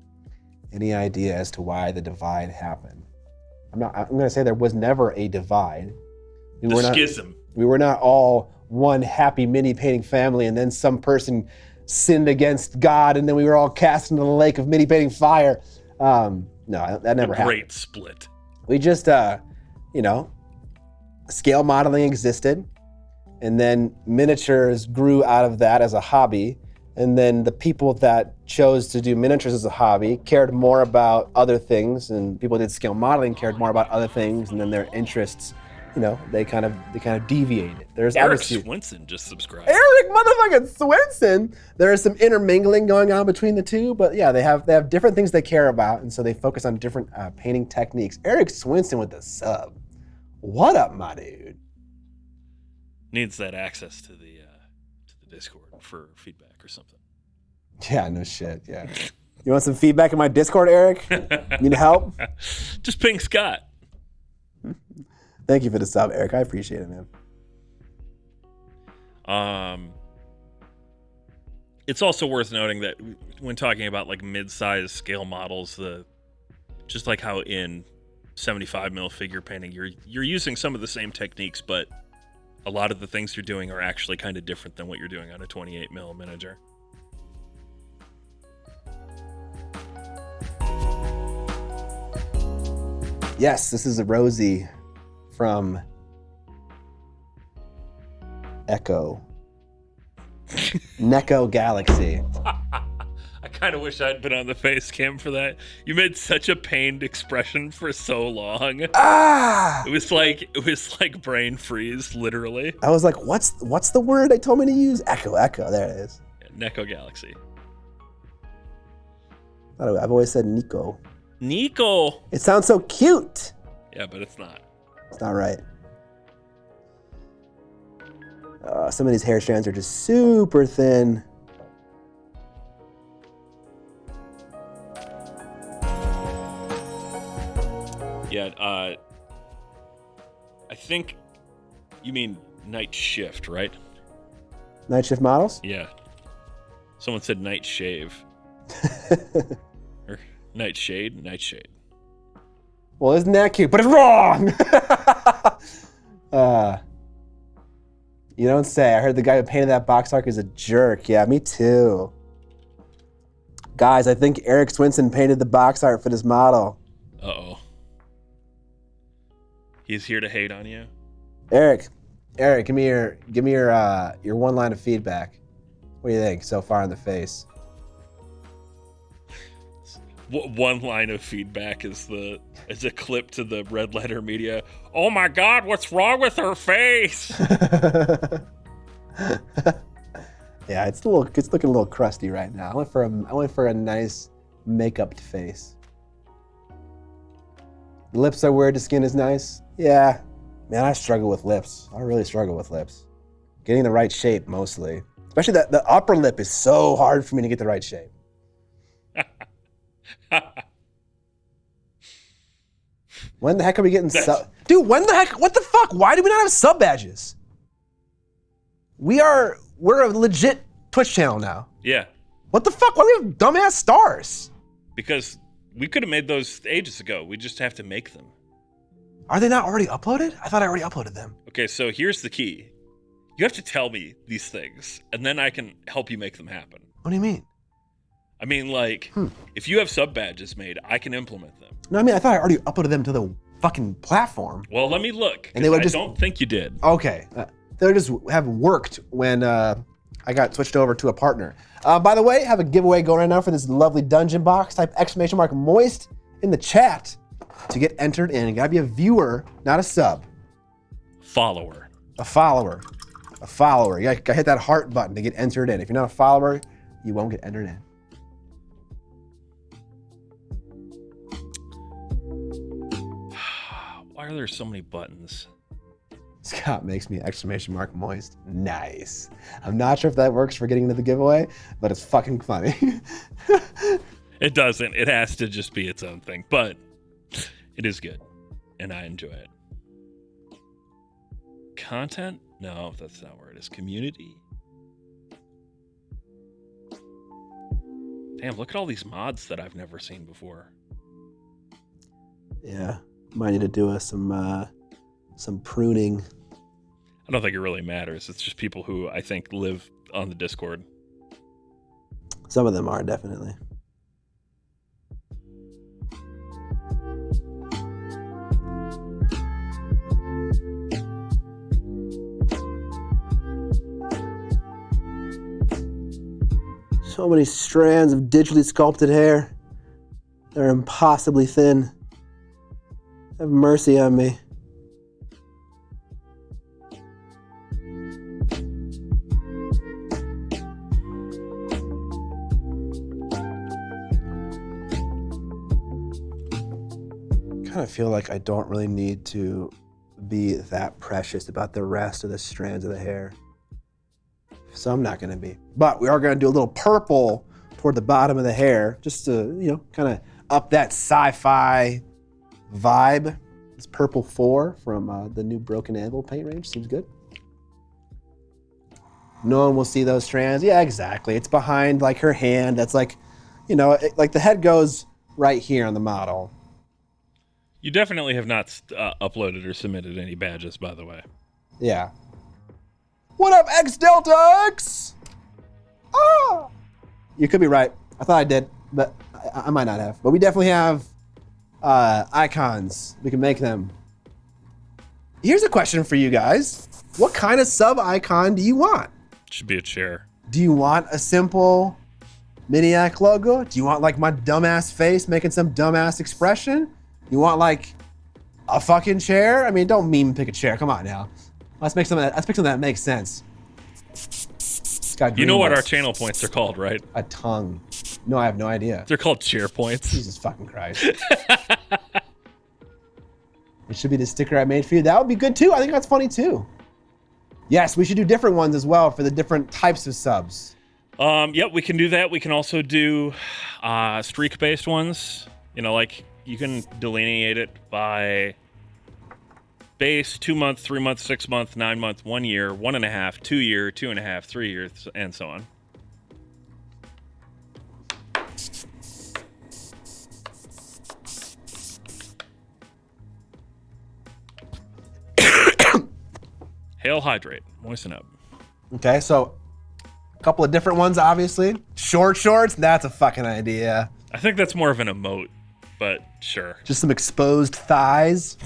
Any idea as to why the divide happened? I'm going to say there was never a divide. Schism. We were not all one happy mini painting family, and then some person sinned against God, and then we were all cast into the lake of mini painting fire. No, that never happened. Great split. We just, scale modeling existed, and then miniatures grew out of that as a hobby. And then the people that chose to do miniatures as a hobby cared more about other things, and people that did scale modeling cared more about other things, and then their interests, they kind of deviated. There's Erik obviously Swinson just subscribed. Erik motherfucking Swinson. There is some intermingling going on between the two, but yeah, they have different things they care about, and so they focus on different painting techniques. Erik Swinson with the sub. What up, my dude? Needs that access to the Discord for feedback or something. Yeah, no shit. Yeah. You want some feedback in my Discord, Erik? Need help? Just ping Scott. Thank you for the sub, Erik. I appreciate it, man. It's also worth noting that when talking about like mid-size scale models, just like how in 75 mil figure painting, you're using some of the same techniques, but a lot of the things you're doing are actually kind of different than what you're doing on a 28mm miniature. Yes, this is a Rosie from Echo. Neko Galaxy. I kind of wish I'd been on the face cam for that. You made such a pained expression for so long. Ah! It was like brain freeze, literally. I was like, what's the word they told me to use? Echo. There it is. Yeah, Neko Galaxy. I've always said Nico. Nico. It sounds so cute. Yeah, but it's not. It's not right. Some of these hair strands are just super thin. Yeah, I think you mean night shift, right? Night shift models? Yeah. Someone said night shave. Or night shade. Well, isn't that cute? But it's wrong! You don't say. I heard the guy who painted that box art is a jerk. Yeah, me too. Guys, I think Erik Swinson painted the box art for this model. Uh-oh. He's here to hate on you? Erik, give me your one line of feedback. What do you think so far in the face? One line of feedback is a clip to the Red Letter Media. Oh my God, what's wrong with her face? Yeah, it's looking a little crusty right now. I went for a nice makeup face. The lips are weird. The skin is nice. Yeah, man, I struggle with lips. I really struggle with lips. Getting the right shape mostly, especially the upper lip is so hard for me to get the right shape. When the heck are we getting Dude, when the heck? What the fuck? Why do we not have sub badges? We're a legit Twitch channel now. Yeah. What the fuck? Why do we have dumbass stars? Because we could have made those ages ago. We just have to make them. Are they not already uploaded? I thought I already uploaded them. Okay, so here's the key. You have to tell me these things, and then I can help you make them happen. What do you mean? I mean, like, if you have sub badges made, I can implement them. No, I mean, I thought I already uploaded them to the fucking platform. Well, let me look. And they would I don't think you did. Okay. They would just have worked when I got switched over to a partner. By the way, I have a giveaway going right now for this lovely dungeon box. Type !moist in the chat to get entered in. You gotta be a viewer, not a sub. Follower. A follower. A follower. You gotta hit that heart button to get entered in. If you're not a follower, you won't get entered in. Why are there so many buttons? Scott makes me !moist. Nice. I'm not sure if that works for getting into the giveaway, but it's fucking funny. It doesn't. It has to just be its own thing, but it is good, and I enjoy it. Content? No, that's not where it is. Community? Damn, look at all these mods that I've never seen before. Yeah, might need to do some pruning. I don't think it really matters. It's just people who I think live on the Discord. Some of them are, definitely. So many strands of digitally sculpted hair. They're impossibly thin. Have mercy on me. I feel like I don't really need to be that precious about the rest of the strands of the hair. So I'm not gonna be. But we are gonna do a little purple toward the bottom of the hair, just to, kind of up that sci-fi vibe. It's Purple 4 from the new Broken Anvil paint range. Seems good. No one will see those strands. Yeah, exactly. It's behind like her hand. That's like, like the head goes right here on the model. You definitely have not uploaded or submitted any badges, by the way. Yeah. What up, X Delta X? Ah! You could be right. I thought I did, but I might not have. But we definitely have icons. We can make them. Here's a question for you guys. What kind of sub icon do you want? Should be a chair. Do you want a simple Miniac logo? Do you want like my dumbass face making some dumbass expression? You want like a fucking chair? I mean, don't meme pick a chair. Come on now. Let's pick something that makes sense. You know what our channel points are called, right? A tongue. No, I have no idea. They're called chair points. Jesus fucking Christ. It should be the sticker I made for you. That would be good too. I think that's funny too. Yes, we should do different ones as well for the different types of subs. Yep, we can do that. We can also do streak-based ones. You know, like you can delineate it by base, 2 month, 3 month, 6 month, 9 month, 1 year, 1.5, 2 year, 2.5, 3 years, and so on. Hail, hydrate, moisten up. Okay, so a couple of different ones, obviously. Short shorts, that's a fucking idea. I think that's more of an emote, but sure. Just some exposed thighs.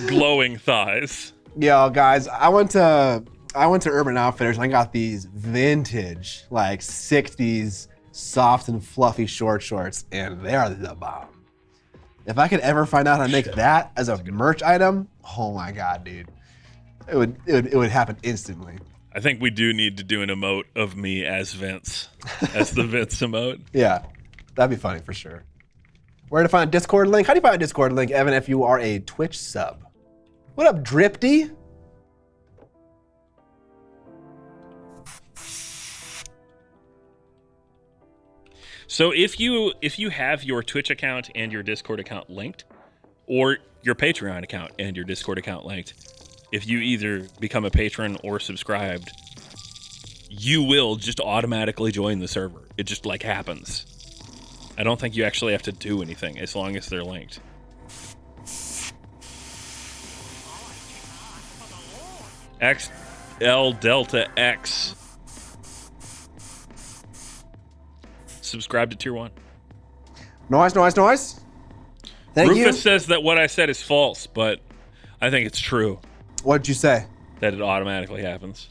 Glowing thighs. Yo, guys, I went to Urban Outfitters and I got these vintage, like 60s soft and fluffy short shorts, and they are the bomb. If I could ever find out how to make that as a merch item, oh my god, dude. It would happen instantly. I think we do need to do an emote of me as Vince, as the Vince emote. Yeah, that'd be funny for sure. Where to find a Discord link? How do you find a Discord link, Evan, if you are a Twitch sub? What up, Dripty? So if you have your Twitch account and your Discord account linked, or your Patreon account and your Discord account linked, if you either become a patron or subscribed, you will just automatically join the server. It just like happens. I don't think you actually have to do anything as long as they're linked. XL Delta X. Subscribe to Tier 1. Nice. Thank you. Rufus says that what I said is false, but I think it's true. What did you say? That it automatically happens.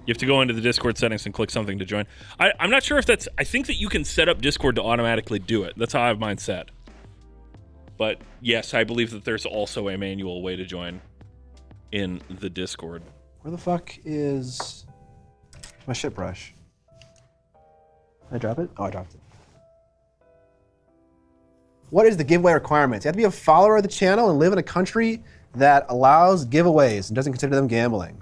You have to go into the Discord settings and click something to join. I'm not sure if that's... I think that you can set up Discord to automatically do it. That's how I have mine set. But yes, I believe that there's also a manual way to join in the Discord. Where the fuck is my shit brush? Did I drop it? Oh, I dropped it. What is the giveaway requirements? You have to be a follower of the channel and live in a country that allows giveaways and doesn't consider them gambling.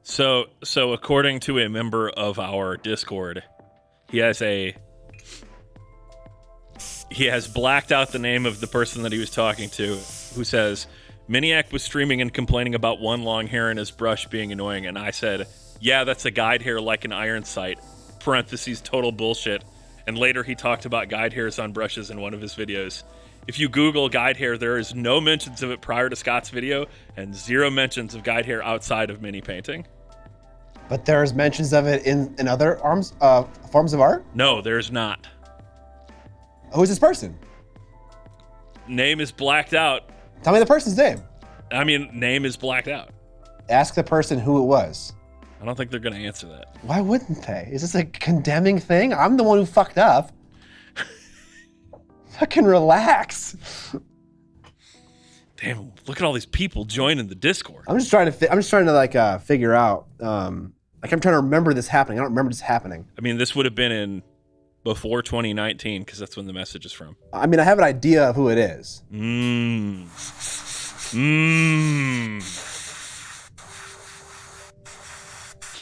So according to a member of our Discord, he has blacked out the name of the person that he was talking to, who says, Miniac was streaming and complaining about one long hair in his brush being annoying, and I said, yeah, that's a guide hair like an iron sight, parentheses, total bullshit. And later he talked about guide hairs on brushes in one of his videos. If you Google guide hair, there is no mentions of it prior to Scott's video and 0 mentions of guide hair outside of mini painting. But there's mentions of it in other forms of art? No, there's not. Who's this person? Name is blacked out. Tell me the person's name. I mean, name is blacked out. Ask the person who it was. I don't think they're going to answer that. Why wouldn't they? Is this a condemning thing? I'm the one who fucked up. Fucking relax. Damn, look at all these people joining the Discord. I'm just trying to like figure out. Like I'm trying to remember this happening. I don't remember this happening. I mean, this would have been in before 2019 because that's when the message is from. I mean, I have an idea of who it is.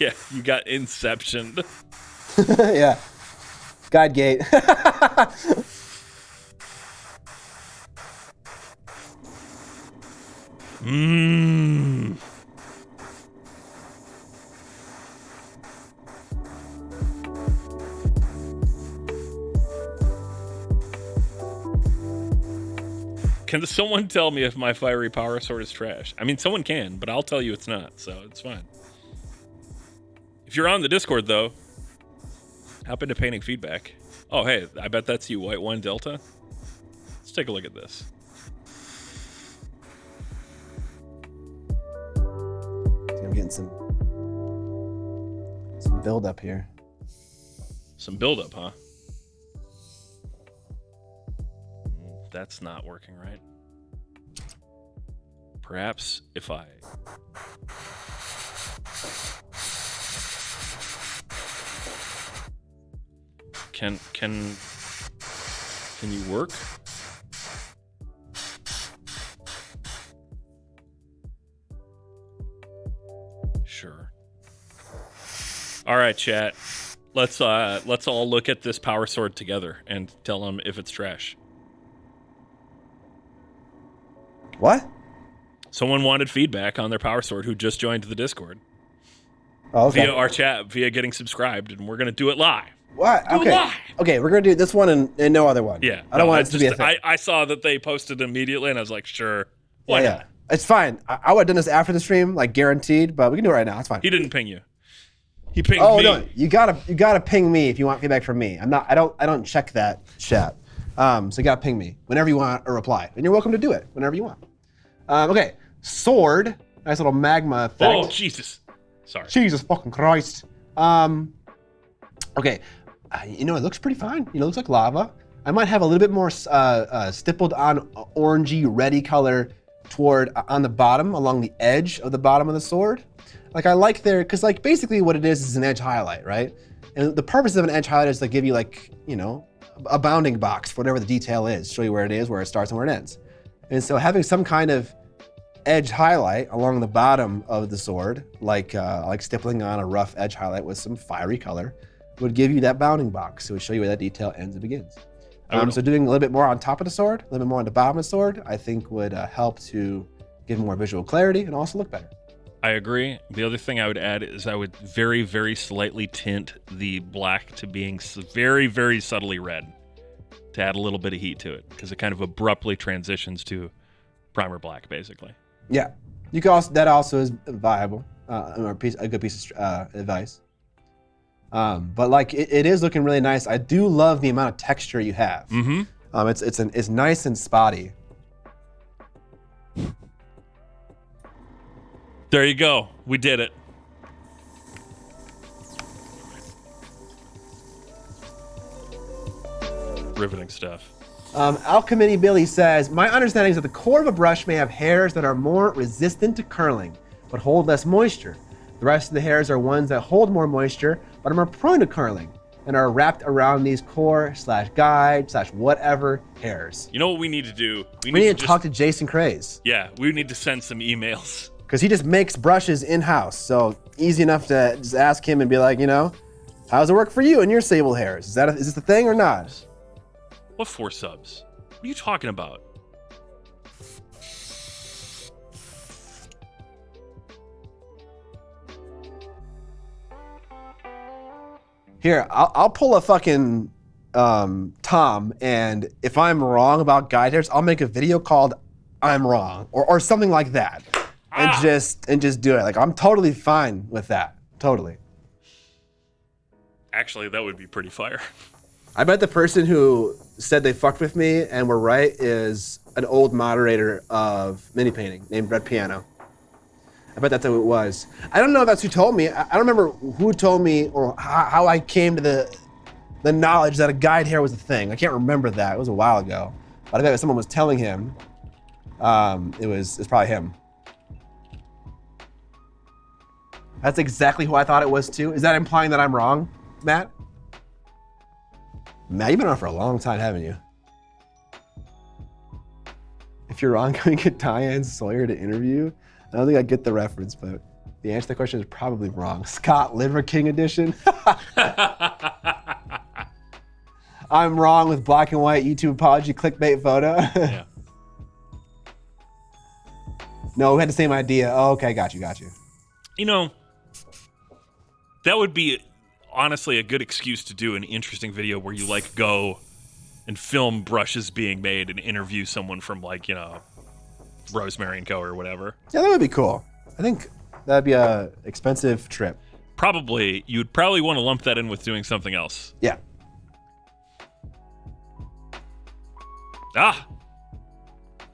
Yeah, you got inceptioned. Yeah. Guide gate. Can someone tell me if my fiery power sword is trash? I mean, someone can, but I'll tell you it's not, so it's fine. If you're on the Discord, though, hop into painting feedback. Oh, hey, I bet that's you, White One Delta. Let's take a look at this. I'm getting some build up here. Some build-up, huh? That's not working right. Perhaps if I... Can you work? Sure. All right, chat. Let's all look at this power sword together and tell them if it's trash. What? Someone wanted feedback on their power sword who just joined the Discord. Oh, okay. Via our chat, via getting subscribed, and we're gonna do it live. What? Do it live. Okay, we're gonna do this one and no other one. Yeah. I don't want it to be a thing. I saw that they posted immediately, and I was like, sure. Why not? It's fine. I would have done this after the stream, like guaranteed, but we can do it right now. It's fine. He didn't ping you. He pinged me. No, you gotta ping me if you want feedback from me. I don't check that chat. So you gotta ping me whenever you want a reply, and you're welcome to do it whenever you want. Okay, sword. Nice little magma effect. Oh Jesus! Sorry. Jesus fucking Christ. Okay, it looks pretty fine. It looks like lava. I might have a little bit more stippled on orangey, reddy color toward on the bottom, along the edge of the bottom of the sword. Like I like there, because like basically what it is an edge highlight, right? And the purpose of an edge highlight is to give you like, a bounding box for whatever the detail is, show you where it is, where it starts and where it ends. And so having some kind of edge highlight along the bottom of the sword, like stippling on a rough edge highlight with some fiery color, would give you that bounding box. It would show you where that detail ends and begins. So doing a little bit more on top of the sword, a little bit more on the bottom of the sword, I think would help to give more visual clarity and also look better. I agree. The other thing I would add is I would very, very slightly tint the black to being very, very subtly red to add a little bit of heat to it, because it kind of abruptly transitions to primer black, basically. Yeah, you can also, that also is viable, or a good piece of advice. But like it is looking really nice. I do love the amount of texture you have. Mm-hmm. It's nice and spotty. There you go. We did it. Riveting stuff. Alchemy Billy says, my understanding is that the core of a brush may have hairs that are more resistant to curling, but hold less moisture. The rest of the hairs are ones that hold more moisture, but are more prone to curling, and are wrapped around these core/guide/whatever hairs. You know what we need to do? We need to talk to Jason Craze. Yeah, we need to send some emails. Because he just makes brushes in-house, so easy enough to just ask him and be like, how does it work for you and your sable hairs? Is this the thing or not? What 4 subs? What are you talking about? Here, I'll pull a fucking Tom, and if I'm wrong about guide hairs, I'll make a video called "I'm Wrong" or something like that, and just do it. Like I'm totally fine with that. Totally. Actually, that would be pretty fire. I bet the person who said they fucked with me and were right is an old moderator of mini painting named Red Piano. I bet that's who it was. I don't know if that's who told me. I don't remember who told me or how I came to the knowledge that a guide hair was a thing. I can't remember that. It was a while ago. But I bet if someone was telling him, it's probably him. That's exactly who I thought it was too. Is that implying that I'm wrong, Matt? Matt, you've been on for a long time, haven't you? If you're wrong, can we get Taya and Sawyer to interview? I don't think I get the reference, but the answer to the question is probably wrong. Scott Liver King edition. I'm wrong with black and white YouTube apology clickbait photo. Yeah. No, we had the same idea. Oh, okay, got you. That would be honestly a good excuse to do an interesting video where you go and film brushes being made and interview someone from like, Rosemary and Co. or whatever. Yeah, that would be cool. I think that'd be a expensive trip. You'd probably want to lump that in with doing something else. Yeah.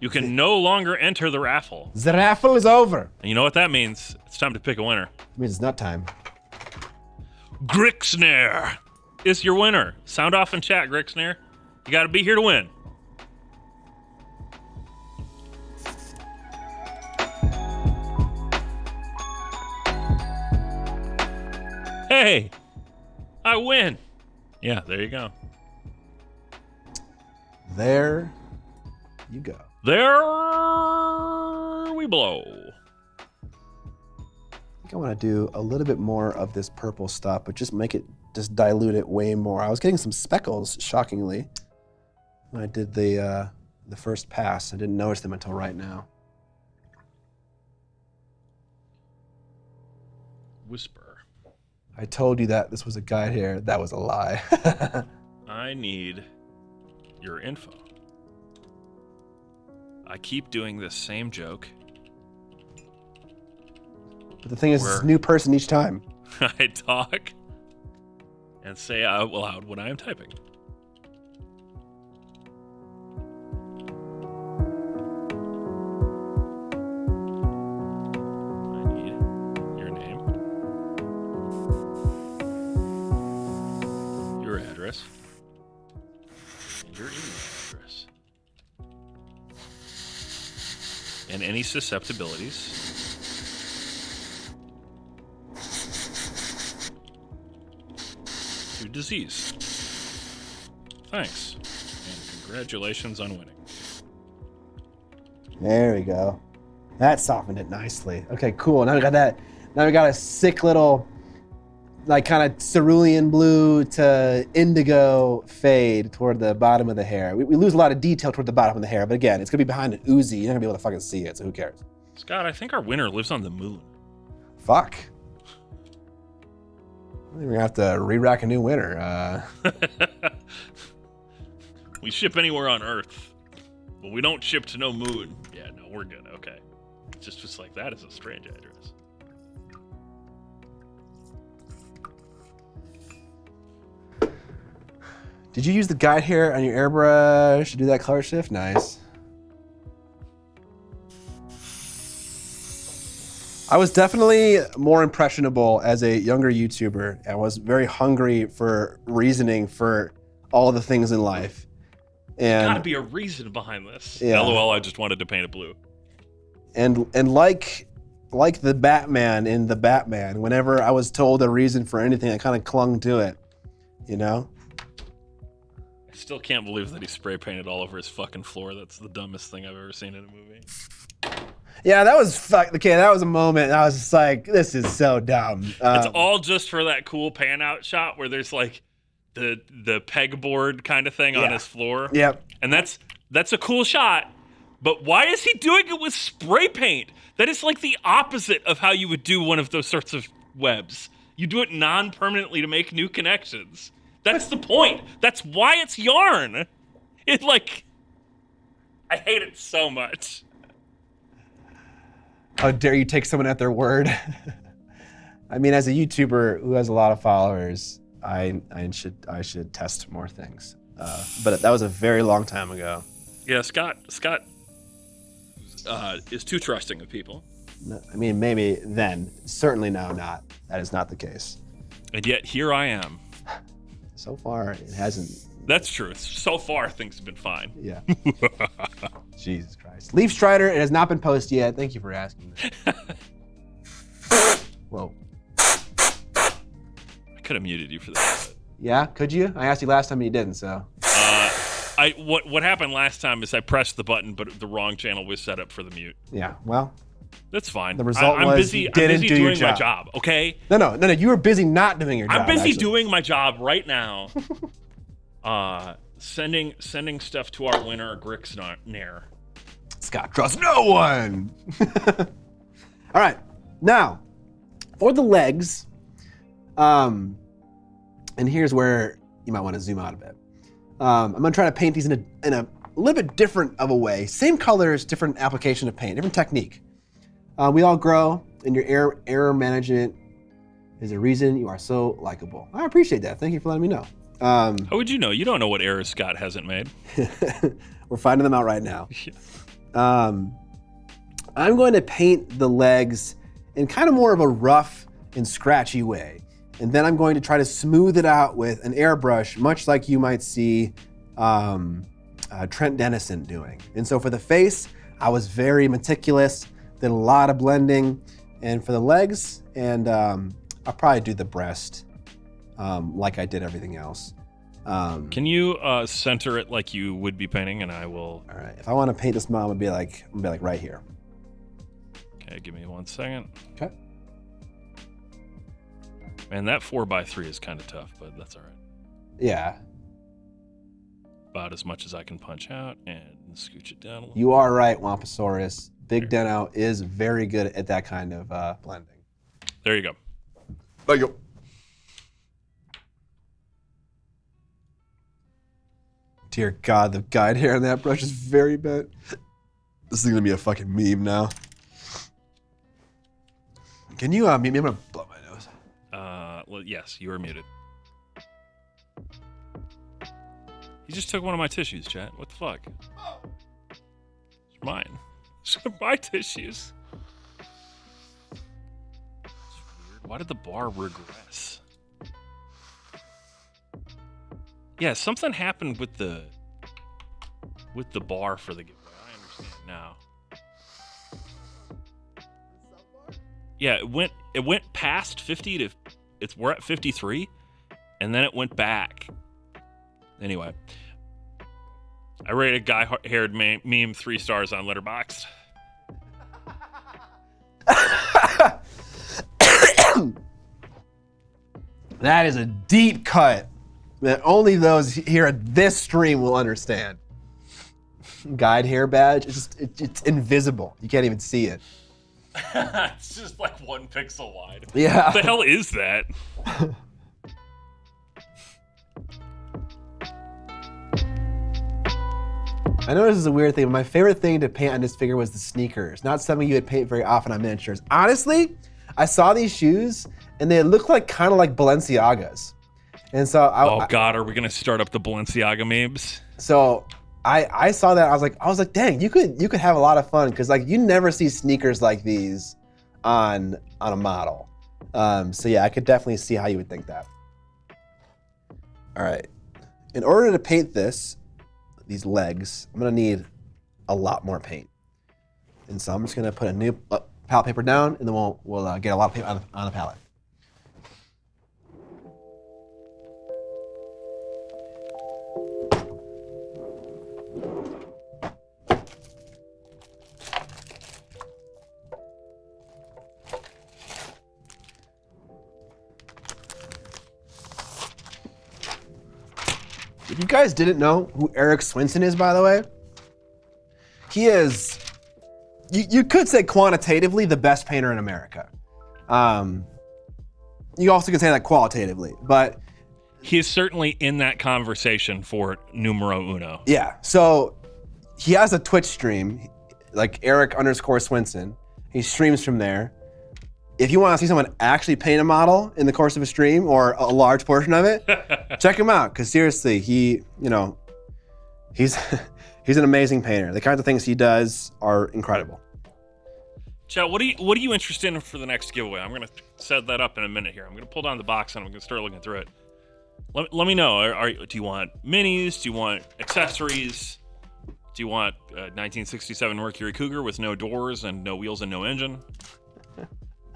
You can no longer enter the raffle. The raffle is over. And you know what that means? It's time to pick a winner. It means it's nut time. Grixner is your winner. Sound off in chat, Grixner. You got to be here to win. Hey, I win. Yeah, there you go. There you go. There we blow. I think I want to do a little bit more of this purple stuff, but just dilute it way more. I was getting some speckles, shockingly, when I did the first pass. I didn't notice them until right now. Whisper. I told you that this was a guide here. That was a lie. I need your info. I keep doing this same joke. But the thing is, it's a new person each time. I talk and say out loud when I am typing. I need your name, your address, and your email address, and any susceptibilities. Disease. Thanks. And congratulations on winning. There we go. That softened it nicely. Okay, cool. Now we got that. Now we got a sick little, like, kind of cerulean blue to indigo fade toward the bottom of the hair. We lose a lot of detail toward the bottom of the hair, but again, it's gonna be behind an Uzi. You're not gonna be able to fucking see it, so who cares? Scott, I think our winner lives on the moon. Fuck. I think we're gonna have to re-rack a new winner. We ship anywhere on Earth, but we don't ship to no moon. Yeah, no, we're good. Okay. Just like that is a strange address. Did you use the guide here on your airbrush to do that color shift? Nice. I was definitely more impressionable as a younger YouTuber. I was very hungry for reasoning for all the things in life. And gotta be a reason behind this. Yeah. LOL, I just wanted to paint it blue. And like the Batman in The Batman, whenever I was told a reason for anything, I kind of clung to it, you know? I still can't believe that he spray painted all over his fucking floor. That's the dumbest thing I've ever seen in a movie. Yeah, that was that was a moment. I was just like, this is so dumb. It's all just for that cool pan out shot where there's like the pegboard kind of thing on his floor. Yep. And that's a cool shot. But why is he doing it with spray paint? That is like the opposite of how you would do one of those sorts of webs. You do it non-permanently to make new connections. That's the point. That's why it's yarn. I hate it so much. How dare you take someone at their word? I mean, as a YouTuber who has a lot of followers, I should test more things. But that was a very long time ago. Yeah, Scott is too trusting of people. No, I mean, maybe then. Certainly now not. That is not the case. And yet here I am. So far, it hasn't. That's true. So far, things have been fine. Yeah. Jesus Christ. Leaf Strider, it has not been posted yet. Thank you for asking. Whoa. I could have muted you for that. Yeah, could you? I asked you last time and you didn't, so. What happened last time is I pressed the button, but the wrong channel was set up for the mute. Yeah, well. That's fine. The result I'm was busy, you didn't I'm busy do doing your job. my job, okay? No, you were busy not doing your job. I'm busy actually. doing my job right now. Sending stuff to our winner, Grixner. Scott trusts no one. All right, now for the legs, and here's where you might want to zoom out a bit. I'm gonna try to paint these in a little bit different of a way. Same colors, different application of paint, different technique. We all grow, and your error management is the reason you are so likable. I appreciate that. Thank you for letting me know. How would you know? You don't know what errors Scott hasn't made. We're finding them out right now. I'm going to paint the legs in kind of more of a rough and scratchy way. And then I'm going to try to smooth it out with an airbrush, much like you might see Trent Dennison doing. And so for the face, I was very meticulous, did a lot of blending. And for the legs, and I'll probably do the breast like I did everything else. Can you center it like you would be painting, and I will... All right, if I want to paint this mom, I'm gonna be like right here. Okay, give me 1 second. Okay. Man, that 4x3 is kind of tough, but that's all right. Yeah. About as much as I can punch out and scooch it down a little. You are right, Wamposaurus. Big Deno is very good at that kind of blending. There you go. There you go. Dear God, the guide hair on that brush is very bad. This is gonna be a fucking meme now. Can you mute me? I'm gonna blow my nose. Well, yes, you are muted. He just took one of my tissues, chat. What the fuck? It's mine. It's my tissues. It's weird. Why did the bar regress? Yeah, something happened with the bar for the giveaway. I understand now. Yeah, it went past 50 to we're at 53, and then it went back. Anyway, I rated guy-haired meme 3 stars on Letterboxd. That is a deep cut that only those here at this stream will understand. Guide hair badge, it's invisible. You can't even see it. It's just like 1 pixel wide. Yeah. What the hell is that? I know this is a weird thing, but my favorite thing to paint on this figure was the sneakers. Not something you would paint very often on miniatures. Honestly, I saw these shoes and they look like kind of like Balenciagas. And so God, are we gonna start up the Balenciaga memes? So I saw that, I was like, dang, you could have a lot of fun, because like you never see sneakers like these on a model. So yeah, I could definitely see how you would think that. All right, in order to paint these legs, I'm gonna need a lot more paint. And so I'm just gonna put a new palette paper down, and then we'll get a lot of paint on the palette. If you guys didn't know who Erik Swinson is, by the way, he is, you could say quantitatively, the best painter in America. You also can say that qualitatively, but he is certainly in that conversation for numero uno. Yeah, so he has a Twitch stream, like Erik_Swinson. He streams from there. If you want to see someone actually paint a model in the course of a stream or a large portion of it, check him out. Because seriously, he's an amazing painter. The kinds of things he does are incredible. Chat, what are you interested in for the next giveaway? I'm gonna set that up in a minute here. I'm gonna pull down the box and I'm gonna start looking through it. Let me know. Do you want minis? Do you want accessories? Do you want 1967 Mercury Cougar with no doors and no wheels and no engine?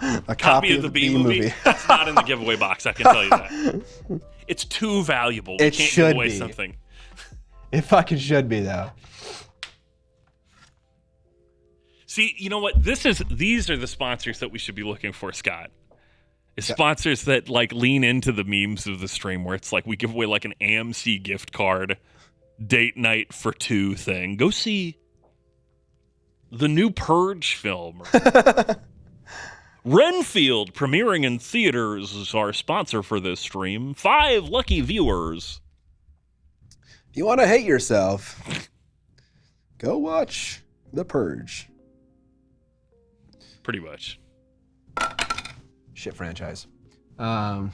A copy of the B movie. That's not in the giveaway box, I can tell you that. It's too valuable. We can't give away something. It fucking should be, though. See, you know what? These are the sponsors that we should be looking for, Scott. Sponsors that like lean into the memes of the stream, where it's like we give away like an AMC gift card, date night for 2 thing. Go see the new Purge film. Renfield premiering in theaters is our sponsor for this stream. 5 lucky viewers. you want to hate yourself, go watch The Purge. Pretty much. Shit franchise. Every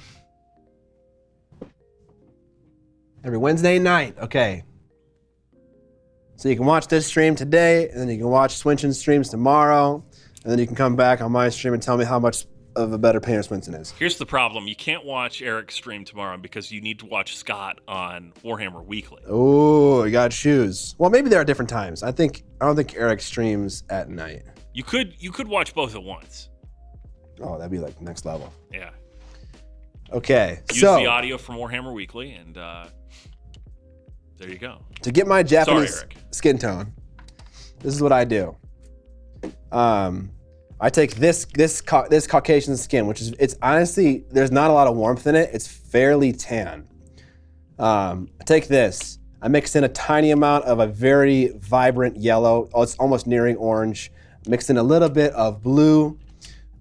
Wednesday night. Okay. So you can watch this stream today, and then you can watch Swinson's streams tomorrow, and then you can come back on my stream and tell me how much of a better painter Swinson is. Here's the problem. You can't watch Eric's stream tomorrow because you need to watch Scott on Warhammer Weekly. Oh, you got to choose. Well, maybe there are different times. I don't think Eric streams at night. You could watch both at once. Oh, that'd be like next level. Yeah. Okay, Use so the audio from Warhammer Weekly, and there you go. to get my Japanese Eric. skin tone, this is what I do. I take this Caucasian skin, which is, it's honestly, there's not a lot of warmth in it. It's fairly tan. I take this. I mix in a tiny amount of a very vibrant yellow. Oh, it's almost nearing orange. Mix in a little bit of blue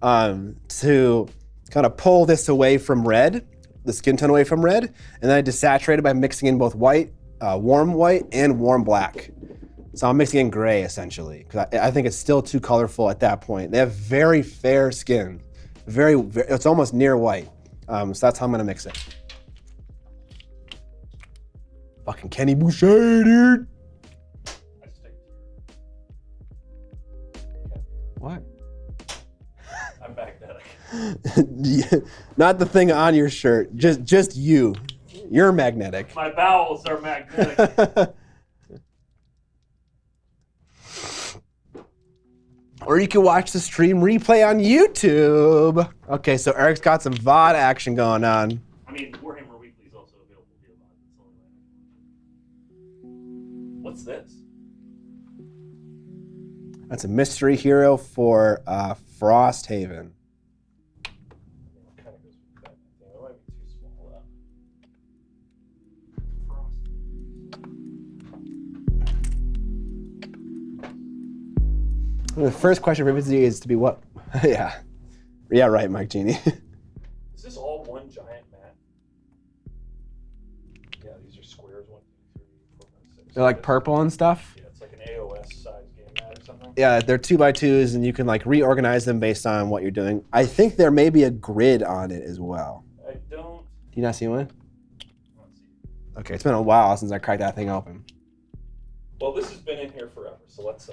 to kind of pull this away from red, the skin tone away from red. And then I desaturate it by mixing in both white, warm white, and warm black. So I'm mixing in gray, essentially, because I think it's still too colorful at that point. They have very fair skin. Very, it's almost near white. So that's how I'm gonna mix it. Fucking Kenny Boucher, dude. What? I'm magnetic. Yeah, not the thing on your shirt, just you. You're magnetic. My bowels are magnetic. Or you can watch the stream replay on YouTube. Okay, so Eric's got some VOD action going on. I mean, Warhammer Weekly is also available via VOD. What's this? That's a mystery hero for Frosthaven. The first question for everybody is to be what? Yeah, right, Mike Genie. Is this all one giant mat? Yeah, these are squares. 1, 2, 3, 4, 5, 6. They're like purple and stuff. Yeah, it's like an AOS size game mat or something. Yeah, they're 2x2s, and you can like reorganize them based on what you're doing. I think there may be a grid on it as well. I don't. Do you not see one? Let's see. Okay, it's been a while since I cracked that thing open. Well, this has been in here forever, so let's.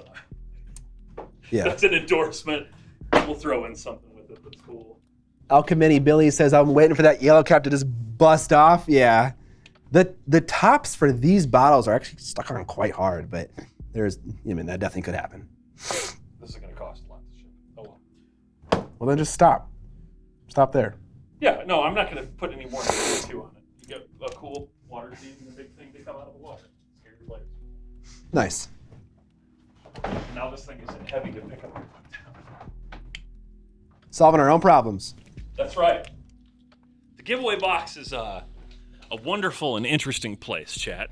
Yeah. That's an endorsement. We'll throw in something with it that's cool. Alchemy Billy says, I'm waiting for that yellow cap to just bust off. Yeah. The tops for these bottles are actually stuck on quite hard, but that definitely could happen. This is going to cost a lot to ship. Oh well. Well, then just stop. Stop there. Yeah, no, I'm not going to put any more than 2 on it. You get a cool water seed and a big thing to come out of the water. Scare your players. Nice. Now this thing isn't heavy to pick up. Solving our own problems. That's right. The giveaway box is a wonderful and interesting place, chat.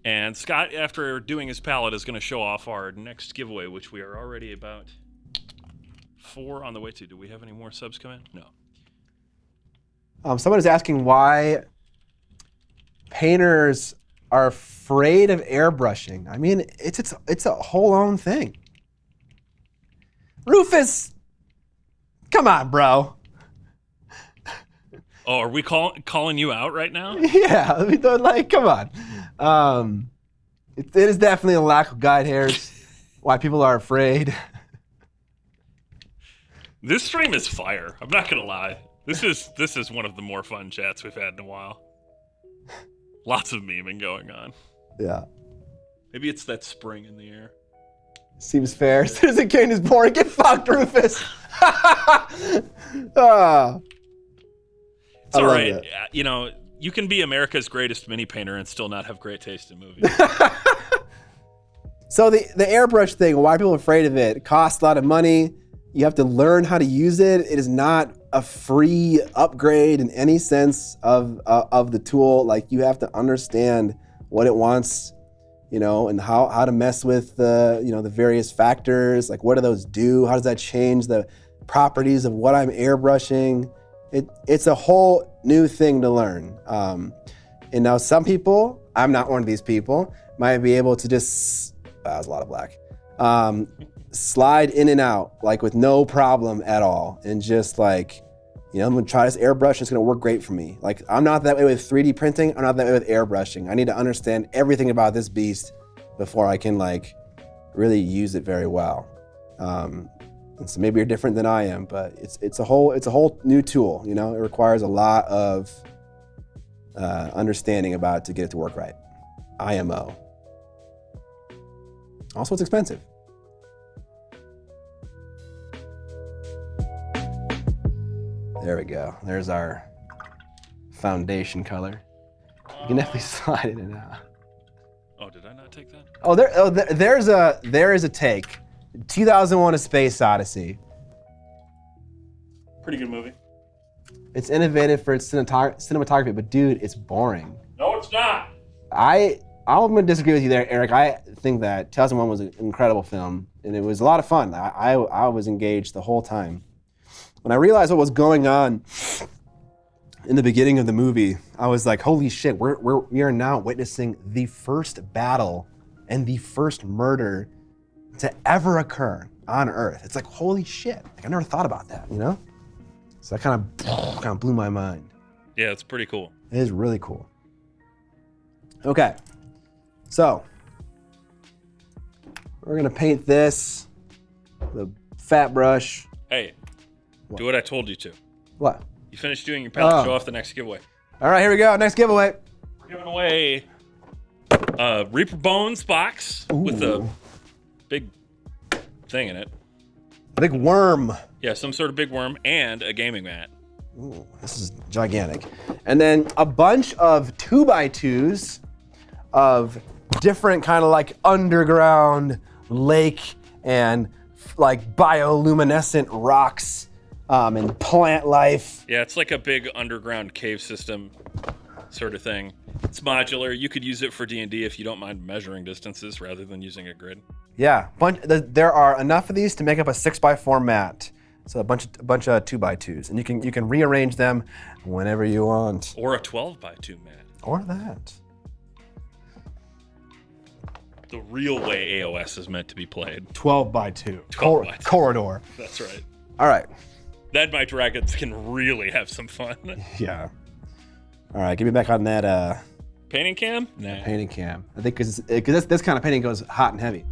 And Scott, after doing his palette, is going to show off our next giveaway, which we are already about 4 on the way to. Do we have any more subs come in? No. Someone is asking why painters are afraid of airbrushing. I mean, it's a whole own thing. Rufus, come on, bro. Oh, are we calling you out right now? Yeah, I mean, like, come on. It is definitely a lack of guide hairs. Why people are afraid. This stream is fire. I'm not gonna lie. This is one of the more fun chats we've had in a while. Lots of memeing going on. Yeah. Maybe it's that spring in the air. Seems fair. Citizen Kane is born. Get fucked, Rufus. It's all right. You know, you can be America's greatest mini painter and still not have great taste in movies. So the airbrush thing, why are people afraid of it? It costs a lot of money. You have to learn how to use it. It is not a free upgrade in any sense of the tool. Like, you have to understand what it wants, and how to mess with the various factors. Like, what do those do? How does that change the properties of what I'm airbrushing? It's a whole new thing to learn. And now some people, I'm not one of these people, might be able to just, that was a lot of black, slide in and out like with no problem at all. And just like, you know, I'm gonna try this airbrush, it's gonna work great for me. Like I'm not that way with 3D printing, I'm not that way with airbrushing. I need to understand everything about this beast before I can like really use it very well. And so maybe you're different than I am, but it's a whole new tool, you know? It requires a lot of understanding about it to get it to work right. IMO. Also, it's expensive. There we go. There's our foundation color. You can definitely slide it in and out. Oh, did I not take that? Oh, there is a take. 2001: A Space Odyssey. Pretty good movie. It's innovative for its cinematography, but dude, it's boring. No, it's not. I'm gonna disagree with you there, Eric. I think that 2001 was an incredible film, and it was a lot of fun. I was engaged the whole time. When I realized what was going on in the beginning of the movie, I was like, holy shit, we are now witnessing the first battle and the first murder to ever occur on Earth. It's like, holy shit. Like, I never thought about that, you know? So that kind of blew my mind. Yeah, it's pretty cool. It is really cool. Okay, so we're gonna paint this with a fat brush. Hey, do what I told you to. What? You finished doing your palette, show off the next giveaway. All right, here we go, next giveaway. We're giving away a Reaper Bones box with a big thing in it. A big worm. Yeah, some sort of big worm and a gaming mat. Ooh, this is gigantic. And then a bunch of 2x2s of different kind of like underground lake and like bioluminescent rocks and plant life. Yeah, it's like a big underground cave system sort of thing. It's modular. You could use it for D&D if you don't mind measuring distances rather than using a grid. Yeah, there are enough of these to make up a 6x4 mat. So a bunch of 2x2s, and you can rearrange them whenever you want. Or a 12x2 mat. Or that. The real way AOS is meant to be played. 12x2. 12x2. Corridor. That's right. All right. Then my dragons can really have some fun. Yeah. All right, get me back on that Painting cam? Nah. painting cam. I think because this kind of painting goes hot and heavy.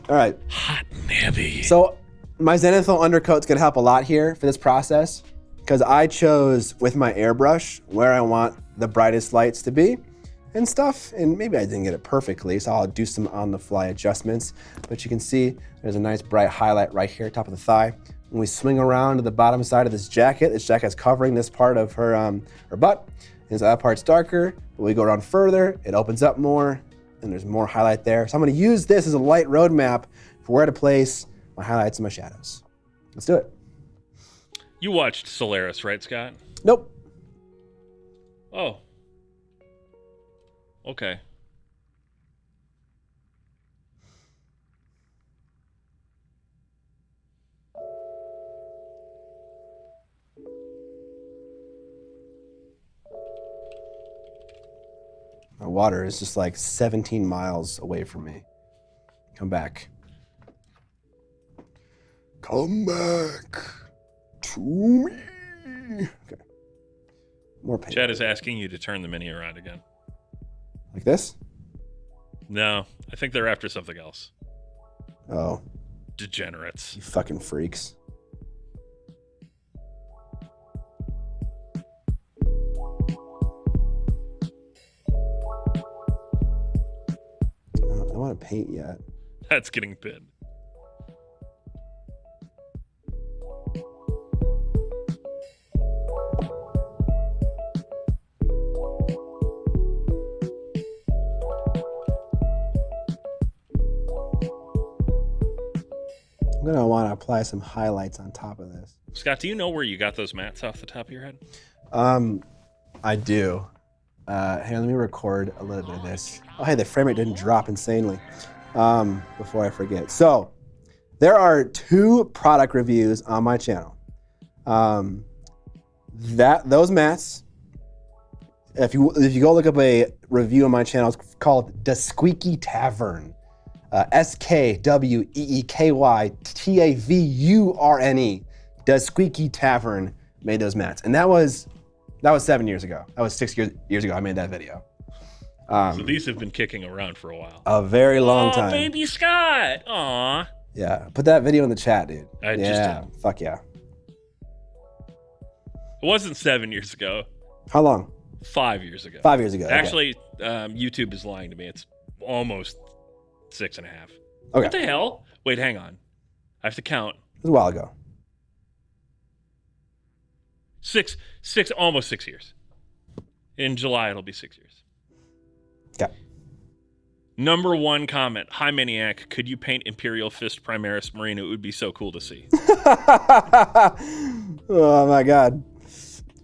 All right. Hot and heavy. So my zenithal undercoat's gonna help a lot here for this process because I chose with my airbrush where I want the brightest lights to be and stuff, and maybe I didn't get it perfectly, so I'll do some on-the-fly adjustments. But you can see there's a nice bright highlight right here, top of the thigh. When we swing around to the bottom side of this jacket is covering this part of her butt, and so that part's darker. When we go around further, it opens up more, and there's more highlight there. So I'm gonna use this as a light roadmap for where to place my highlights and my shadows. Let's do it. You watched Solaris, right, Scott? Nope. Oh. Okay. My water is just like 17 miles away from me. Come back. Come back to me. Okay. More paint. Chad is asking you to turn the mini around again. Like this? No, I think they're after something else. Oh, Degenerates. you fucking freaks. I don't want to paint yet. That's getting bid. I'm gonna want to apply some highlights on top of this. Scott, do you know where you got those mats off the top of your head? I do. Hey, let me record a little bit of this. Oh, hey, the frame rate didn't drop insanely. Before I forget. So, there are 2 product reviews on my channel. Those mats, If you go look up a review on my channel, it's called The Squeaky Tavern. SKWEEKYTAVURNE. The Squeaky Tavern made those mats, and that was 7 years ago. That was 6 years ago. I made that video. So these have been kicking around for a while. A very long time. Oh, baby Scott. Aw. Yeah, put that video in the chat, dude. I just yeah, did. fuck yeah. It wasn't 7 years ago. How long? 5 years ago. 5 years ago. Okay. Actually, YouTube is lying to me. It's almost 6.5. Okay. What the hell? Wait, hang on. I have to count. It was a while ago. Almost 6 years. In July, it'll be 6 years. Okay. Number 1 comment. Hi, Miniac. Could you paint Imperial Fist Primaris Marine? It would be so cool to see. Oh my god.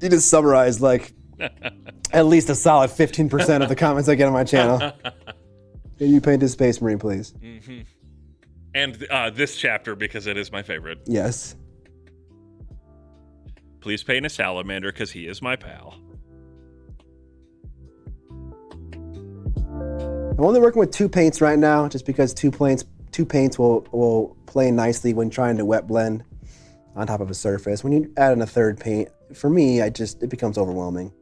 You just summarized like at least a solid 15% of the comments I get on my channel. Can you paint this Space Marine, please? Mm-hmm. And this chapter, because it is my favorite. Yes. Please paint a salamander, because he is my pal. I'm only working with 2 paints right now, just because two paints will play nicely when trying to wet blend on top of a surface. When you add in a third paint, for me, it becomes overwhelming.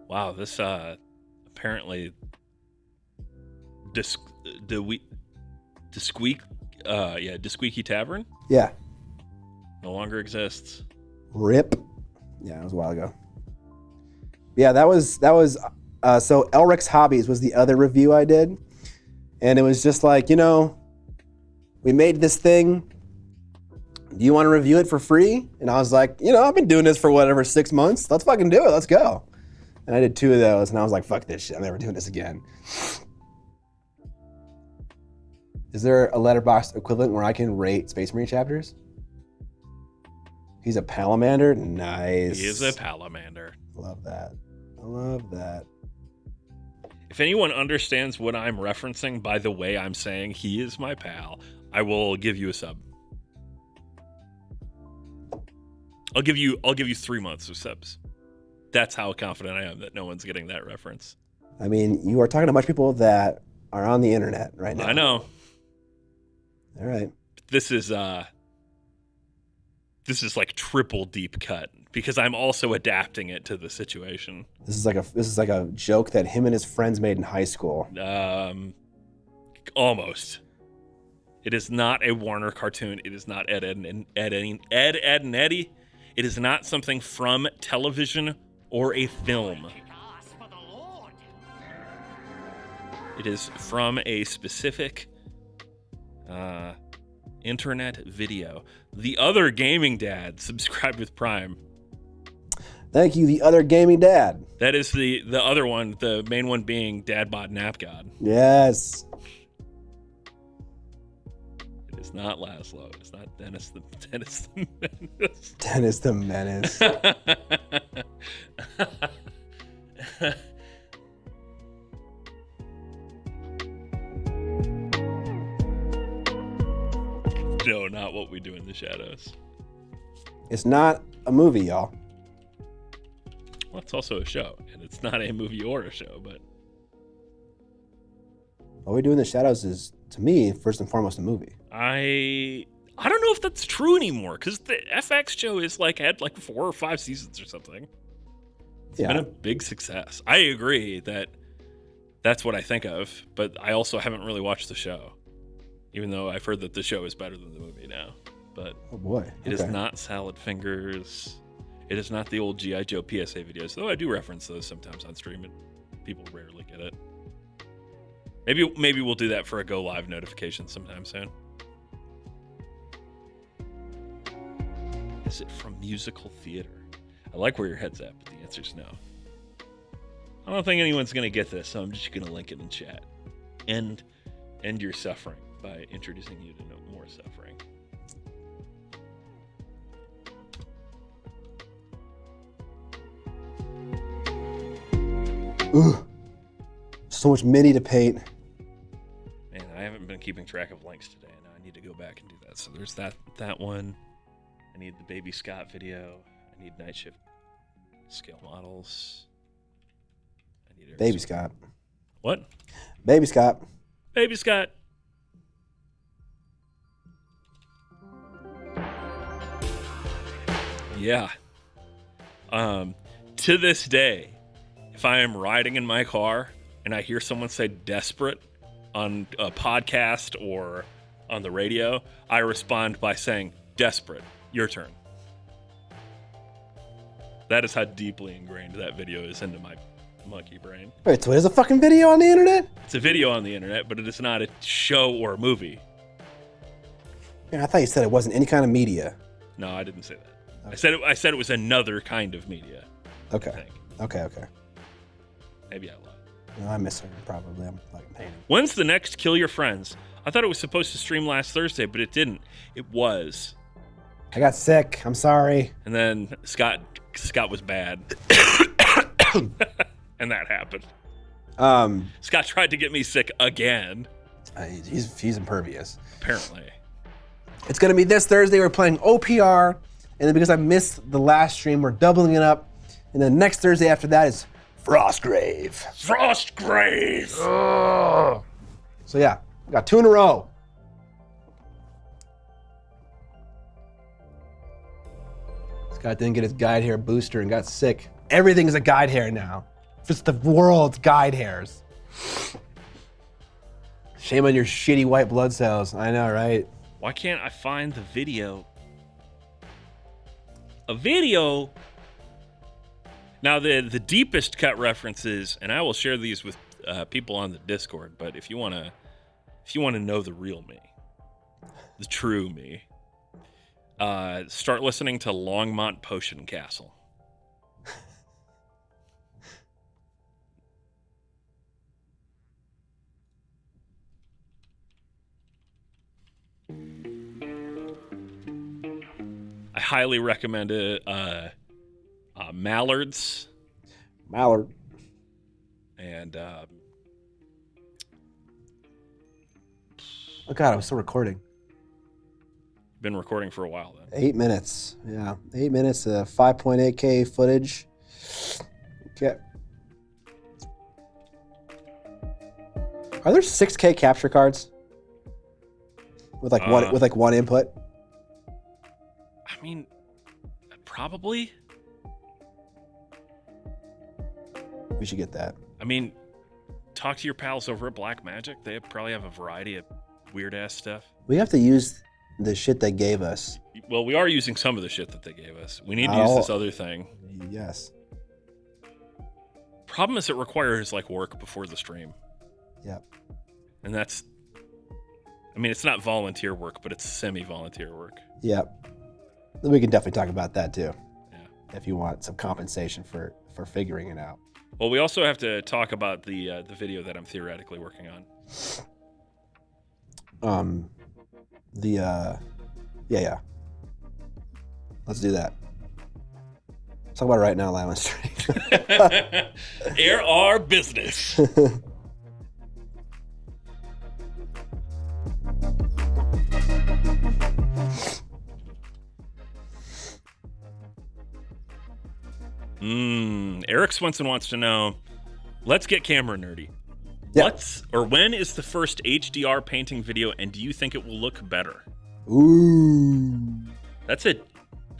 Wow, this apparently Squeaky Tavern? Yeah. No longer exists. RIP. Yeah, it was a while ago. Yeah, that was so Elric's Hobbies was the other review I did. And it was just like, we made this thing. Do you want to review it for free? And I was like, I've been doing this for 6 months. Let's fucking do it. Let's go. And I did 2 of those, and I was like, fuck this shit. I'm never doing this again. Is there a Letterboxd equivalent where I can rate Space Marine chapters? He's a Palamander? Nice. He is a Palamander. Love that. I love that. If anyone understands what I'm referencing by the way I'm saying he is my pal, I will give you a sub. I'll give you 3 months of subs. That's how confident I am that no one's getting that reference. I mean, you are talking to a bunch of people that are on the internet right now. I know. All right. This is like triple deep cut because I'm also adapting it to the situation. This is like a joke that him and his friends made in high school. Almost. It is not a Warner cartoon. It is not Ed, Ed, and Eddie. It is not something from television or a film. It is from a specific internet video. The Other Gaming Dad, subscribed with Prime. Thank you, The Other Gaming Dad. That is the other one, the main one being Dadbot Nap God. Yes. It is not Laszlo. It's not Dennis the Menace. Dennis the Menace. No, not What We Do in the Shadows. It's not a movie, y'all. Well, it's also a show, and it's not a movie or a show, but What We Do in the Shadows is, to me, first and foremost a movie. I don't know if that's true anymore, because the FX show is had 4 or 5 seasons or something. It's been a big success. I agree that that's what I think of, but I also haven't really watched the show, even though I've heard that the show is better than the movie now. But oh boy, it is not Salad Fingers. It is not the old G.I. Joe PSA videos, though I do reference those sometimes on stream, and people rarely get it. Maybe we'll do that for a go live notification sometime soon. Is it from musical theater? I like where your head's at, but the answer's no. I don't think anyone's going to get this, so I'm just going to link it in chat. End your suffering by introducing you to no more suffering. Ooh, so much mini to paint. Man, I haven't been keeping track of links today. Now I need to go back and do that. So there's that one. I need the Baby Scott video. I need Night Shift Scale models. I need Baby Scott. What? Baby Scott. Baby Scott. Yeah. To this day, if I am riding in my car and I hear someone say desperate on a podcast or on the radio, I respond by saying, desperate, your turn. That is how deeply ingrained that video is into my monkey brain. Wait, so there's a fucking video on the internet? It's a video on the internet, but it is not a show or a movie. Yeah, I thought you said it wasn't any kind of media. No, I didn't say that. Okay. I said it was another kind of media. Okay. I think. Okay. Maybe I lied. No, I misheard probably. I'm fucking painting. When's the next Kill Your Friends? I thought it was supposed to stream last Thursday, but it didn't. It was. I got sick. I'm sorry. And then Scott was bad. And that happened. Scott tried to get me sick again. He's impervious. Apparently. It's going to be this Thursday. We're playing OPR. And then because I missed the last stream, we're doubling it up. And then next Thursday after that is Frostgrave. Frostgrave! So yeah, we got 2 in a row. Scott didn't get his guide hair booster and got sick. Everything's a guide hair now. Just the world's guide hairs. Shame on your shitty white blood cells. I know, right? Why can't I find the video? A video? Now, the deepest cut references, and I will share these with people on the Discord, but if you want to know the real me, the true me, start listening to Longmont Potion Castle. I highly recommend it. Mallards. Mallard. And oh God, I'm still recording. been recording for a while then. 8 minutes. Yeah, 8 minutes of 5.8K footage. Okay. Are there 6K capture cards? With like one input? I mean, probably. We should get that. I mean, talk to your pals over at Blackmagic. They probably have a variety of weird ass stuff. We have to use the shit they gave us. Well, we are using some of the shit that they gave us. We need to use this other thing. Yes. Problem is it requires like work before the stream. Yep. And that's, I mean, it's not volunteer work, but it's semi-volunteer work. Yep. We can definitely talk about that too. Yeah. If you want some compensation for figuring it out. Well, we also have to talk about the video that I'm theoretically working on. Yeah. Let's do that. Let's talk about it right now, Lyle and Straight. Air our business. Erik Swinson wants to know, let's get camera nerdy. Yeah. When is the first HDR painting video, and do you think it will look better? Ooh. That's a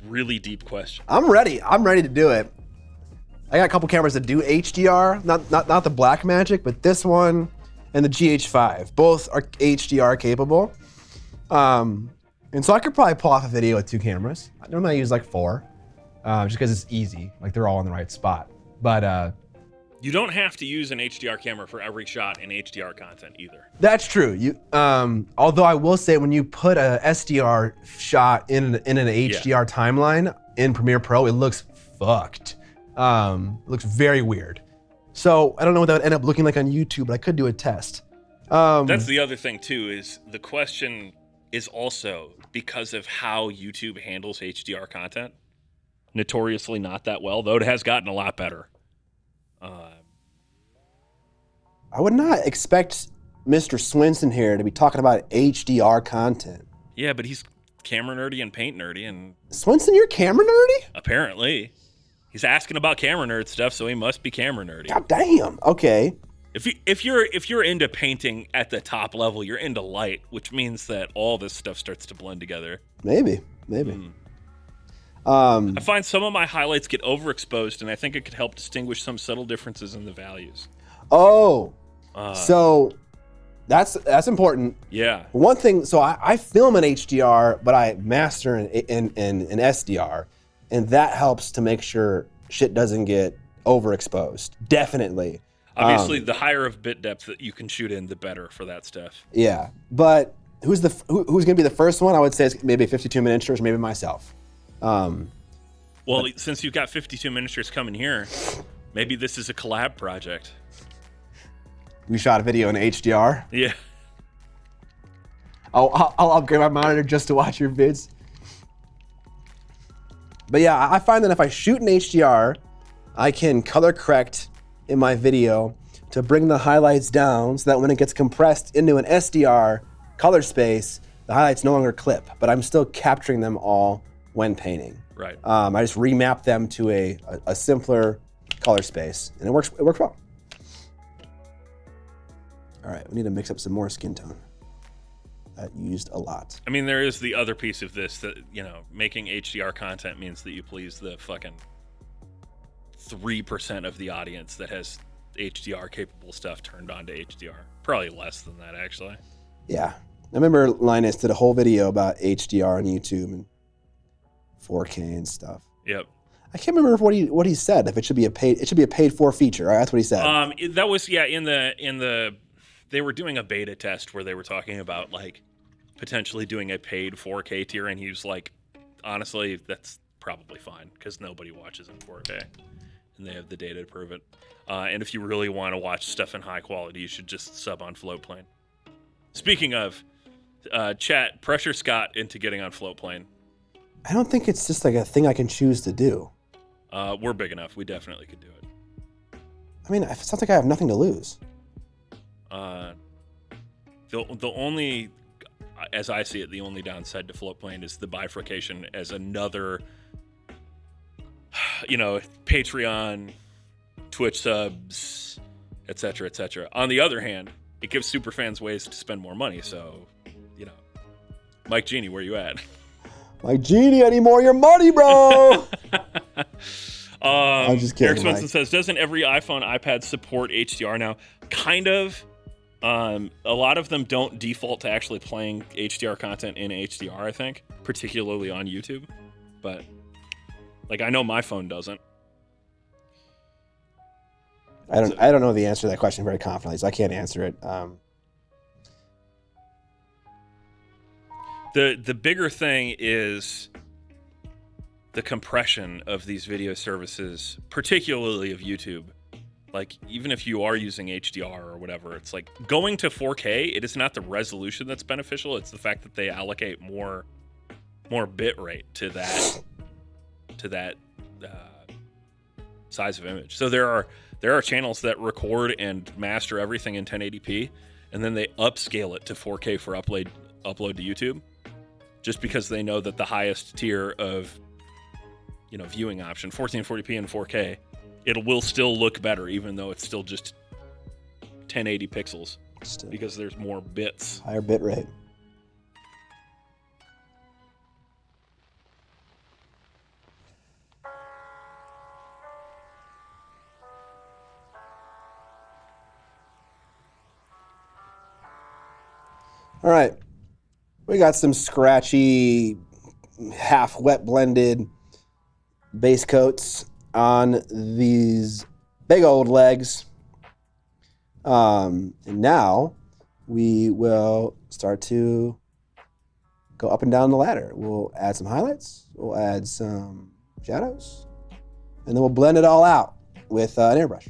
really deep question. I'm ready. I'm ready to do it. I got a couple cameras that do HDR, not the Blackmagic, but this one and the GH5. Both are HDR capable. And so I could probably pull off a video with 2 cameras. I normally use like 4, just because it's easy. Like they're all in the right spot. But You don't have to use an HDR camera for every shot in HDR content either. that's true. Although I will say when you put a SDR shot in an HDR timeline in Premiere Pro, it looks fucked. It looks very weird. So I don't know what that would end up looking like on YouTube, but I could do a test. That's the other thing too, is the question is also because of how YouTube handles HDR content. Notoriously not that well, though it has gotten a lot better. I would not expect Mr. Swinson here to be talking about HDR content. Yeah, but he's camera nerdy and paint nerdy, and Swinson, you're camera nerdy? apparently. He's asking about camera nerd stuff, so he must be camera nerdy. God damn. Okay. If you're into painting at the top level, you're into light, which means that all this stuff starts to blend together. Maybe. I find some of my highlights get overexposed, and I think it could help distinguish some subtle differences in the values. Oh, so that's important. Yeah. One thing, so I film in HDR, but I master in SDR, and that helps to make sure shit doesn't get overexposed. Definitely. Obviously, the higher of bit depth that you can shoot in, the better for that stuff. Yeah, but who's going to be the first one? I would say it's maybe 52 miniatures, maybe myself. Well, since you've got 52 miniatures coming here, maybe this is a collab project. We shot a video in HDR. Yeah. I'll upgrade my monitor just to watch your vids. But yeah, I find that if I shoot in HDR, I can color correct in my video to bring the highlights down so that when it gets compressed into an SDR color space, the highlights no longer clip, but I'm still capturing them all when painting. Right. I just remap them to a simpler color space, and it works well. All right, we need to mix up some more skin tone. That used a lot. I mean, there is the other piece of this that, making HDR content means that you please the fucking 3% of the audience that has HDR capable stuff turned on to HDR. Probably less than that, actually. Yeah. I remember Linus did a whole video about HDR on YouTube and 4K and stuff. Yep. I can't remember what he said. If it should be a paid for feature. Right? That's what he said. That was in the they were doing a beta test where they were talking about like potentially doing a paid 4K tier, and he was like, honestly, that's probably fine because nobody watches in 4K, and they have the data to prove it. And if you really want to watch stuff in high quality, you should just sub on Floatplane. Speaking of, chat, pressure Scott into getting on Floatplane. I don't think it's just like a thing I can choose to do. We're big enough. We definitely could do it. I mean, it sounds like I have nothing to lose. The only, as I see it, the only downside to Floatplane is the bifurcation as another, Patreon, Twitch subs, etc., etc. On the other hand, it gives superfans ways to spend more money. So, Mike Genie, where you at? Mike Genie, I need more of your money, bro. I'm just kidding. Erik Swinson says, doesn't every iPhone, iPad support HDR now? Kind of. A lot of them don't default to actually playing HDR content in HDR, I think, particularly on YouTube. But, I know my phone doesn't. I don't know the answer to that question very confidently, so I can't answer it. The bigger thing is the compression of these video services, particularly of YouTube. Even if you are using HDR or whatever, it's like going to 4K, it is not the resolution that's beneficial, it's the fact that they allocate more bit rate to that size of image. So there are channels that record and master everything in 1080p, and then they upscale it to 4K for upload to YouTube, just because they know that the highest tier of viewing option, 1440p and 4K, it will still look better, even though it's still just 1080 pixels, because there's more bits. Higher bit rate. All right. We got some scratchy, half wet blended base coats on these big old legs. And now we will start to go up and down the ladder. We'll add some highlights, we'll add some shadows, and then we'll blend it all out with an airbrush.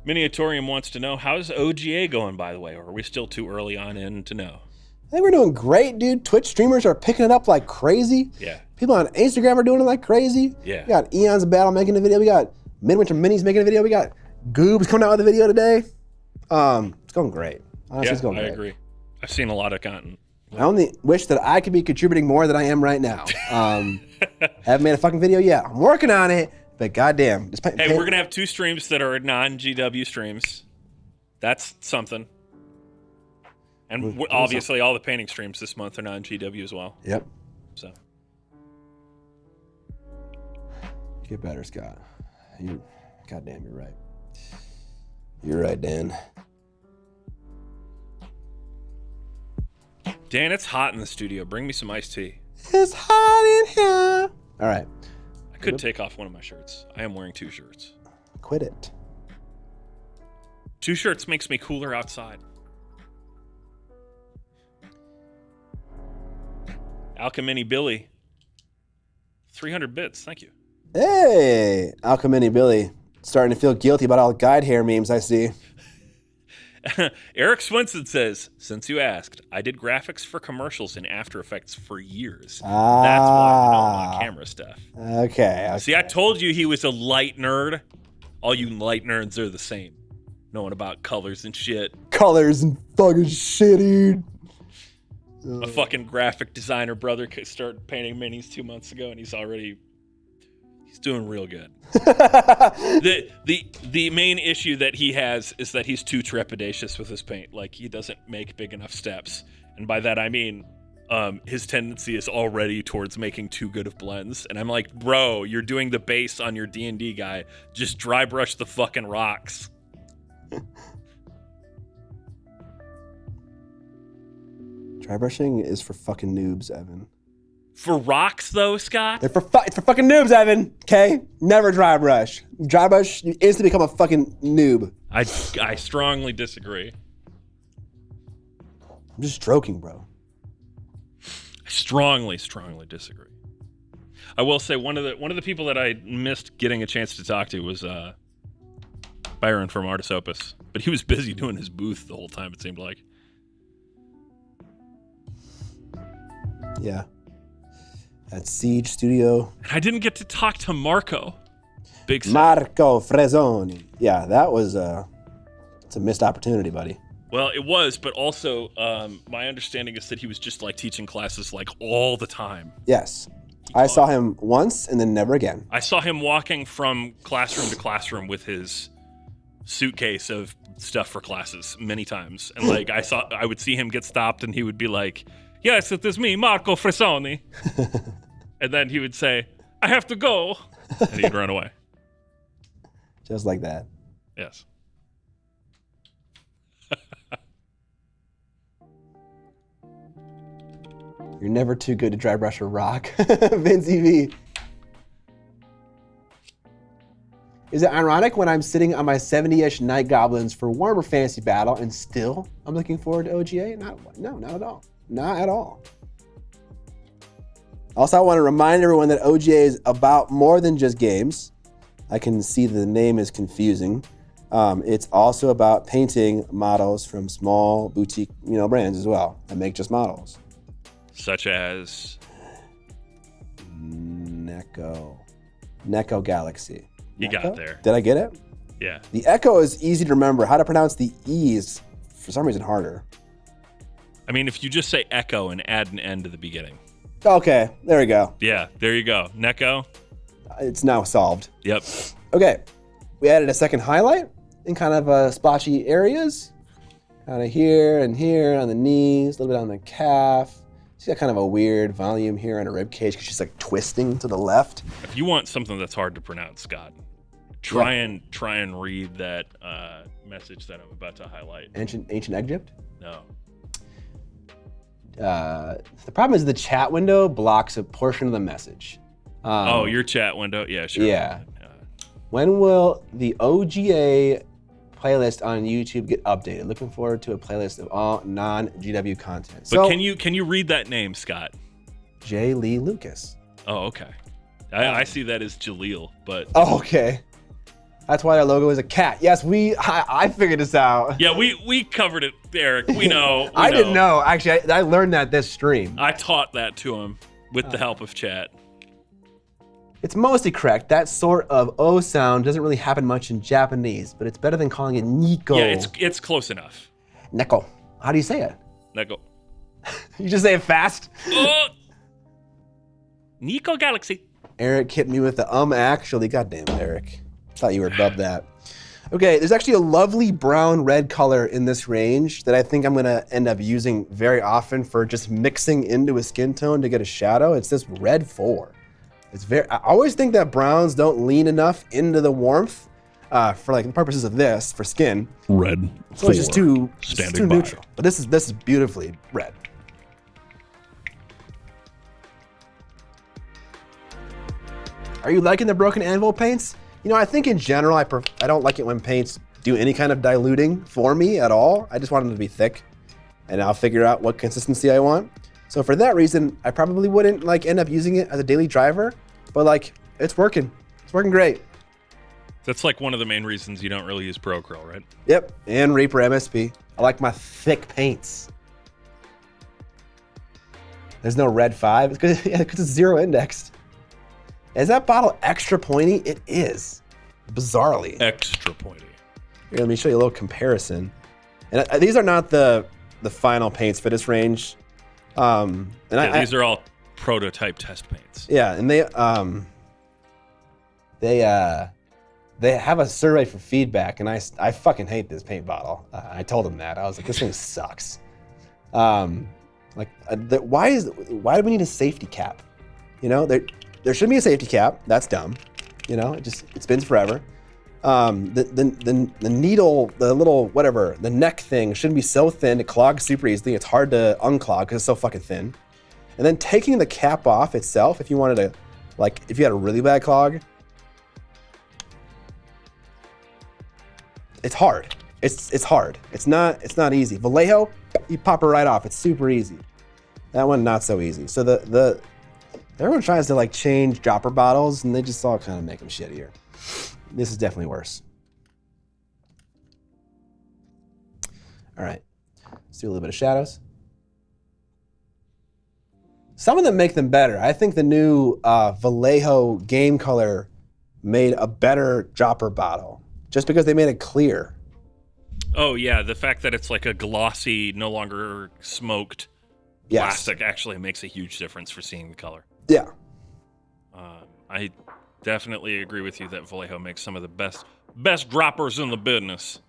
Miniatorium wants to know, how's OGA going, by the way? Or are we still too early on in to know? I think we're doing great, dude. Twitch streamers are picking it up like crazy. Yeah. People on Instagram are doing it like crazy. Yeah. We got Eon's Battle making a video. We got Midwinter Minis making a video. We got Goobs coming out with a video today. It's going great. Honestly, it's going great. I agree. I've seen a lot of content. I only wish that I could be contributing more than I am right now. Haven't made a fucking video yet. I'm working on it. But goddamn, Hey, we're gonna have 2 streams that are non-GW streams. That's something. And obviously, all the painting streams this month are non-GW as well. Yep. So Get better, Scott. Goddamn, you're right. You're right, Dan. Dan, it's hot in the studio. Bring me some iced tea. It's hot in here. All right. I could take off one of my shirts. I am wearing 2 shirts. Quit it. 2 shirts makes me cooler outside. Alchemy Billy. 300 bits. Thank you. Hey, Alchemy Billy. Starting to feel guilty about all the guide hair memes I see. Erik Swinson says, since you asked, I did graphics for commercials in After Effects for years. That's why I know all my camera stuff. Okay. See, I told you he was a light nerd. All you light nerds are the same. Knowing about colors and shit. Colors and fucking shit, dude. A fucking graphic designer brother started painting minis 2 months ago, and he's doing real good. The main issue that he has is that he's too trepidatious with his paint. Like, he doesn't make big enough steps. And by that I mean his tendency is already towards making too good of blends. And I'm like, bro, you're doing the base on your D&D guy. Just dry brush the fucking rocks. Dry brushing is for fucking noobs, Evan. For rocks, though, Scott? It's for fucking noobs, Evan. Okay? Never dry brush. Dry brush, you instantly become a fucking noob. I strongly disagree. I'm just joking, bro. I strongly disagree. I will say one of the people that I missed getting a chance to talk to was Byron from Artis Opus, but he was busy doing his booth the whole time. It seemed like. Yeah. At Siege Studio. And I didn't get to talk to Marco. Big sad. Marco Frezzoni. Yeah, that was it's a missed opportunity, buddy. Well, it was, but also my understanding is that he was just like teaching classes like all the time. Yes. I saw him once and then never again. I saw him walking from classroom to classroom with his suitcase of stuff for classes many times. And like I would see him get stopped and he would be like, "Yes, it is me, Marco Frezzoni." And then he would say, "I have to go." And he'd run away. Just like that. Yes. You're never too good to dry brush a rock. Vince EV. Is it ironic when I'm sitting on my 70-ish Night Goblins for Warhammer Fantasy Battle and still I'm looking forward to OGA? No, not at all. Not at all. Also, I want to remind everyone that OGA is about more than just games. I can see the name is confusing. It's also about painting models from small boutique, brands as well that make just models. Such as Neko Galaxy. You got there. Did I get it? Yeah. The Echo is easy to remember. How to pronounce the E's, for some reason, harder. I mean, if you just say Echo and add an N to the beginning. Okay, there we go. Yeah, there you go. Neko. It's now solved. Yep. Okay, we added a second highlight in kind of splotchy areas. Kind of here and here on the knees, a little bit on the calf. She's got kind of a weird volume here on her rib cage because she's like twisting to the left. If you want something that's hard to pronounce, Scott, try and read that message that I'm about to highlight. Ancient Egypt? No. The problem is the chat window blocks a portion of the message. Your chat window? Yeah, sure. Yeah. When will the OGA playlist on YouTube get updated? Looking forward to a playlist of all non-GW content. But can you read that name, Scott? J. Lee Lucas. Oh, okay. I see that as Jaleel, but... Oh, okay. That's why their logo is a cat. Yes, I figured this out. Yeah, we covered it, Eric. We know. I didn't know. Actually, I learned that this stream. I taught that to him with the help of chat. It's mostly correct. That sort of O sound doesn't really happen much in Japanese, but it's better than calling it Nico. Yeah, it's close enough. Neko. How do you say it? Neko. You just say it fast? Nico Galaxy. Eric hit me with the actually. Goddamn it, Eric. Thought you were above that. Okay, there's actually a lovely brown-red color in this range that I think I'm gonna end up using very often for just mixing into a skin tone to get a shadow. It's this red 4. I always think that browns don't lean enough into the warmth for like the purposes of this, for skin. Red. So it's just too Standing by. neutral. But this is beautifully red. Are you liking the Broken Anvil paints? You know, I think in general, I don't like it when paints do any kind of diluting for me at all. I just want them to be thick, and I'll figure out what consistency I want. So for that reason, I probably wouldn't like end up using it as a daily driver, but like it's working. It's working great. That's like one of the main reasons you don't really use Pro Curl, right? Yep, and Reaper MSP. I like my thick paints. There's no red 5. It's because it's 0 indexed. Is that bottle extra pointy? It is, bizarrely. Extra pointy. Here, let me show you a little comparison. And these are not the final paints for this range. These are all prototype test paints. Yeah, and they have a survey for feedback, and I fucking hate this paint bottle. I told them that. I was like, this thing sucks. Why do we need a safety cap? You know, there should be a safety cap. That's dumb. You know, it spins forever. The needle, the little whatever, the neck thing shouldn't be so thin. It clogs super easily. It's hard to unclog because it's so fucking thin. And then taking the cap off itself, if you wanted to, like, if you had a really bad clog, it's hard. It's hard. It's not easy. Vallejo, you pop it right off. It's super easy. That one not so easy. So everyone tries to like change dropper bottles, and they just all kind of make them shittier. This is definitely worse. All right, let's do a little bit of shadows. Some of them make them better. I think the new Vallejo Game Color made a better dropper bottle just because they made it clear. Oh yeah, the fact that it's like a glossy, no longer smoked plastic actually makes a huge difference for seeing the color. Yeah. I definitely agree with you that Vallejo makes some of the best droppers in the business.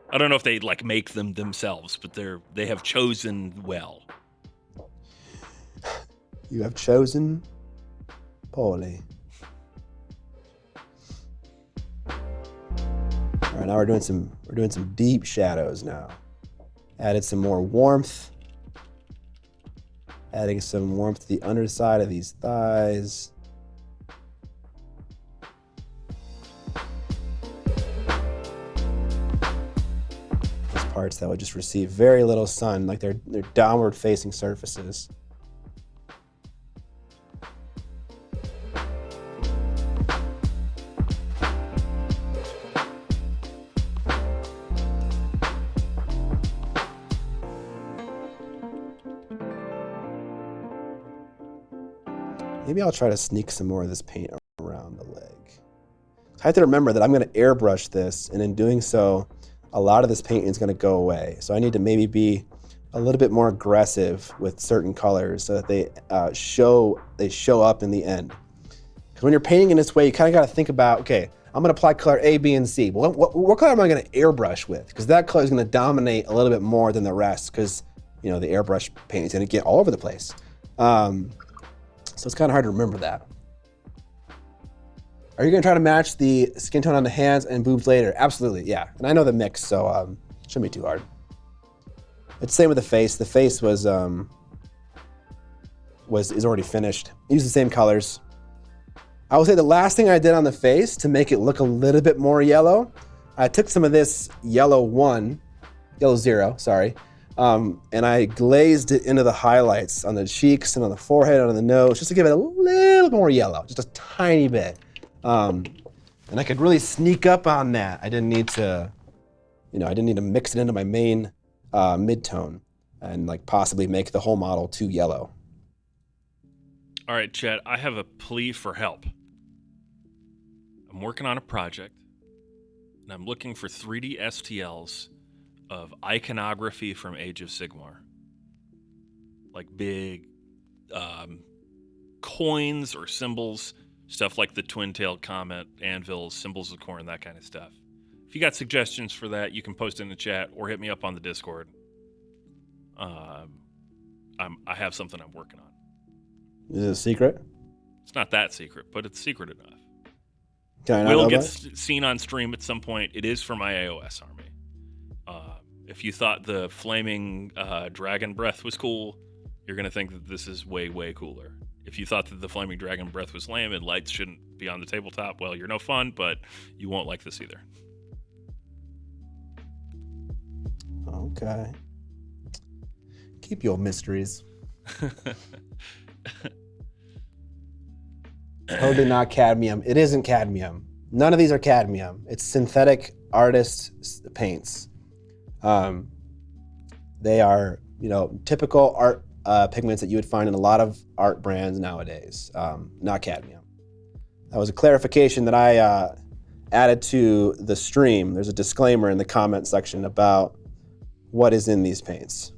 I don't know if they like make them themselves, but they have chosen well. You have chosen poorly. All right, now we're doing some deep shadows now. Added some more warmth. Adding some warmth to the underside of these thighs. Those parts that would just receive very little sun, like they're downward facing surfaces. Maybe I'll try to sneak some more of this paint around the leg. I have to remember that I'm going to airbrush this, and in doing so, a lot of this paint is going to go away. So I need to maybe be a little bit more aggressive with certain colors so that they show up in the end. Because when you're painting in this way, you kind of got to think about, okay, I'm going to apply color A, B, and C. Well, what color am I going to airbrush with? Because that color is going to dominate a little bit more than the rest, because you know the airbrush paint is going to get all over the place. So it's kind of hard to remember that. Are you going to try to match the skin tone on the hands and boobs later? Absolutely, yeah. And I know the mix, so it shouldn't be too hard. It's the same with the face. The face is already finished. Use the same colors. I will say the last thing I did on the face to make it look a little bit more yellow, I took some of this yellow 0, sorry, and I glazed it into the highlights on the cheeks and on the forehead and on the nose, just to give it a little more yellow, just a tiny bit. And I could really sneak up on that. I didn't need to mix it into my main mid-tone and like possibly make the whole model too yellow. All right, Chad, I have a plea for help. I'm working on a project, and I'm looking for 3D STLs of iconography from Age of Sigmar. Like big coins or symbols Stuff like the twin-tailed comet, anvils, symbols of corn, that kind of stuff. If you got suggestions for that, you can post in the chat or hit me up on the Discord. I have something I'm working on. Is it a secret? It's not that secret, but it's secret enough. Can I not Will know get about it? seen on stream at some point. It is for my AOS army. If you thought the flaming dragon breath was cool, you're going to think that this is way, way cooler. If you thought that the flaming dragon breath was lame and lights shouldn't be on the tabletop, well, you're no fun, but you won't like this either. Okay. Keep your mysteries. Totally not cadmium. It isn't cadmium. None of these are cadmium. It's synthetic artist paints. They are, typical art pigments that you would find in a lot of art brands nowadays. Not cadmium. That was a clarification that I added to the stream. There's a disclaimer in the comment section about what is in these paints.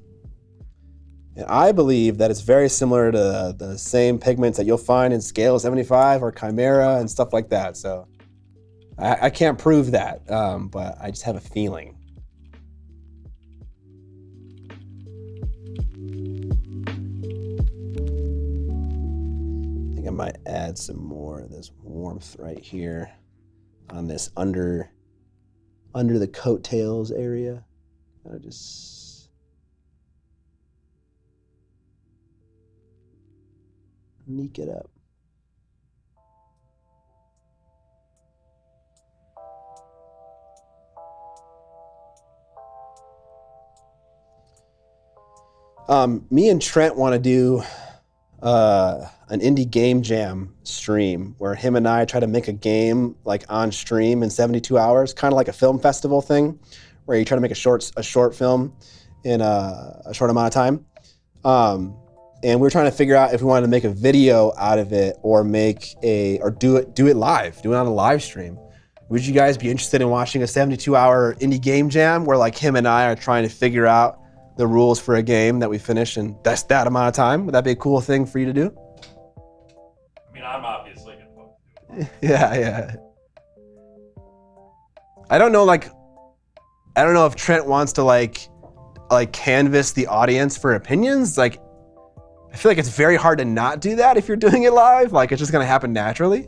And I believe that it's very similar to the same pigments that you'll find in Scale 75 or Chimera and stuff like that. So I can't prove that, but I just have a feeling. I think I might add some more of this warmth right here on this under the coattails area. Kind of just sneak it up. Me and Trent want to do an indie game jam stream where him and I try to make a game like on stream in 72 hours, kind of like a film festival thing, where you try to make a short film in a short amount of time. And we're trying to figure out if we wanted to make a video out of it or do it live, do it on a live stream. Would you guys be interested in watching a 72-hour indie game jam where like him and I are trying to figure out the rules for a game that we finish in that amount of time? Would that be a cool thing for you to do? I mean, I'm obviously going to vote. Yeah. I don't know if Trent wants to like canvas the audience for opinions. Like, I feel like it's very hard to not do that if you're doing it live. Like, it's just gonna happen naturally.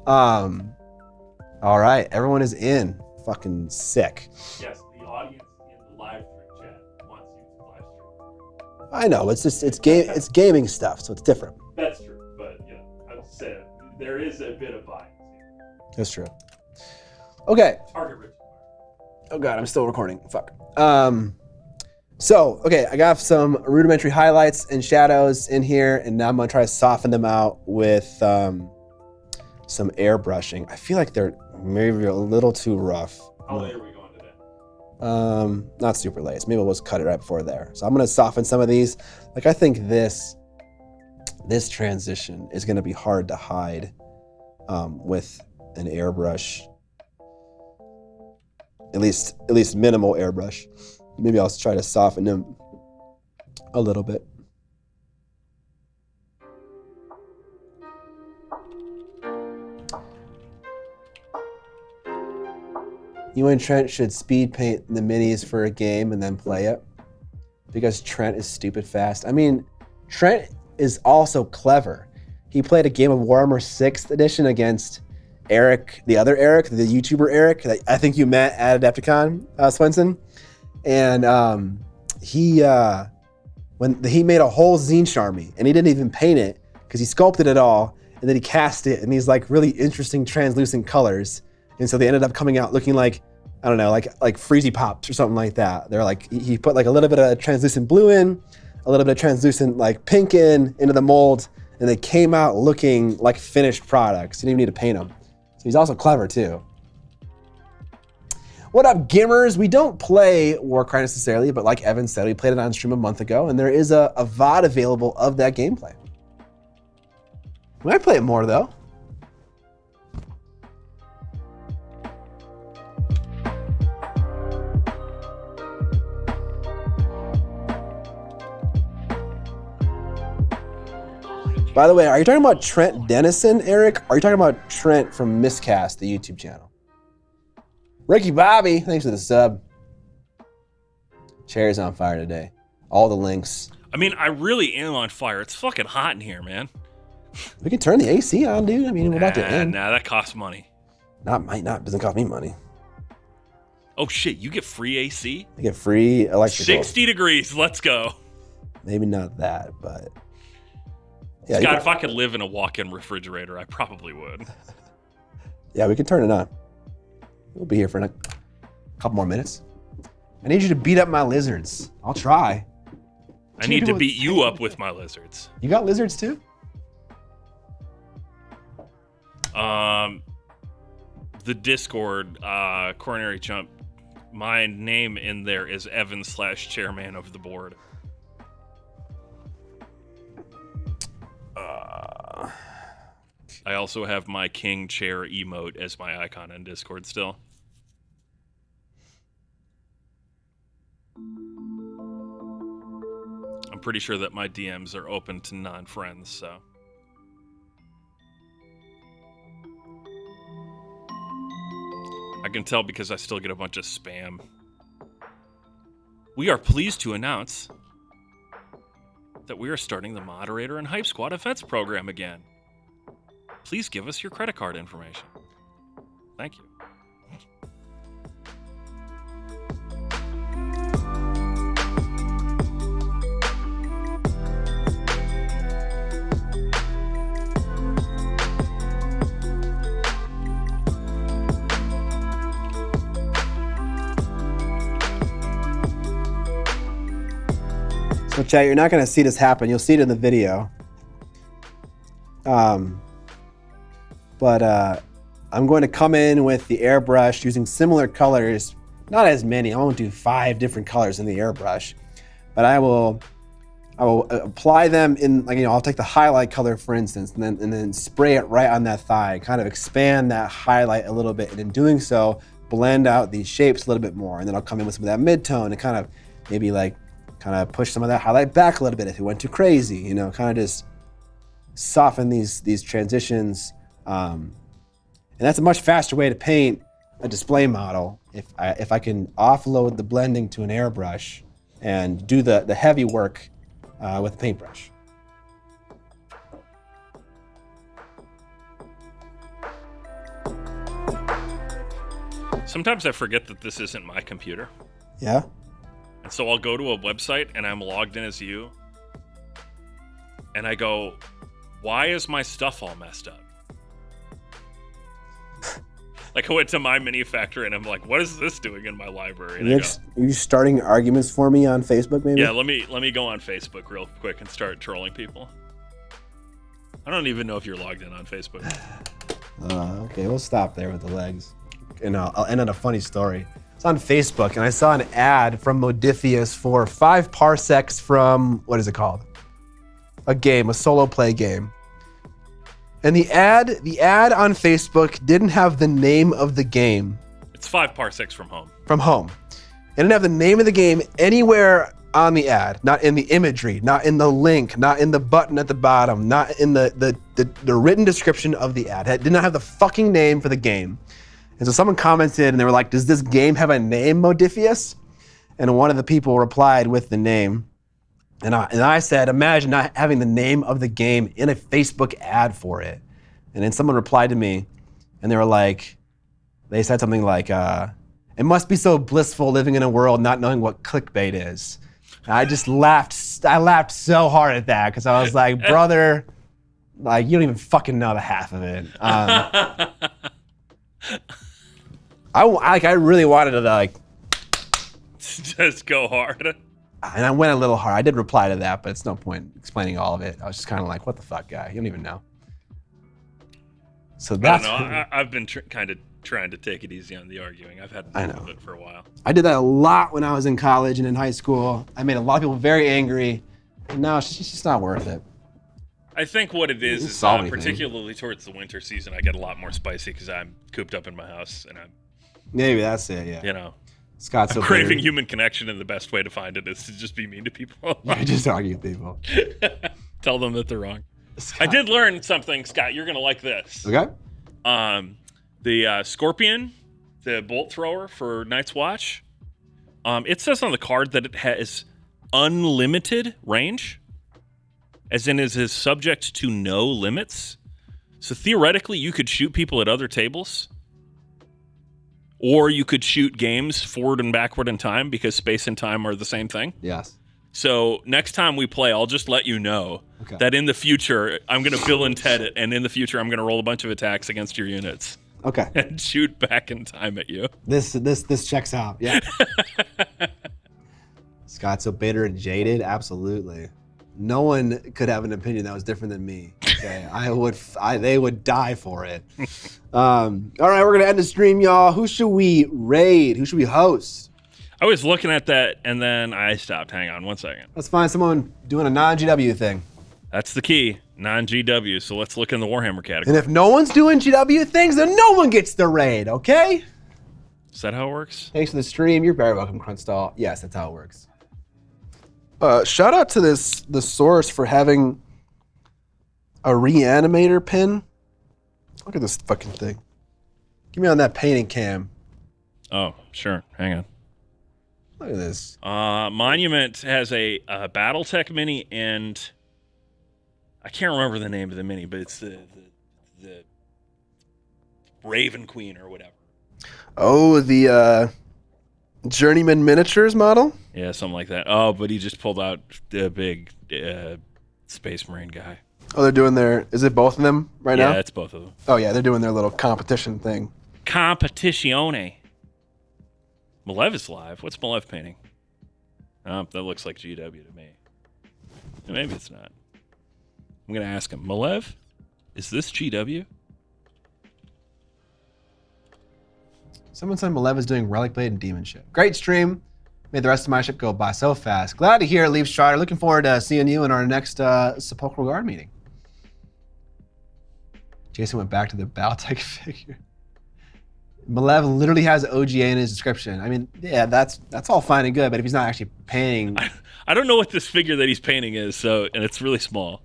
All right, everyone is in. Fucking sick. Yes, the audience in the live stream chat wants you to live stream. I know, it's gaming stuff, so it's different. That's true, but I've said there is a bit of bias. That's true. Okay. Target rich. Oh god, I'm still recording. Fuck. Okay, I got some rudimentary highlights and shadows in here, and now I'm gonna try to soften them out with some airbrushing. I feel like they're maybe a little too rough. How late are we going today? Not super late. So maybe we'll just cut it right before there. So I'm gonna soften some of these. Like, I think this transition is gonna be hard to hide with an airbrush. At least minimal airbrush. Maybe I'll try to soften them a little bit. You and Trent should speed paint the minis for a game and then play it, because Trent is stupid fast. I mean, Trent is also clever. He played a game of Warhammer 6th edition against Erik, the other Erik, the YouTuber Erik, that I think you met at Adepticon, Swinson. And he made a whole Zinch army, and he didn't even paint it because he sculpted it all, and then he cast it in these like really interesting translucent colors. And so they ended up coming out looking like, I don't know, like Freezy Pops or something like that. They're like, he put like a little bit of translucent blue in, a little bit of translucent like pink into the mold, and they came out looking like finished products. You didn't even need to paint them. So he's also clever too. What up, Gimmers? We don't play Warcry necessarily, but like Evan said, we played it on stream a month ago, and there is a VOD available of that gameplay. We might play it more though. I By the way, are you talking about Trent Dennison, Eric? Or are you talking about Trent from Miscast, the YouTube channel? Ricky Bobby, thanks for the sub. Chair's on fire today. All the links. I mean, I really am on fire. It's fucking hot in here, man. We can turn the AC on, dude. I mean, we're about to end. Nah, that costs money. Might not. Doesn't cost me money. Oh shit, you get free AC? I get free electrical. 60 degrees, let's go. Maybe not that, but... Yeah, Scott, if I could live in a walk-in refrigerator, I probably would. Yeah, we can turn it on. We'll be here for a couple more minutes. I need you to beat up my lizards. I'll try. I need to beat you up with my lizards. You got lizards too? The Discord, Coronary Chump, my name in there is Evan/chairman of the board. I also have my king chair emote as my icon in Discord still. I'm pretty sure that my DMs are open to non-friends, so. I can tell because I still get a bunch of spam. We are pleased to announce that we are starting the Moderator and Hype Squad events program again. Please give us your credit card information. Thank you. So chat, you're not going to see this happen. You'll see it in the video. But I'm going to come in with the airbrush using similar colors. Not as many. I won't do 5 different colors in the airbrush. But I will apply them in, like, I'll take the highlight color, for instance, and then spray it right on that thigh. Kind of expand that highlight a little bit. And in doing so, blend out these shapes a little bit more. And then I'll come in with some of that mid-tone and kind of maybe kind of push some of that highlight back a little bit if it went too crazy, kind of just soften these transitions. And that's a much faster way to paint a display model if I can offload the blending to an airbrush and do the heavy work with a paintbrush. Sometimes I forget that this isn't my computer. Yeah? And so I'll go to a website and I'm logged in as you. And I go, why is my stuff all messed up? Like, I went to my Manufacturer and I'm like, what is this doing in my library? And are you starting arguments for me on Facebook, maybe? Yeah, let me go on Facebook real quick and start trolling people. I don't even know if you're logged in on Facebook. Okay, we'll stop there with the legs. And I'll end on a funny story. It's on Facebook, and I saw an ad from Modifius for 5 parsecs from, what is it called? A solo play game. And the ad on Facebook didn't have the name of the game. It's 5 parsecs from home. From home. It didn't have the name of the game anywhere on the ad. Not in the imagery, not in the link, not in the button at the bottom, not in the written description of the ad. It did not have the fucking name for the game. And so someone commented and they were like, does this game have a name, Modifius? And one of the people replied with the name. And I said, imagine not having the name of the game in a Facebook ad for it. And then someone replied to me and they were like, they said something like, it must be so blissful living in a world not knowing what clickbait is. And I just laughed. I laughed so hard at that because I was like, brother, like, you don't even fucking know the half of it. I really wanted to just go hard. And I went a little hard. I did reply to that, but it's no point explaining all of it. I was just kind of like, what the fuck, guy? You don't even know. So that's... I don't know. I've been kind of trying to take it easy on the arguing. I've had enough of it for a while. I did that a lot when I was in college and in high school. I made a lot of people very angry. And now it's just not worth it. I think what it is particularly towards the winter season, I get a lot more spicy because I'm cooped up in my house and I'm... Maybe that's it, yeah. You know. Scott's I'm craving human connection, and the best way to find it is to just be mean to people. You just argue with people. Tell them that they're wrong. I did learn something, Scott. You're gonna like this. Okay. The Scorpion, the bolt thrower for Night's Watch. It says on the card that it has unlimited range, as in is subject to no limits. So theoretically, you could shoot people at other tables, or you could shoot games forward and backward in time because space and time are the same thing. Yes. So next time we play, I'll just let you know that in the future, I'm going to Bill and Ted it, and in the future, I'm going to roll a bunch of attacks against your units. Okay. And shoot back in time at you. This checks out. Yeah. Scott, so bitter and jaded? Absolutely. No one could have an opinion that was different than me. Okay. They would die for it. All right, we're gonna end the stream, y'all. Who should we raid? Who should we host? I was looking at that and then I stopped. Hang on 1 second. Let's find someone doing a non-GW thing. That's the key, non-GW. So let's look in the Warhammer category. And if no one's doing GW things, then no one gets the raid, okay? Is that how it works? Thanks for the stream. You're very welcome, Crunchstall. Yes, that's how it works. Shout out to the source for having a reanimator pin. Look at this fucking thing. Give me on that painting cam. Oh, sure. Hang on. Look at this. Monument has a BattleTech mini, and I can't remember the name of the mini, but it's the Raven Queen or whatever. Oh, the Journeyman Miniatures model? Yeah, something like that. Oh, but he just pulled out the big Space Marine guy. Oh, they're doing is it both of them right now? Yeah, it's both of them. Oh, yeah, they're doing their little competition thing. Competizione. Malev is live. What's Malev painting? Oh, that looks like GW to me. Maybe it's not. I'm going to ask him. Malev, is this GW? Someone said Malev is doing Relic Blade and Demon Ship. Great stream. Made the rest of my ship go by so fast. Glad to hear it, Leaf Strider. Looking forward to seeing you in our next Sepulchral Guard meeting. Jason went back to the Battletech figure. Malev literally has OGA in his description. I mean, yeah, that's all fine and good, but if he's not actually painting... I don't know what this figure that he's painting is, and it's really small.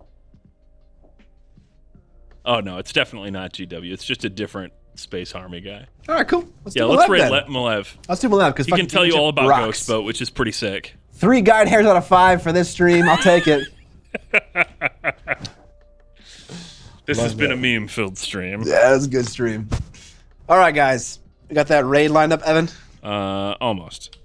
Oh, no, it's definitely not GW. It's just a different Space Army guy. All right, cool. Let's rate Malev. Let's do Malev, because he can tell you all about rocks. Ghost Boat, which is pretty sick. 3 guide hairs out of 5 for this stream. I'll take it. This has been a meme-filled stream. Yeah, that's a good stream. All right, guys. We got that raid lined up, Evan? Almost.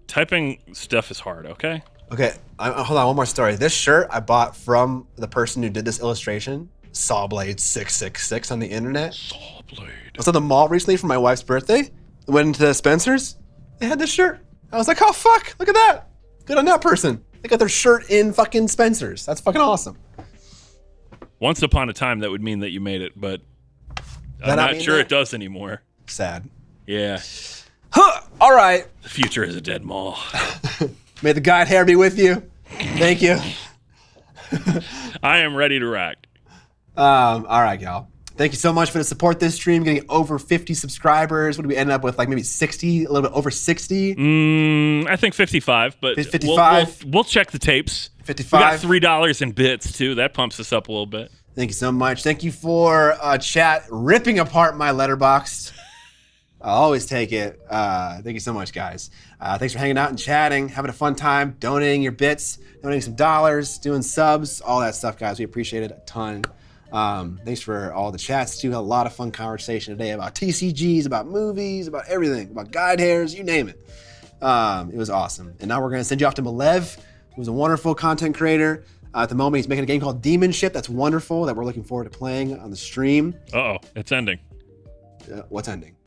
Typing stuff is hard, okay? Okay, hold on, one more story. This shirt I bought from the person who did this illustration, Sawblade 666 on the internet. Sawblade. I was at the mall recently for my wife's birthday. I went into Spencer's. They had this shirt. I was like, oh, fuck, look at that. Good on that person. They got their shirt in fucking Spencer's. That's fucking awesome. Once upon a time, that would mean that you made it, but I'm not sure it does anymore. Sad. Yeah. Huh, all right. The future is a dead mall. May the guide hair be with you. Thank you. I am ready to rock. All right, y'all. Thank you so much for the support this stream. Getting over 50 subscribers. What do we end up with? Like maybe 60, a little bit over 60? I think 55, but 55. We'll check the tapes. 55. We got $3 in bits too. That pumps us up a little bit. Thank you so much. Thank you for chat ripping apart my Letterboxd. I'll always take it. Thank you so much, guys. Thanks for hanging out and chatting, having a fun time, donating your bits, donating some dollars, doing subs, all that stuff, guys. We appreciate it a ton. Thanks for all the chats, too. Had a lot of fun conversation today about TCGs, about movies, about everything, about guide hairs, you name it. It was awesome. And now we're going to send you off to Malev, who's a wonderful content creator. At the moment, he's making a game called Demon Ship that's wonderful, that we're looking forward to playing on the stream. Uh-oh, it's ending. What's ending?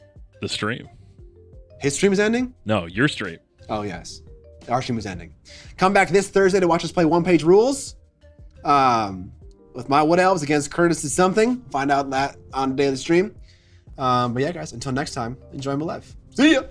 The stream. His stream is ending? No, your stream. Oh, yes. Our stream is ending. Come back this Thursday to watch us play One Page Rules with my Wood Elves against Curtis is Something. Find out that on the day of the stream. But yeah, guys, until next time, enjoy Malev. See ya!